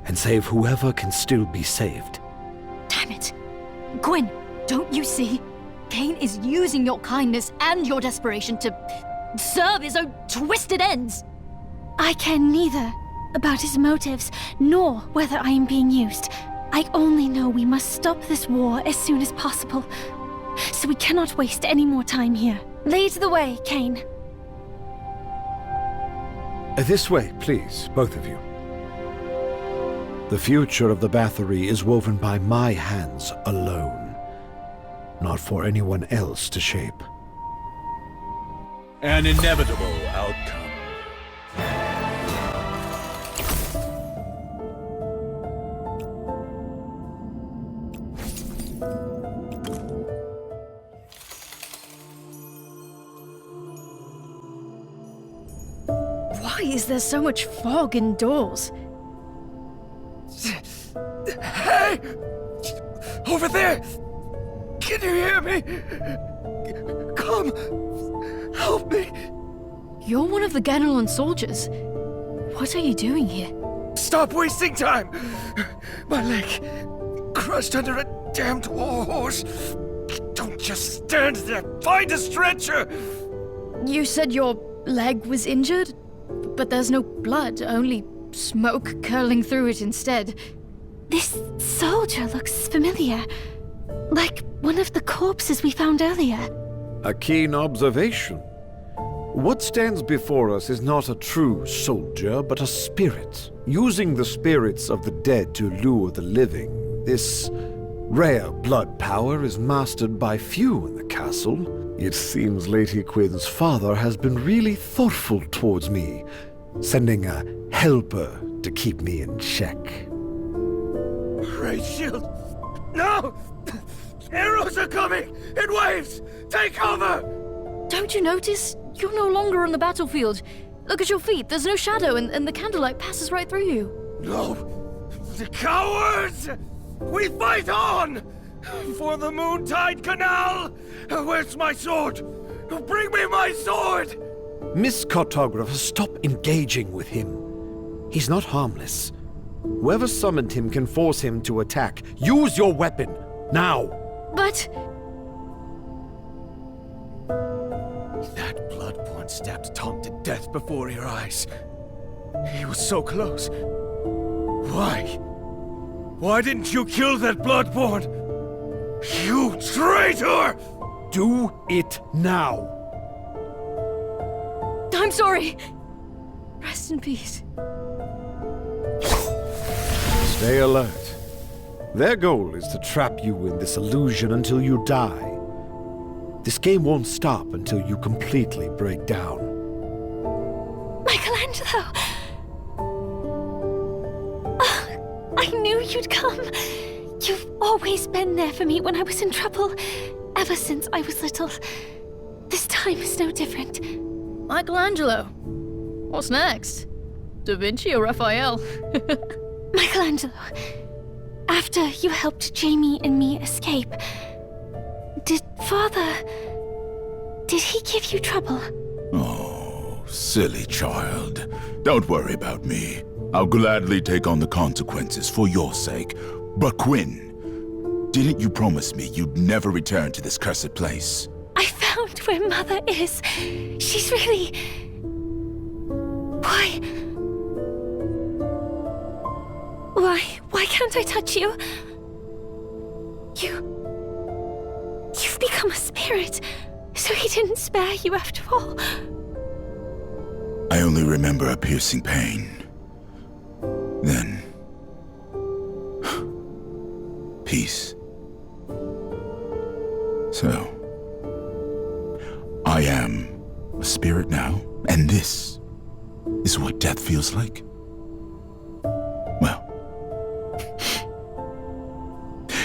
[SPEAKER 9] and save whoever can still be saved.
[SPEAKER 2] Damn it! Gwyn, don't you see? Cain is using your kindness and your desperation to serve his own twisted ends.
[SPEAKER 6] I care neither about his motives, nor whether I am being used. I only know we must stop this war as soon as possible. So we cannot waste any more time here. Lead the way, Cain.
[SPEAKER 9] This way, please, both of you. The future of the Bathory is woven by my hands alone, not for anyone else to shape.
[SPEAKER 15] An inevitable outcome.
[SPEAKER 2] Why is there so much fog indoors?
[SPEAKER 16] Hey! Over there! Can you hear me? Come! Help me!
[SPEAKER 2] You're one of the Ganelon soldiers. What are you doing here?
[SPEAKER 16] Stop wasting time! My leg crushed under a damned war horse. Don't just stand there. Find a stretcher!
[SPEAKER 2] You said your leg was injured? But there's no blood, only smoke curling through it instead.
[SPEAKER 6] This soldier looks familiar. Like one of the corpses we found earlier.
[SPEAKER 9] A keen observation. What stands before us is not a true soldier, but a spirit. Using the spirits of the dead to lure the living, this rare blood power is mastered by few in the castle. It seems Lady Quinn's father has been really thoughtful towards me, sending a helper to keep me in check.
[SPEAKER 16] Great shield! No! Arrows are coming! In waves! Take cover!
[SPEAKER 2] Don't you notice? You're no longer on the battlefield. Look at your feet. There's no shadow, and the candlelight passes right through you.
[SPEAKER 16] No! The cowards! We fight on! For the Moontide Canal! Where's my sword? Bring me my sword!
[SPEAKER 9] Miss Cartographer, stop engaging with him. He's not harmless. Whoever summoned him can force him to attack. Use your weapon, now!
[SPEAKER 2] But...
[SPEAKER 16] That Bloodborn stabbed Tom to death before your eyes. He was so close. Why? Why didn't you kill that Bloodborn? You traitor!
[SPEAKER 9] Do it now!
[SPEAKER 2] I'm sorry. Rest in peace.
[SPEAKER 9] Stay alert. Their goal is to trap you in this illusion until you die. This game won't stop until you completely break down.
[SPEAKER 6] Michelangelo! Oh, I knew you'd come. You've always been there for me when I was in trouble, ever since I was little. This time is no different.
[SPEAKER 2] Michelangelo. What's next? Da Vinci or Raphael?
[SPEAKER 6] Michelangelo, after you helped Jamie and me escape, did he give you trouble?
[SPEAKER 11] Oh, silly child. Don't worry about me. I'll gladly take on the consequences for your sake. But Quinn, didn't you promise me you'd never return to this cursed place?
[SPEAKER 6] I found where Mother is. She's really... Why can't I touch you? You've become a spirit, so he didn't spare you after all.
[SPEAKER 11] I only remember a piercing pain. Then... peace. So... I am a spirit now, and this is what death feels like? Well...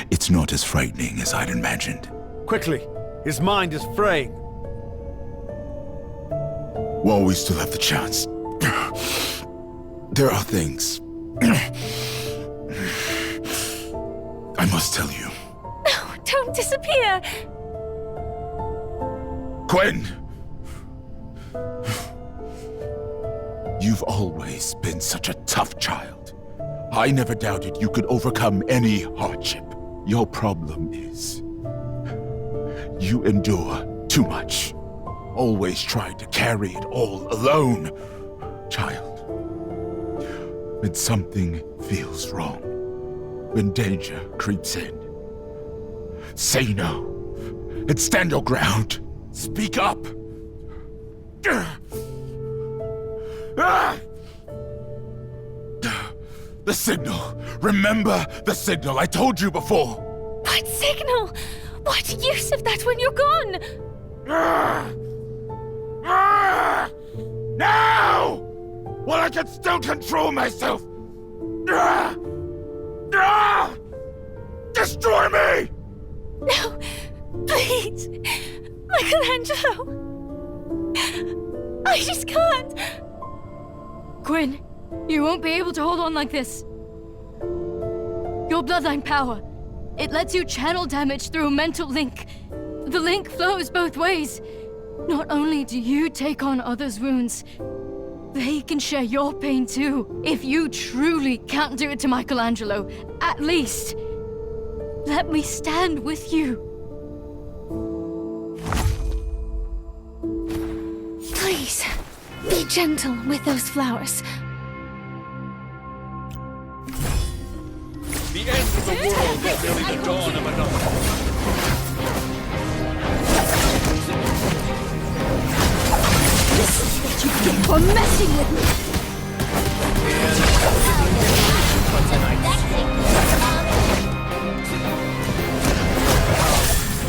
[SPEAKER 11] it's not as frightening as I'd imagined.
[SPEAKER 9] Quickly! His mind is fraying.
[SPEAKER 11] While we still have the chance, there are things I must tell you.
[SPEAKER 6] No, don't disappear!
[SPEAKER 11] Gwen! You've always been such a tough child. I never doubted you could overcome any hardship. Your problem is... you endure too much. Always tried to carry it all alone. Child, when something feels wrong, when danger creeps in, say no and stand your ground. Speak up. The signal. Remember the signal. I told you before.
[SPEAKER 6] What signal? What use of that when you're gone?
[SPEAKER 11] Now! While I can still control myself! Destroy me!
[SPEAKER 6] No! Please! Michelangelo! I just can't!
[SPEAKER 2] Quinn, you won't be able to hold on like this. Your bloodline power, it lets you channel damage through a mental link. The link flows both ways. Not only do you take on others' wounds, they can share your pain too. If you truly can't do it to Michelangelo, at least, let me stand with you.
[SPEAKER 6] Please, be gentle with those flowers.
[SPEAKER 15] The end of the world is merely the dawn of another.
[SPEAKER 2] This is what you get for messing with me!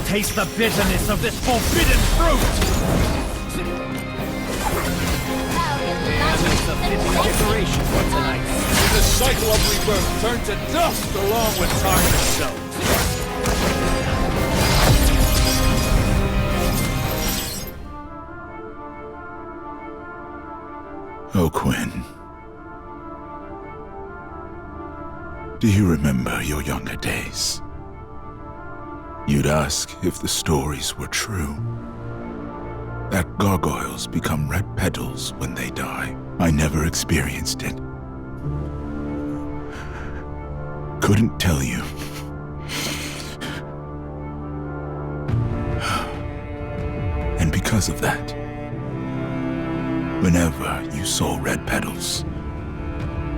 [SPEAKER 14] Taste the bitterness of this forbidden fruit! This is the fitting decoration for tonight.
[SPEAKER 15] The cycle of rebirth turned to dust along with time itself.
[SPEAKER 11] Oh, Quinn. Do you remember your younger days? You'd ask if the stories were true. That gargoyles become red petals when they die. I never experienced it. Couldn't tell you. And because of that, whenever you saw red petals,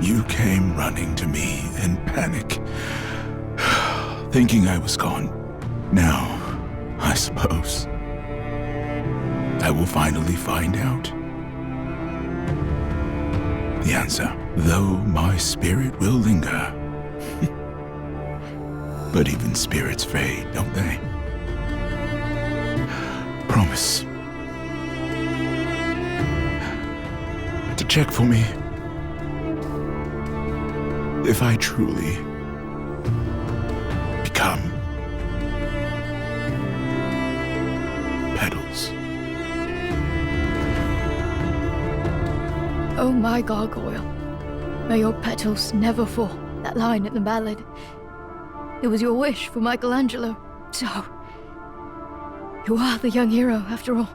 [SPEAKER 11] you came running to me in panic, thinking I was gone. Now, I suppose, I will finally find out the answer. Though my spirit will linger. But even spirits fade, don't they? promise to check for me if I truly become petals.
[SPEAKER 2] Oh my gargoyle, may your petals never fall. That line in the ballad. It was your wish for Michelangelo, so... You are the young hero, after all,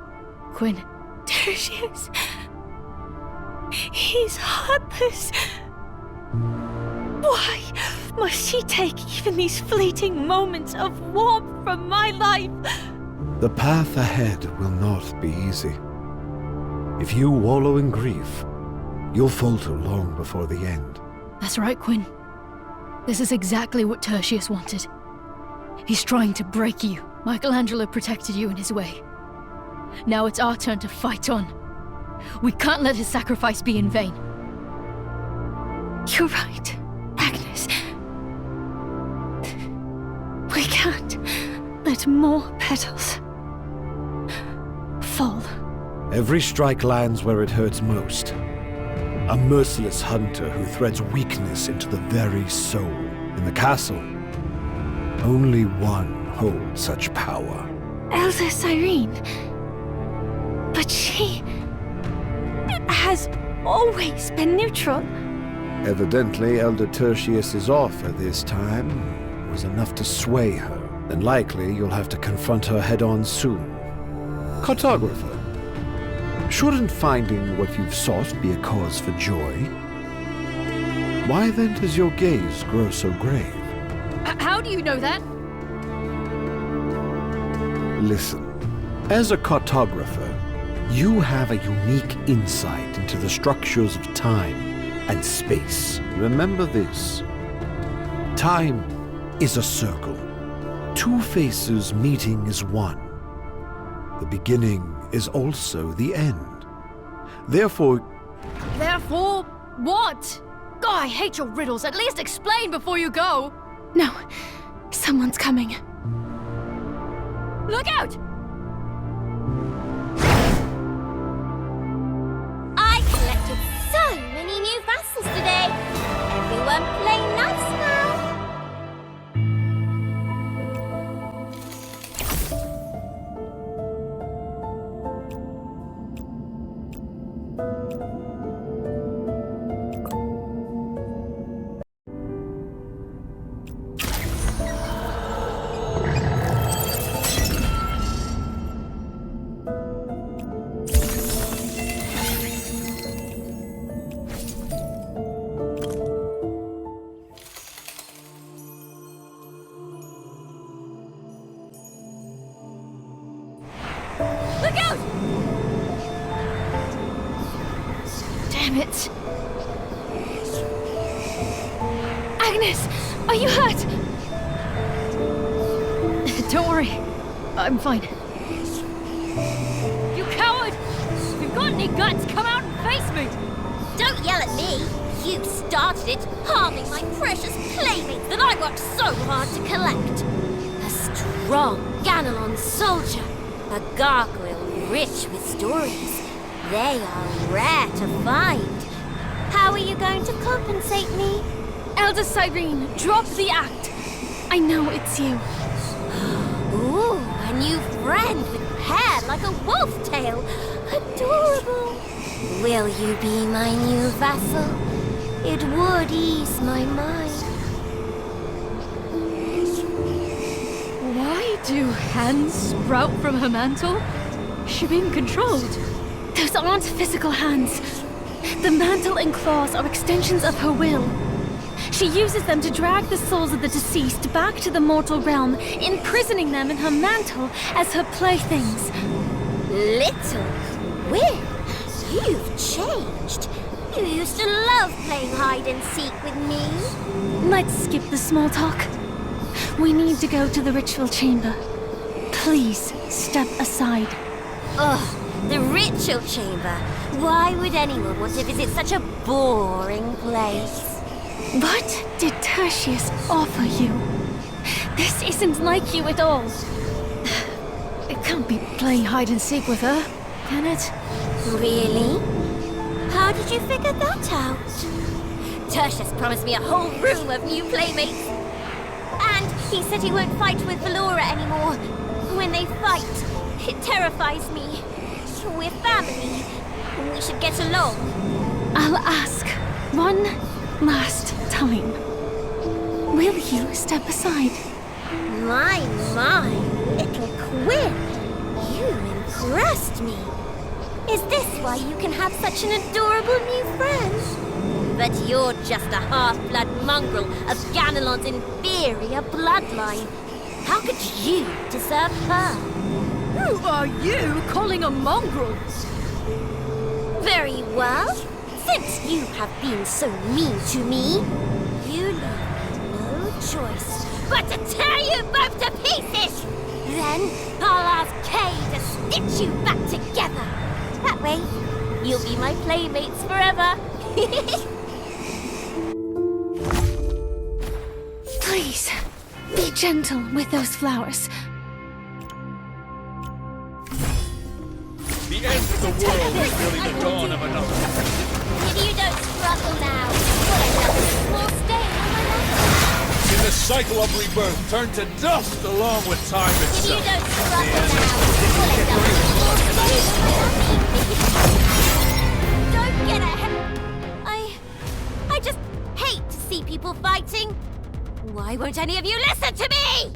[SPEAKER 2] Quinn.
[SPEAKER 6] Tertius... He's heartless. Why must he take even these fleeting moments of warmth from my life?
[SPEAKER 9] The path ahead will not be easy. If you wallow in grief, you'll falter long before the end.
[SPEAKER 2] That's right, Quinn. This is exactly what Tertius wanted. He's trying to break you. Michelangelo protected you in his way. Now it's our turn to fight on. We can't let his sacrifice be in vain.
[SPEAKER 6] You're right, Agnes. We can't let more petals fall.
[SPEAKER 9] Every strike lands where it hurts most. A merciless hunter who threads weakness into the very soul. In the castle, only one holds such power.
[SPEAKER 6] Elder Cyrene. But she has always been neutral.
[SPEAKER 9] Evidently, Elder Tertius's offer this time was enough to sway her. Then likely you'll have to confront her head-on soon. Cartographer, shouldn't finding what you've sought be a cause for joy? Why then does your gaze grow so grave?
[SPEAKER 2] How do you know that?
[SPEAKER 9] Listen, as a cartographer, you have a unique insight into the structures of time and space. Remember this. Time is a circle. Two faces meeting is one. The beginning is also the end. Therefore...
[SPEAKER 2] Therefore, what? God, I hate your riddles. At least explain before you go.
[SPEAKER 6] No, someone's coming.
[SPEAKER 2] Look out!
[SPEAKER 7] I collected so many new vassals today. Everyone play nice now.
[SPEAKER 2] Look out! Damn it.
[SPEAKER 6] Agnes, are you hurt?
[SPEAKER 2] Don't worry. I'm fine. You coward! If you've got any guts, come out and face me!
[SPEAKER 7] Don't yell at me. You started it, harming my precious playmates that I worked so hard to collect. A strong Ganelon soldier. A gargoyle rich with stories. They are rare to find. How are you going to compensate me?
[SPEAKER 6] Elder Cyrene, drop the act. I know it's you.
[SPEAKER 7] Ooh, a new friend with hair like a wolf tail. Adorable. Will you be my new vassal? It would ease my mind.
[SPEAKER 2] Why do hands sprout from her mantle? Is she being controlled?
[SPEAKER 6] Those aren't physical hands. The mantle and claws are extensions of her will. She uses them to drag the souls of the deceased back to the mortal realm, imprisoning them in her mantle as her playthings.
[SPEAKER 7] Little Will, you've changed. You used to love playing hide and seek with me.
[SPEAKER 6] Let's skip the small talk. We need to go to the ritual chamber. Please step aside.
[SPEAKER 7] Ugh, the ritual chamber. Why would anyone want to visit such a boring place?
[SPEAKER 6] What did Tertius offer you? This isn't like you at all.
[SPEAKER 2] It can't be playing hide and seek with her, can it?
[SPEAKER 7] Really? How did you figure that out? Tertius promised me a whole room of new playmates. And he said he won't fight with Valora anymore. When they fight, it terrifies me. We're family. We should get along.
[SPEAKER 6] I'll ask one last time. Will you step aside?
[SPEAKER 7] My, little Quinn. You impressed me. Is this why you can have such an adorable new friend? But you're just a half-blood mongrel of Ganelon's inferior bloodline. How could you deserve her?
[SPEAKER 2] Who are you calling a mongrel?
[SPEAKER 7] Very well. Since you have been so mean to me, you leave no choice but to tear you both to pieces! Then I'll ask Kay to stitch you back together. That way, you'll be my playmates forever.
[SPEAKER 6] Please, be gentle with those flowers.
[SPEAKER 15] The end of the world is really the dawn of another.
[SPEAKER 18] If you don't struggle now, you'll end up with a small stain on my lap.
[SPEAKER 15] In the cycle of rebirth, turn to dust along with time
[SPEAKER 18] If you
[SPEAKER 15] itself.
[SPEAKER 18] don't struggle now, you'll end up with a small stain on my lap.
[SPEAKER 7] Don't get ahead. I just hate to see people fighting. Why won't any of you listen to me?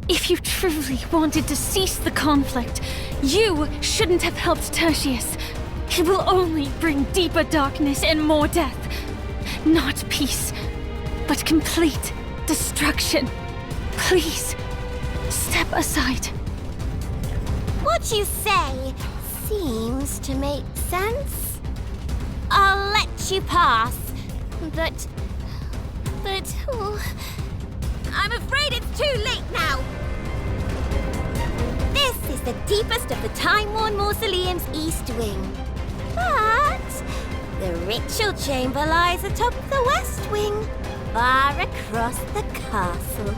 [SPEAKER 6] If you truly wanted to cease the conflict, you shouldn't have helped Tertius. It will only bring deeper darkness and more death. Not peace, but complete destruction. Please, step aside.
[SPEAKER 7] What you say seems to make sense. I'll let you pass, but I'm afraid it's too late now. This is the deepest of the time-worn mausoleum's east wing. But the ritual chamber lies atop the west wing, far across the castle.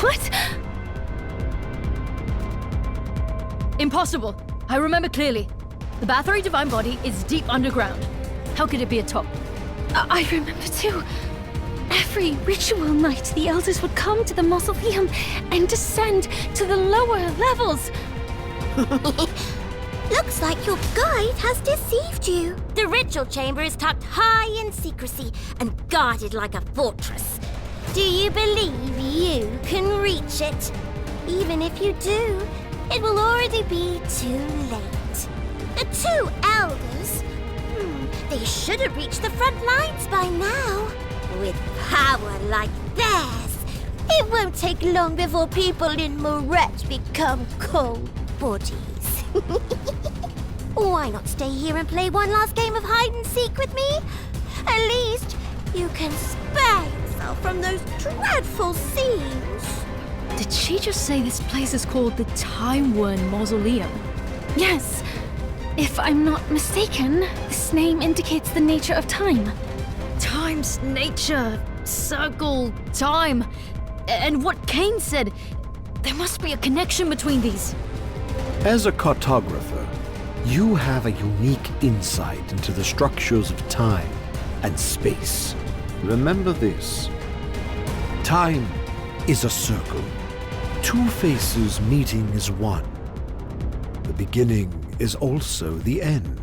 [SPEAKER 6] What?
[SPEAKER 2] Impossible. I remember clearly. The Bathory Divine Body is deep underground. How could it be atop?
[SPEAKER 6] I remember too. Every ritual night, the elders would come to the mausoleum and descend to the lower levels.
[SPEAKER 7] Looks like your guide has deceived you. The ritual chamber is tucked high in secrecy and guarded like a fortress. Do you believe you can reach it? Even if you do, it will already be too late. The two elders, they should have reached the front lines by now. With power like theirs, it won't take long before people in Moret become cold bodies. Why not stay here and play one last game of hide and seek with me? At least you can spare yourself from those dreadful scenes.
[SPEAKER 2] Did she just say this place is called the Time-Worn Mausoleum?
[SPEAKER 6] Yes. If I'm not mistaken, this name indicates the nature of time.
[SPEAKER 2] Time's nature, circle, time. And what Kane said, there must be a connection between these.
[SPEAKER 9] As a cartographer, you have a unique insight into the structures of time and space. Remember this. Time is a circle. Two faces meeting is one. The beginning is also the end.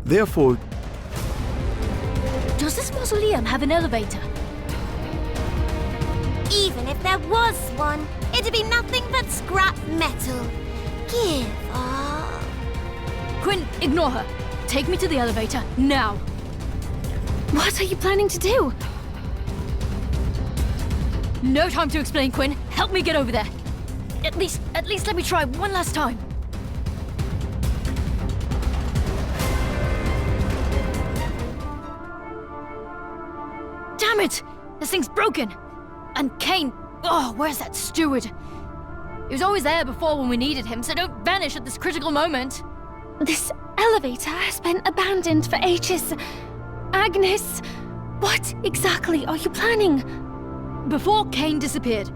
[SPEAKER 9] Therefore,
[SPEAKER 2] does this mausoleum have an elevator?
[SPEAKER 7] Even if there was one, it'd be nothing but scrap metal. Give up.
[SPEAKER 2] Quinn, ignore her. Take me to the elevator, now.
[SPEAKER 6] What are you planning to do?
[SPEAKER 2] No time to explain, Quinn. Help me get over there. At least let me try one last time. Damn it! This thing's broken! And Kane... Oh, where's that steward? He was always there before when we needed him, so don't vanish at this critical moment.
[SPEAKER 6] This elevator has been abandoned for ages. Agnes, what exactly are you planning?
[SPEAKER 2] Before Kane disappeared,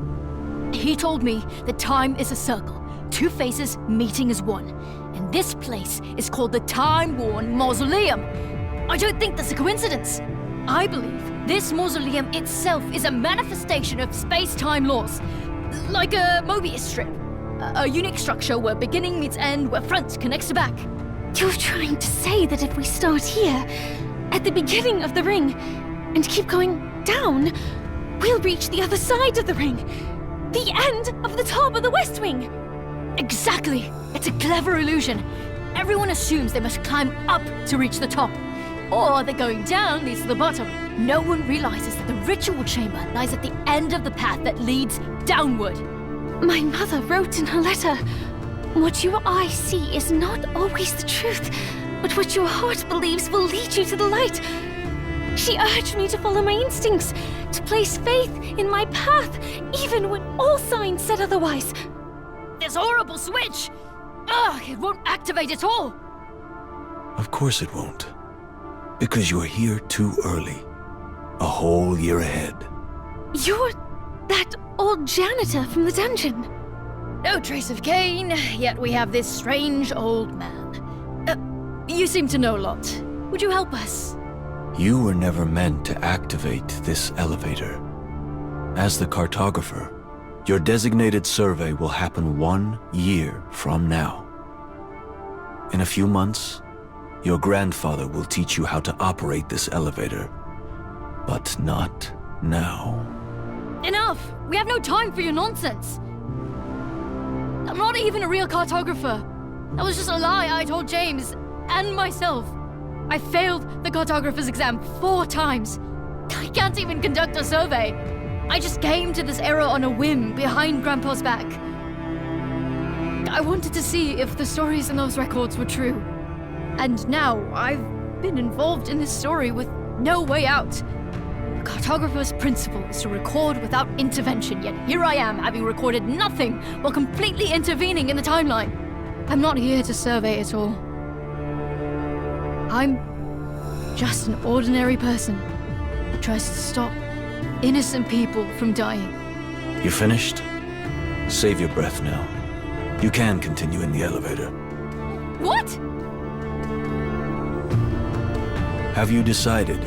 [SPEAKER 2] he told me that time is a circle, two faces meeting as one. And this place is called the Time-Worn Mausoleum. I don't think that's a coincidence. I believe this mausoleum itself is a manifestation of space-time laws. Like a Mobius strip. A unique structure where beginning meets end, where front connects to back.
[SPEAKER 6] You're trying to say that if we start here, at the beginning of the ring, and keep going down, we'll reach the other side of the ring. The end of the top of the West Wing.
[SPEAKER 2] Exactly. It's a clever illusion. Everyone assumes they must climb up to reach the top. Or that going down leads to the bottom. No one realizes that the ritual chamber lies at the end of the path that leads downward.
[SPEAKER 6] My mother wrote in her letter, what your eye see is not always the truth, but what your heart believes will lead you to the light. She urged me to follow my instincts, to place faith in my path, even when all signs said otherwise.
[SPEAKER 2] This horrible switch! Ugh, it won't activate at all!
[SPEAKER 19] Of course it won't. Because you're here too early. A whole year ahead.
[SPEAKER 6] You're that old janitor from the dungeon.
[SPEAKER 2] No trace of Cain, yet we have this strange old man. You seem to know a lot. Would you help us?
[SPEAKER 19] You were never meant to activate this elevator. As the cartographer, your designated survey will happen 1 year from now. In a few months, your grandfather will teach you how to operate this elevator. But not now.
[SPEAKER 2] Enough! We have no time for your nonsense! I'm not even a real cartographer. That was just a lie I told James and myself. I failed the cartographer's exam 4 times. I can't even conduct a survey. I just came to this era on a whim behind Grandpa's back. I wanted to see if the stories in those records were true. And now I've been involved in this story with no way out. The cartographer's principle is to record without intervention, yet here I am having recorded nothing while completely intervening in the timeline. I'm not here to survey it all. I'm just an ordinary person who tries to stop innocent people from dying.
[SPEAKER 19] You finished? Save your breath now. You can continue in the elevator.
[SPEAKER 2] What?
[SPEAKER 19] Have you decided?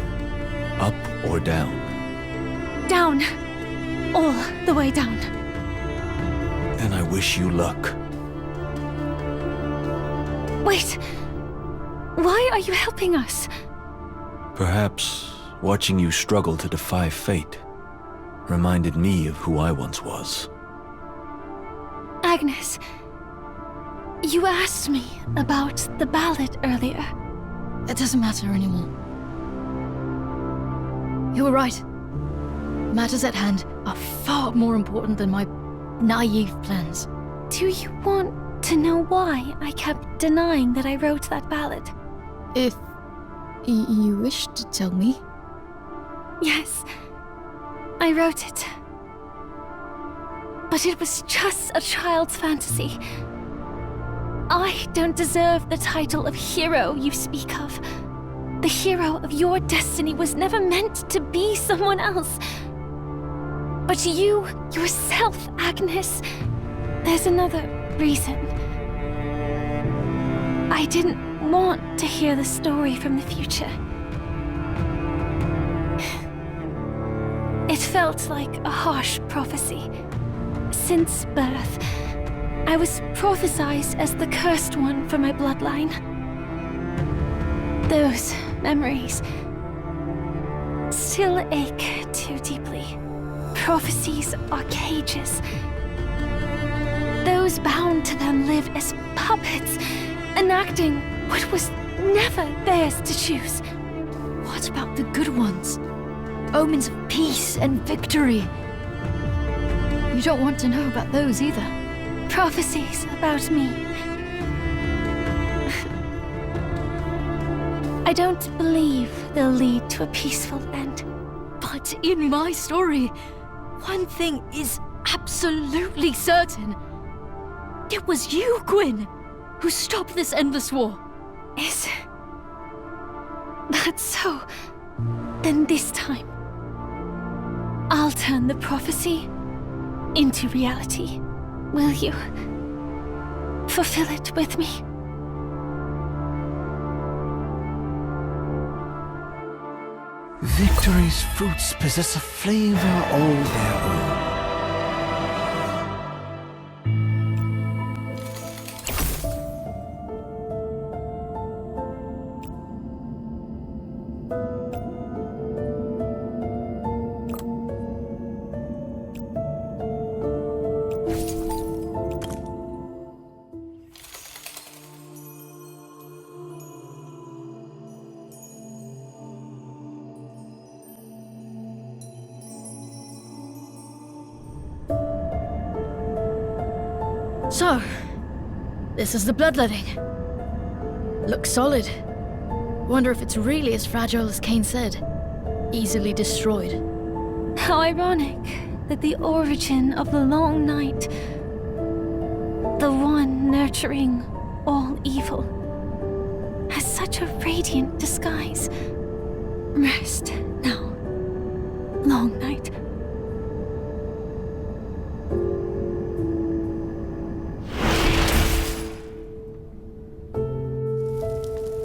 [SPEAKER 19] Up or down?
[SPEAKER 6] Down. All the way down.
[SPEAKER 19] Then I wish you luck.
[SPEAKER 6] Wait. Why are you helping us?
[SPEAKER 19] Perhaps watching you struggle to defy fate reminded me of who I once was.
[SPEAKER 6] Agnes, you asked me about the ballad earlier.
[SPEAKER 2] It doesn't matter anymore. You were right. Matters at hand are far more important than my naive plans.
[SPEAKER 6] Do you want to know why I kept denying that I wrote that ballad?
[SPEAKER 2] If you wish to tell me.
[SPEAKER 6] Yes, I wrote it. But it was just a child's fantasy. I don't deserve the title of hero you speak of. The hero of your destiny was never meant to be someone else. But you, yourself, Agnes, there's another reason. I didn't want to hear the story from the future. It felt like a harsh prophecy. Since birth, I was prophesied as the cursed one for my bloodline. Those memories still ache too deeply. Prophecies are cages. Those bound to them live as puppets, enacting what was never theirs to choose.
[SPEAKER 2] What about the good ones? Omens of peace and victory. You don't want to know about those either.
[SPEAKER 6] Prophecies about me. I don't believe they'll lead to a peaceful end.
[SPEAKER 2] But in my story, one thing is absolutely certain. It was you, Gwyn, who stopped this endless war.
[SPEAKER 6] Is that so? Then this time, I'll turn the prophecy into reality. Will you? fulfill it with me.
[SPEAKER 4] Victory's fruits possess a flavor all their own.
[SPEAKER 2] So, this is the bloodletting. Looks solid. Wonder if it's really as fragile as Cain said. Easily destroyed.
[SPEAKER 6] How ironic that the origin of the long night, the one nurturing all evil, has such a radiant disguise. Rest now, long night.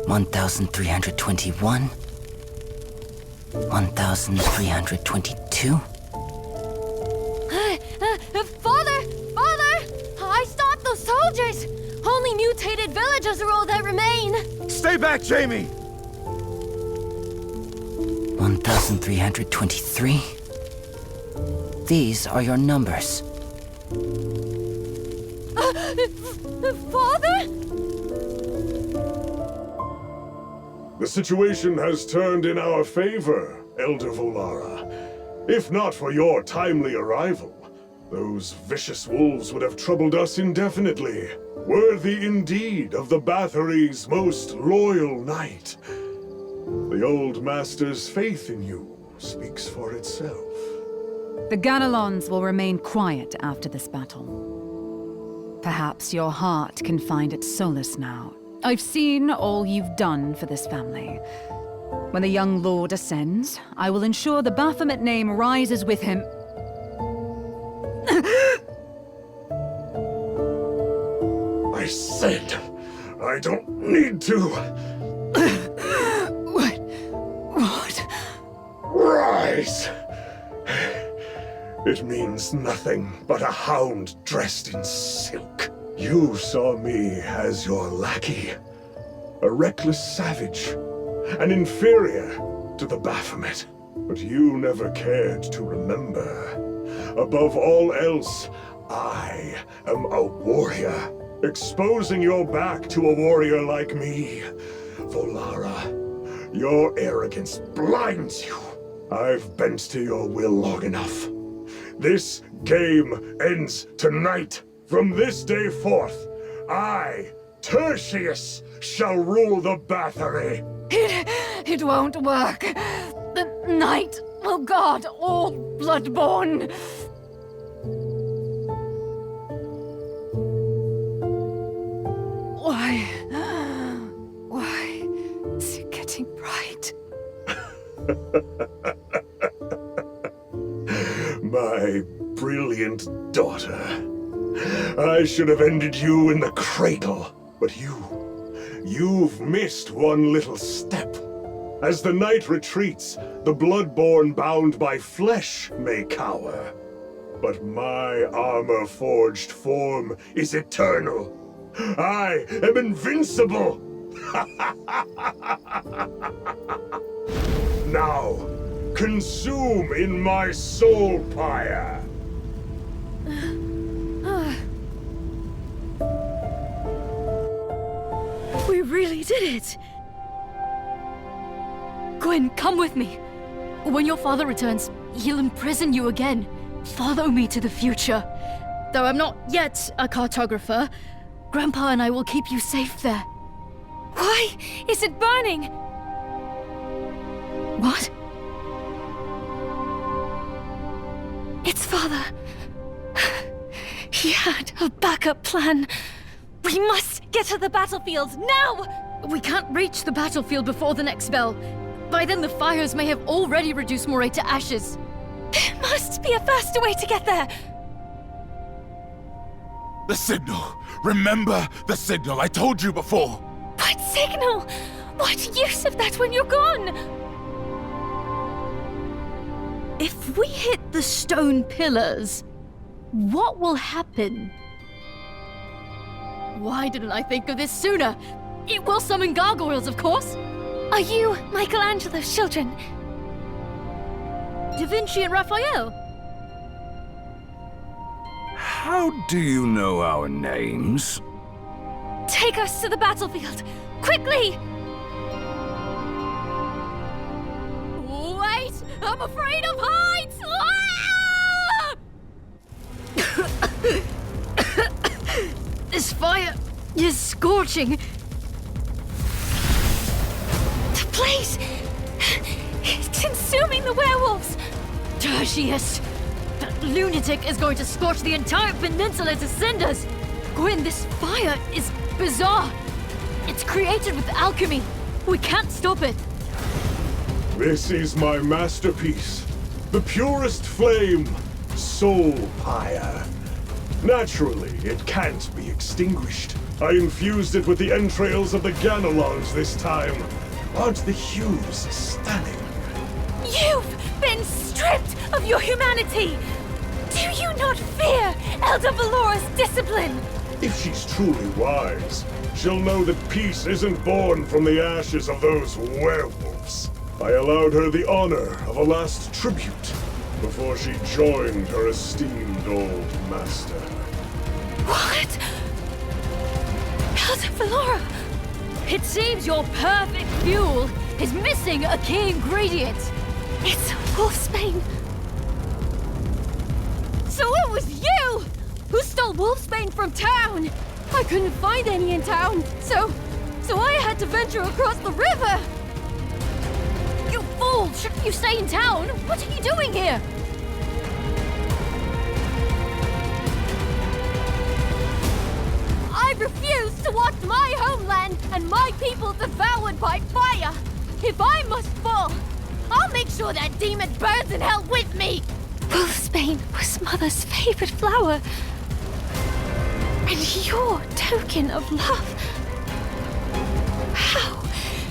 [SPEAKER 10] $1,321, $1,322.
[SPEAKER 3] Father! Father! I stopped those soldiers! Only mutated villagers are all that remain!
[SPEAKER 9] Stay back, Jamie!
[SPEAKER 10] 1,323. These are your numbers.
[SPEAKER 3] Father?
[SPEAKER 13] The situation has turned in our favor, Elder Volara. If not for your timely arrival, those vicious wolves would have troubled us indefinitely. Worthy indeed of the Bathory's most loyal knight. The old master's faith in you speaks for itself.
[SPEAKER 12] The Ganelons will remain quiet after this battle. Perhaps your heart can find its solace now. I've seen all you've done for this family. When the young lord ascends, I will ensure the Baphomet name rises with him.
[SPEAKER 13] I said, I don't need to.
[SPEAKER 12] What?
[SPEAKER 13] Rise! It means nothing but a hound dressed in silk. You saw me as your lackey, a reckless savage, an inferior to the Baphomet. But you never cared to remember. Above all else, I am a warrior. Exposing your back to a warrior like me. Volara, your arrogance blinds you. I've bent to your will long enough. This game ends tonight. From this day forth, I, Tertius, shall rule the Bathory.
[SPEAKER 2] It won't work. The night will guard all bloodborne. Why is it getting bright?
[SPEAKER 13] My brilliant daughter. I should have ended you in the cradle, but you've missed one little step. As the night retreats, the bloodborne bound by flesh may cower. But my armor-forged form is eternal. I am invincible! Now, consume in my soul pyre!
[SPEAKER 2] We really did it! Gwen, come with me. When your father returns, he'll imprison you again. Follow me to the future. Though I'm not yet a cartographer, Grandpa and I will keep you safe there.
[SPEAKER 6] Why is it burning?
[SPEAKER 2] What?
[SPEAKER 6] It's father. He had a backup plan. We must get to the battlefield now!
[SPEAKER 2] We can't reach the battlefield before the next bell. By then the fires may have already reduced Moray to ashes.
[SPEAKER 6] There must be a faster way to get there.
[SPEAKER 11] The signal! Remember the signal! I told you before!
[SPEAKER 6] What signal? What use of that when you're gone?
[SPEAKER 2] If we hit the stone pillars, what will happen? Why didn't I think of this sooner? It will summon gargoyles, of course!
[SPEAKER 6] Are you Michelangelo's children?
[SPEAKER 2] Da Vinci and Raphael?
[SPEAKER 15] How do you know our names?
[SPEAKER 6] Take us to the battlefield! Quickly!
[SPEAKER 2] Wait! I'm afraid of heights! Ah! This fire is scorching.
[SPEAKER 6] The blaze! It's consuming the werewolves!
[SPEAKER 2] Tertius! That lunatic is going to scorch the entire peninsula to cinders! Gwyn, this fire is bizarre. It's created with alchemy. We can't stop it.
[SPEAKER 13] This is my masterpiece. The purest flame, soul pyre. Naturally, it can't be extinguished. I infused it with the entrails of the Ganelons this time. Aren't the hues stunning?
[SPEAKER 6] You've been stripped of your humanity! Do you not fear Elder Valora's discipline?
[SPEAKER 13] If she's truly wise, she'll know that peace isn't born from the ashes of those werewolves. I allowed her the honor of a last tribute before she joined her esteemed old master.
[SPEAKER 6] What? Elder Valora!
[SPEAKER 2] It seems your perfect fuel is missing a key ingredient.
[SPEAKER 6] It's wolfsbane.
[SPEAKER 2] So it was you who stole wolfsbane from town! I couldn't find any in town, so I had to venture across the river! You fool! Shouldn't you stay in town? What are you doing here? I refuse to watch my homeland and my people devoured by fire! If I must fall, I'll make sure that demon burns in hell with me!
[SPEAKER 6] Wolfsbane was Mother's favorite flower. And your token of love. How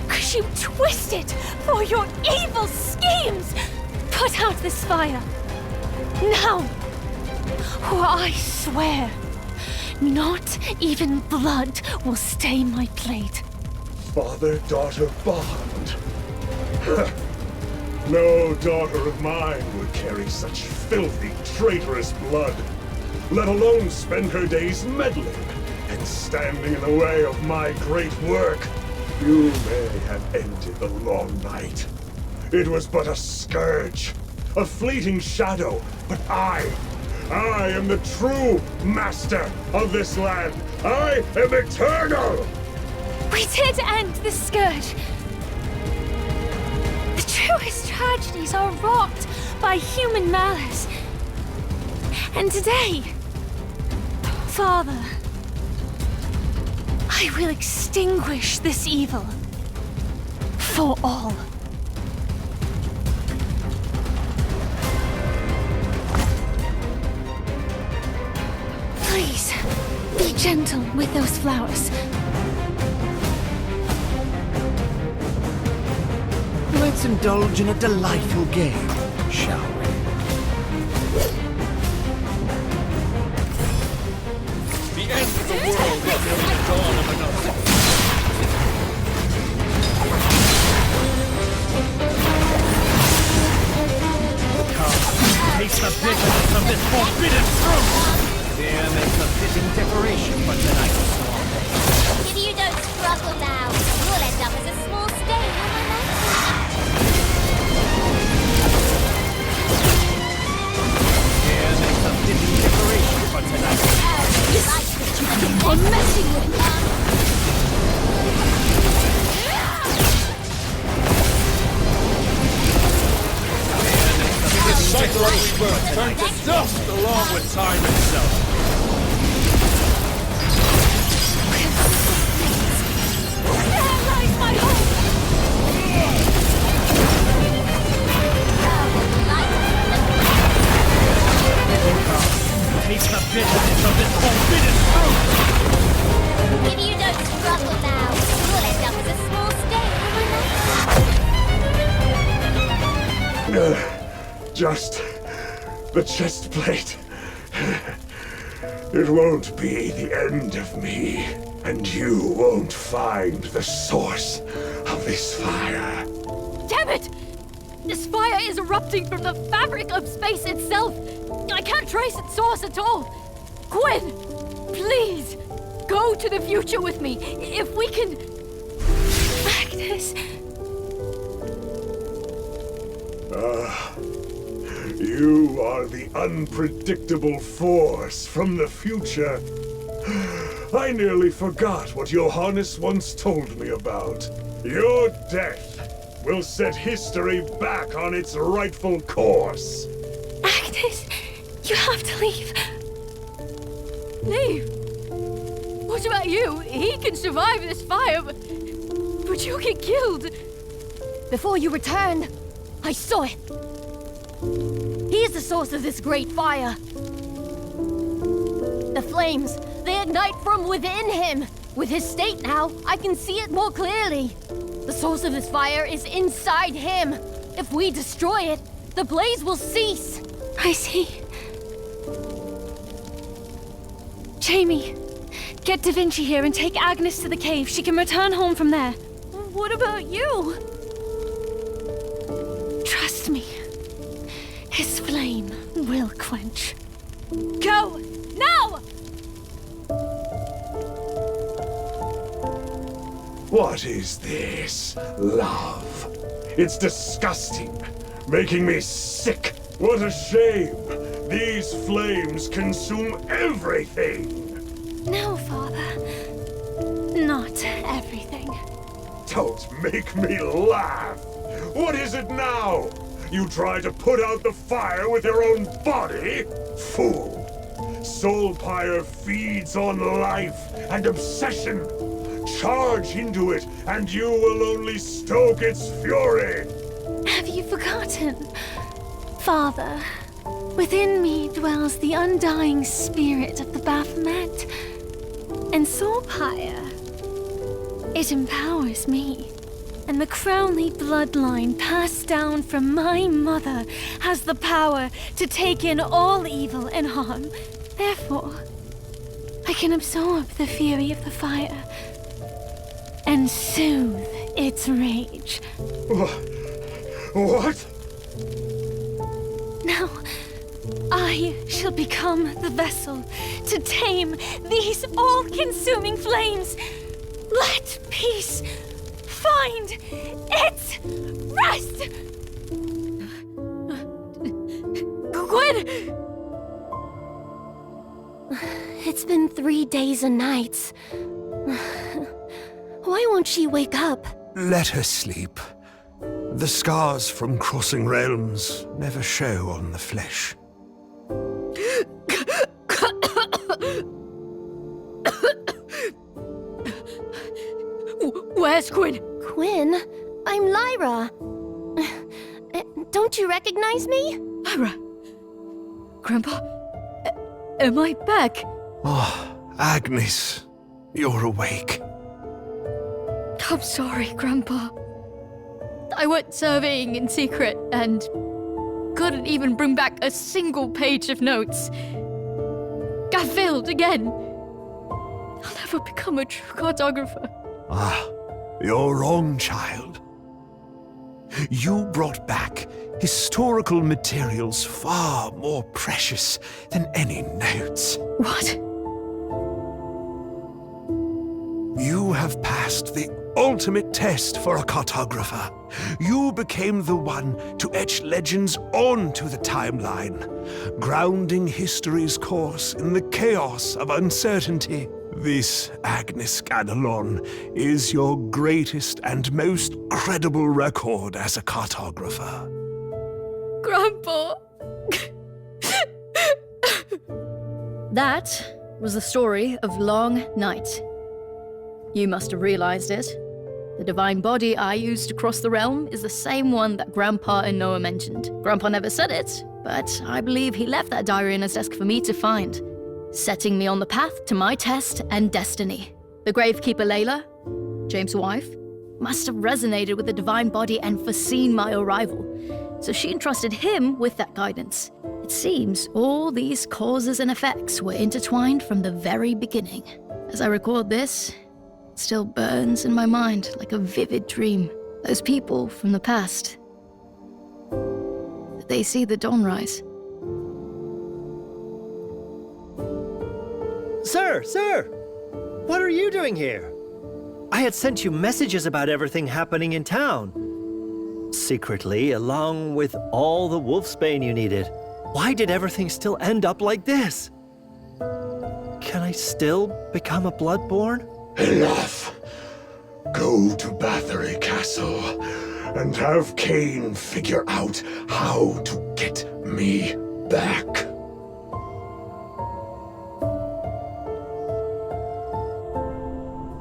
[SPEAKER 6] could you twist it for your evil schemes? Put out this fire. Now. Or I swear, not even blood will stain my plate.
[SPEAKER 13] Father-daughter bond. No daughter of mine would carry such filthy, traitorous blood, let alone spend her days meddling and standing in the way of my great work. You may have ended the long night. It was but a scourge, a fleeting shadow, but I am the true master of this land. I am eternal!
[SPEAKER 6] We did end the scourge. The truest tragedies are wrought by human malice. And today, Father, I will extinguish this evil for all. Please, be gentle with those flowers.
[SPEAKER 4] Let's indulge in a delightful game, shall we?
[SPEAKER 15] The end of the world is near the dawn of another. Come, taste the bitterness of this forbidden fruit!
[SPEAKER 4] Fear makes a fitting decoration for tonight's small day.
[SPEAKER 18] If you don't struggle now, you'll end up as a small stain on my mantle.
[SPEAKER 4] Fear makes a fitting decoration for tonight's small day.
[SPEAKER 2] This is what you keep on messing with!
[SPEAKER 15] This cycle of rebirth turned to dust along with time itself.
[SPEAKER 6] There lies my hope!
[SPEAKER 15] Taste the
[SPEAKER 5] bitterness of this forbidden fruit!
[SPEAKER 18] If you don't struggle now, you'll end up as a small stain.
[SPEAKER 13] Just the chest plate. It won't be the end of me, and you won't find the source of this fire.
[SPEAKER 2] Damn it! This fire is erupting from the fabric of space itself. I can't trace its source at all. Gwen, please, go to the future with me. If we can...
[SPEAKER 6] Agnes...
[SPEAKER 13] You are the unpredictable force from the future. I nearly forgot what Johannes once told me about. Your death will set history back on its rightful course.
[SPEAKER 6] Agnes, you have to leave.
[SPEAKER 2] Leave? What about you? He can survive this fire, but you'll get killed. Before you returned, I saw it. He is the source of this great fire. The flames, they ignite from within him. With his state now, I can see it more clearly. The source of this fire is inside him. If we destroy it, the blaze will cease.
[SPEAKER 6] I see. Jamie, get Da Vinci here and take Agnes to the cave. She can return home from there.
[SPEAKER 2] What about you?
[SPEAKER 6] Trust me. His flame will quench.
[SPEAKER 2] Go! Now!
[SPEAKER 13] What is this? Love. It's disgusting. Making me sick. What a shame. These flames consume everything.
[SPEAKER 6] No, Father. Not everything.
[SPEAKER 13] Don't make me laugh. What is it now? You try to put out the fire with your own body? Fool. Soulpire feeds on life and obsession. Charge into it, and you will only stoke its fury.
[SPEAKER 6] Have you forgotten? Father, within me dwells the undying spirit of the Baphomet. And Soulpire, it empowers me. And the Crowley bloodline passed down from my mother has the power to take in all evil and harm. Therefore, I can absorb the fury of the fire and soothe its rage.
[SPEAKER 13] What?
[SPEAKER 6] Now, I shall become the vessel to tame these all-consuming flames. Let peace find its rest!
[SPEAKER 2] Gwen!
[SPEAKER 3] It's been 3 days and nights. Why won't she wake up?
[SPEAKER 9] Let her sleep. The scars from crossing realms never show on the flesh.
[SPEAKER 2] Where's Quinn?
[SPEAKER 3] Quinn? I'm Lyra. Don't you recognize me?
[SPEAKER 2] Lyra? Grandpa? Am I back?
[SPEAKER 9] Oh, Agnes, you're awake.
[SPEAKER 2] I'm sorry, Grandpa. I went surveying in secret and couldn't even bring back a single page of notes. I failed again. I'll never become a true cartographer.
[SPEAKER 9] Ah, you're wrong, child. You brought back historical materials far more precious than any notes.
[SPEAKER 2] What?
[SPEAKER 9] You have passed the ultimate test for a cartographer. You became the one to etch legends onto the timeline, grounding history's course in the chaos of uncertainty. This, Agnes Ganelon, is your greatest and most credible record as a cartographer.
[SPEAKER 2] Grandpa! That was the story of Long Night. You must have realized it. The divine body I used to cross the realm is the same one that Grandpa and Noah mentioned. Grandpa never said it, but I believe he left that diary on his desk for me to find. setting me on the path to my test and destiny. The gravekeeper Layla, James' wife, must have resonated with the divine body and foreseen my arrival, so she entrusted him with that guidance. It seems all these causes and effects were intertwined from the very beginning. As I record this, it still burns in my mind like a vivid dream. Those people from the past, they see the dawn rise.
[SPEAKER 14] Sir! What are you doing here? I had sent you messages about everything happening in town. Secretly, along with all the wolfsbane you needed. Why did everything still end up like this? Can I still become a Bloodborn?
[SPEAKER 13] Enough! Go to Bathory Castle and have Cain figure out how to get me back.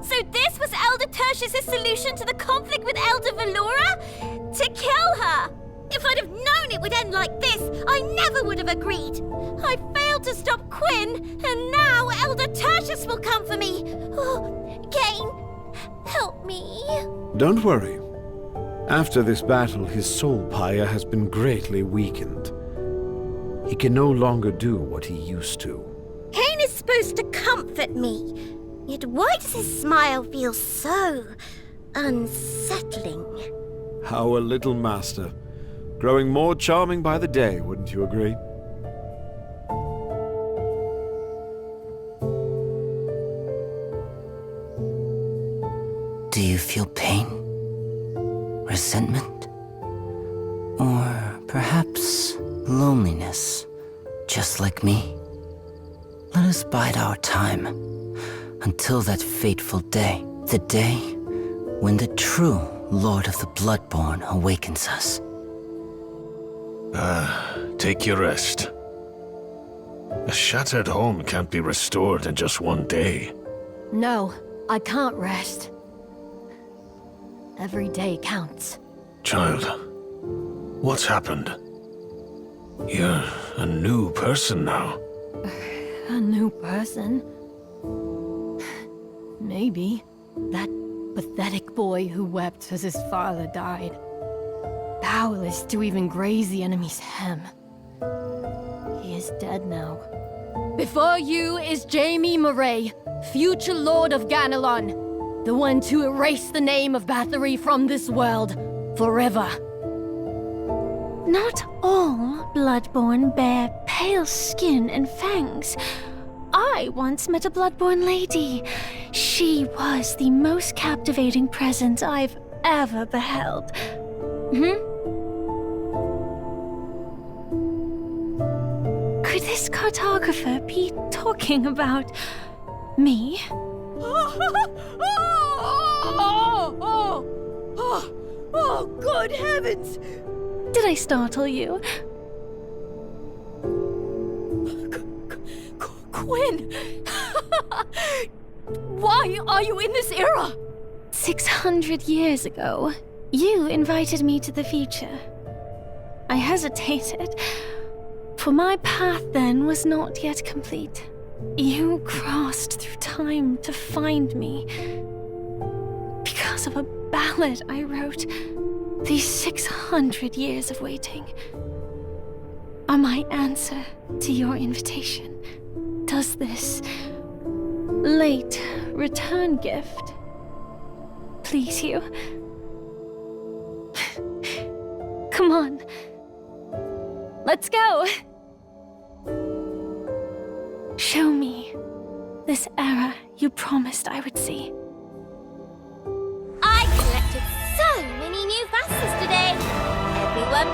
[SPEAKER 7] So this was Elder Tertius' solution to the conflict with Elder Valora? To kill her! If I'd have known it would end like this, I never would have agreed. I failed to stop Quinn, and now Elder Tertius will come for me. Oh, Cain, help me.
[SPEAKER 9] Don't worry. After this battle, his soul pyre has been greatly weakened. He can no longer do what he used to.
[SPEAKER 7] Cain is supposed to comfort me. Yet why does his smile feel so unsettling?
[SPEAKER 9] Our little master. Growing more charming by the day, wouldn't you agree?
[SPEAKER 20] Do you feel pain? Resentment? Or perhaps loneliness, just like me? Let us bide our time until that fateful day, the day when the true Lord of the Bloodborne awakens us.
[SPEAKER 15] Take your rest. A shattered home can't be restored in just one day.
[SPEAKER 3] No, I can't rest. Every day counts.
[SPEAKER 15] Child, what's happened? You're a new person now.
[SPEAKER 3] A new person? Maybe. That pathetic boy who wept as his father died. Powerless to even graze the enemy's hem. He is dead now. Before you is Jamie Murray, future Lord of Ganelon. The one to erase the name of Bathory from this world, forever.
[SPEAKER 6] Not all Bloodborne bear pale skin and fangs. I once met a Bloodborne lady. She was the most captivating presence I've ever beheld. Could this cartographer be talking about me?
[SPEAKER 2] Oh, good heavens!
[SPEAKER 6] Did I startle you?
[SPEAKER 2] Quinn! Why are you in this era?
[SPEAKER 6] 600 years ago, you invited me to the future. I hesitated, for my path then was not yet complete. You crossed through time to find me. Because of a ballad I wrote, these 600 years of waiting are my answer to your invitation. Does this late return gift please you? Come on. Let's go. Show me this era you promised I would see.
[SPEAKER 7] I collected so many new vases today. Everyone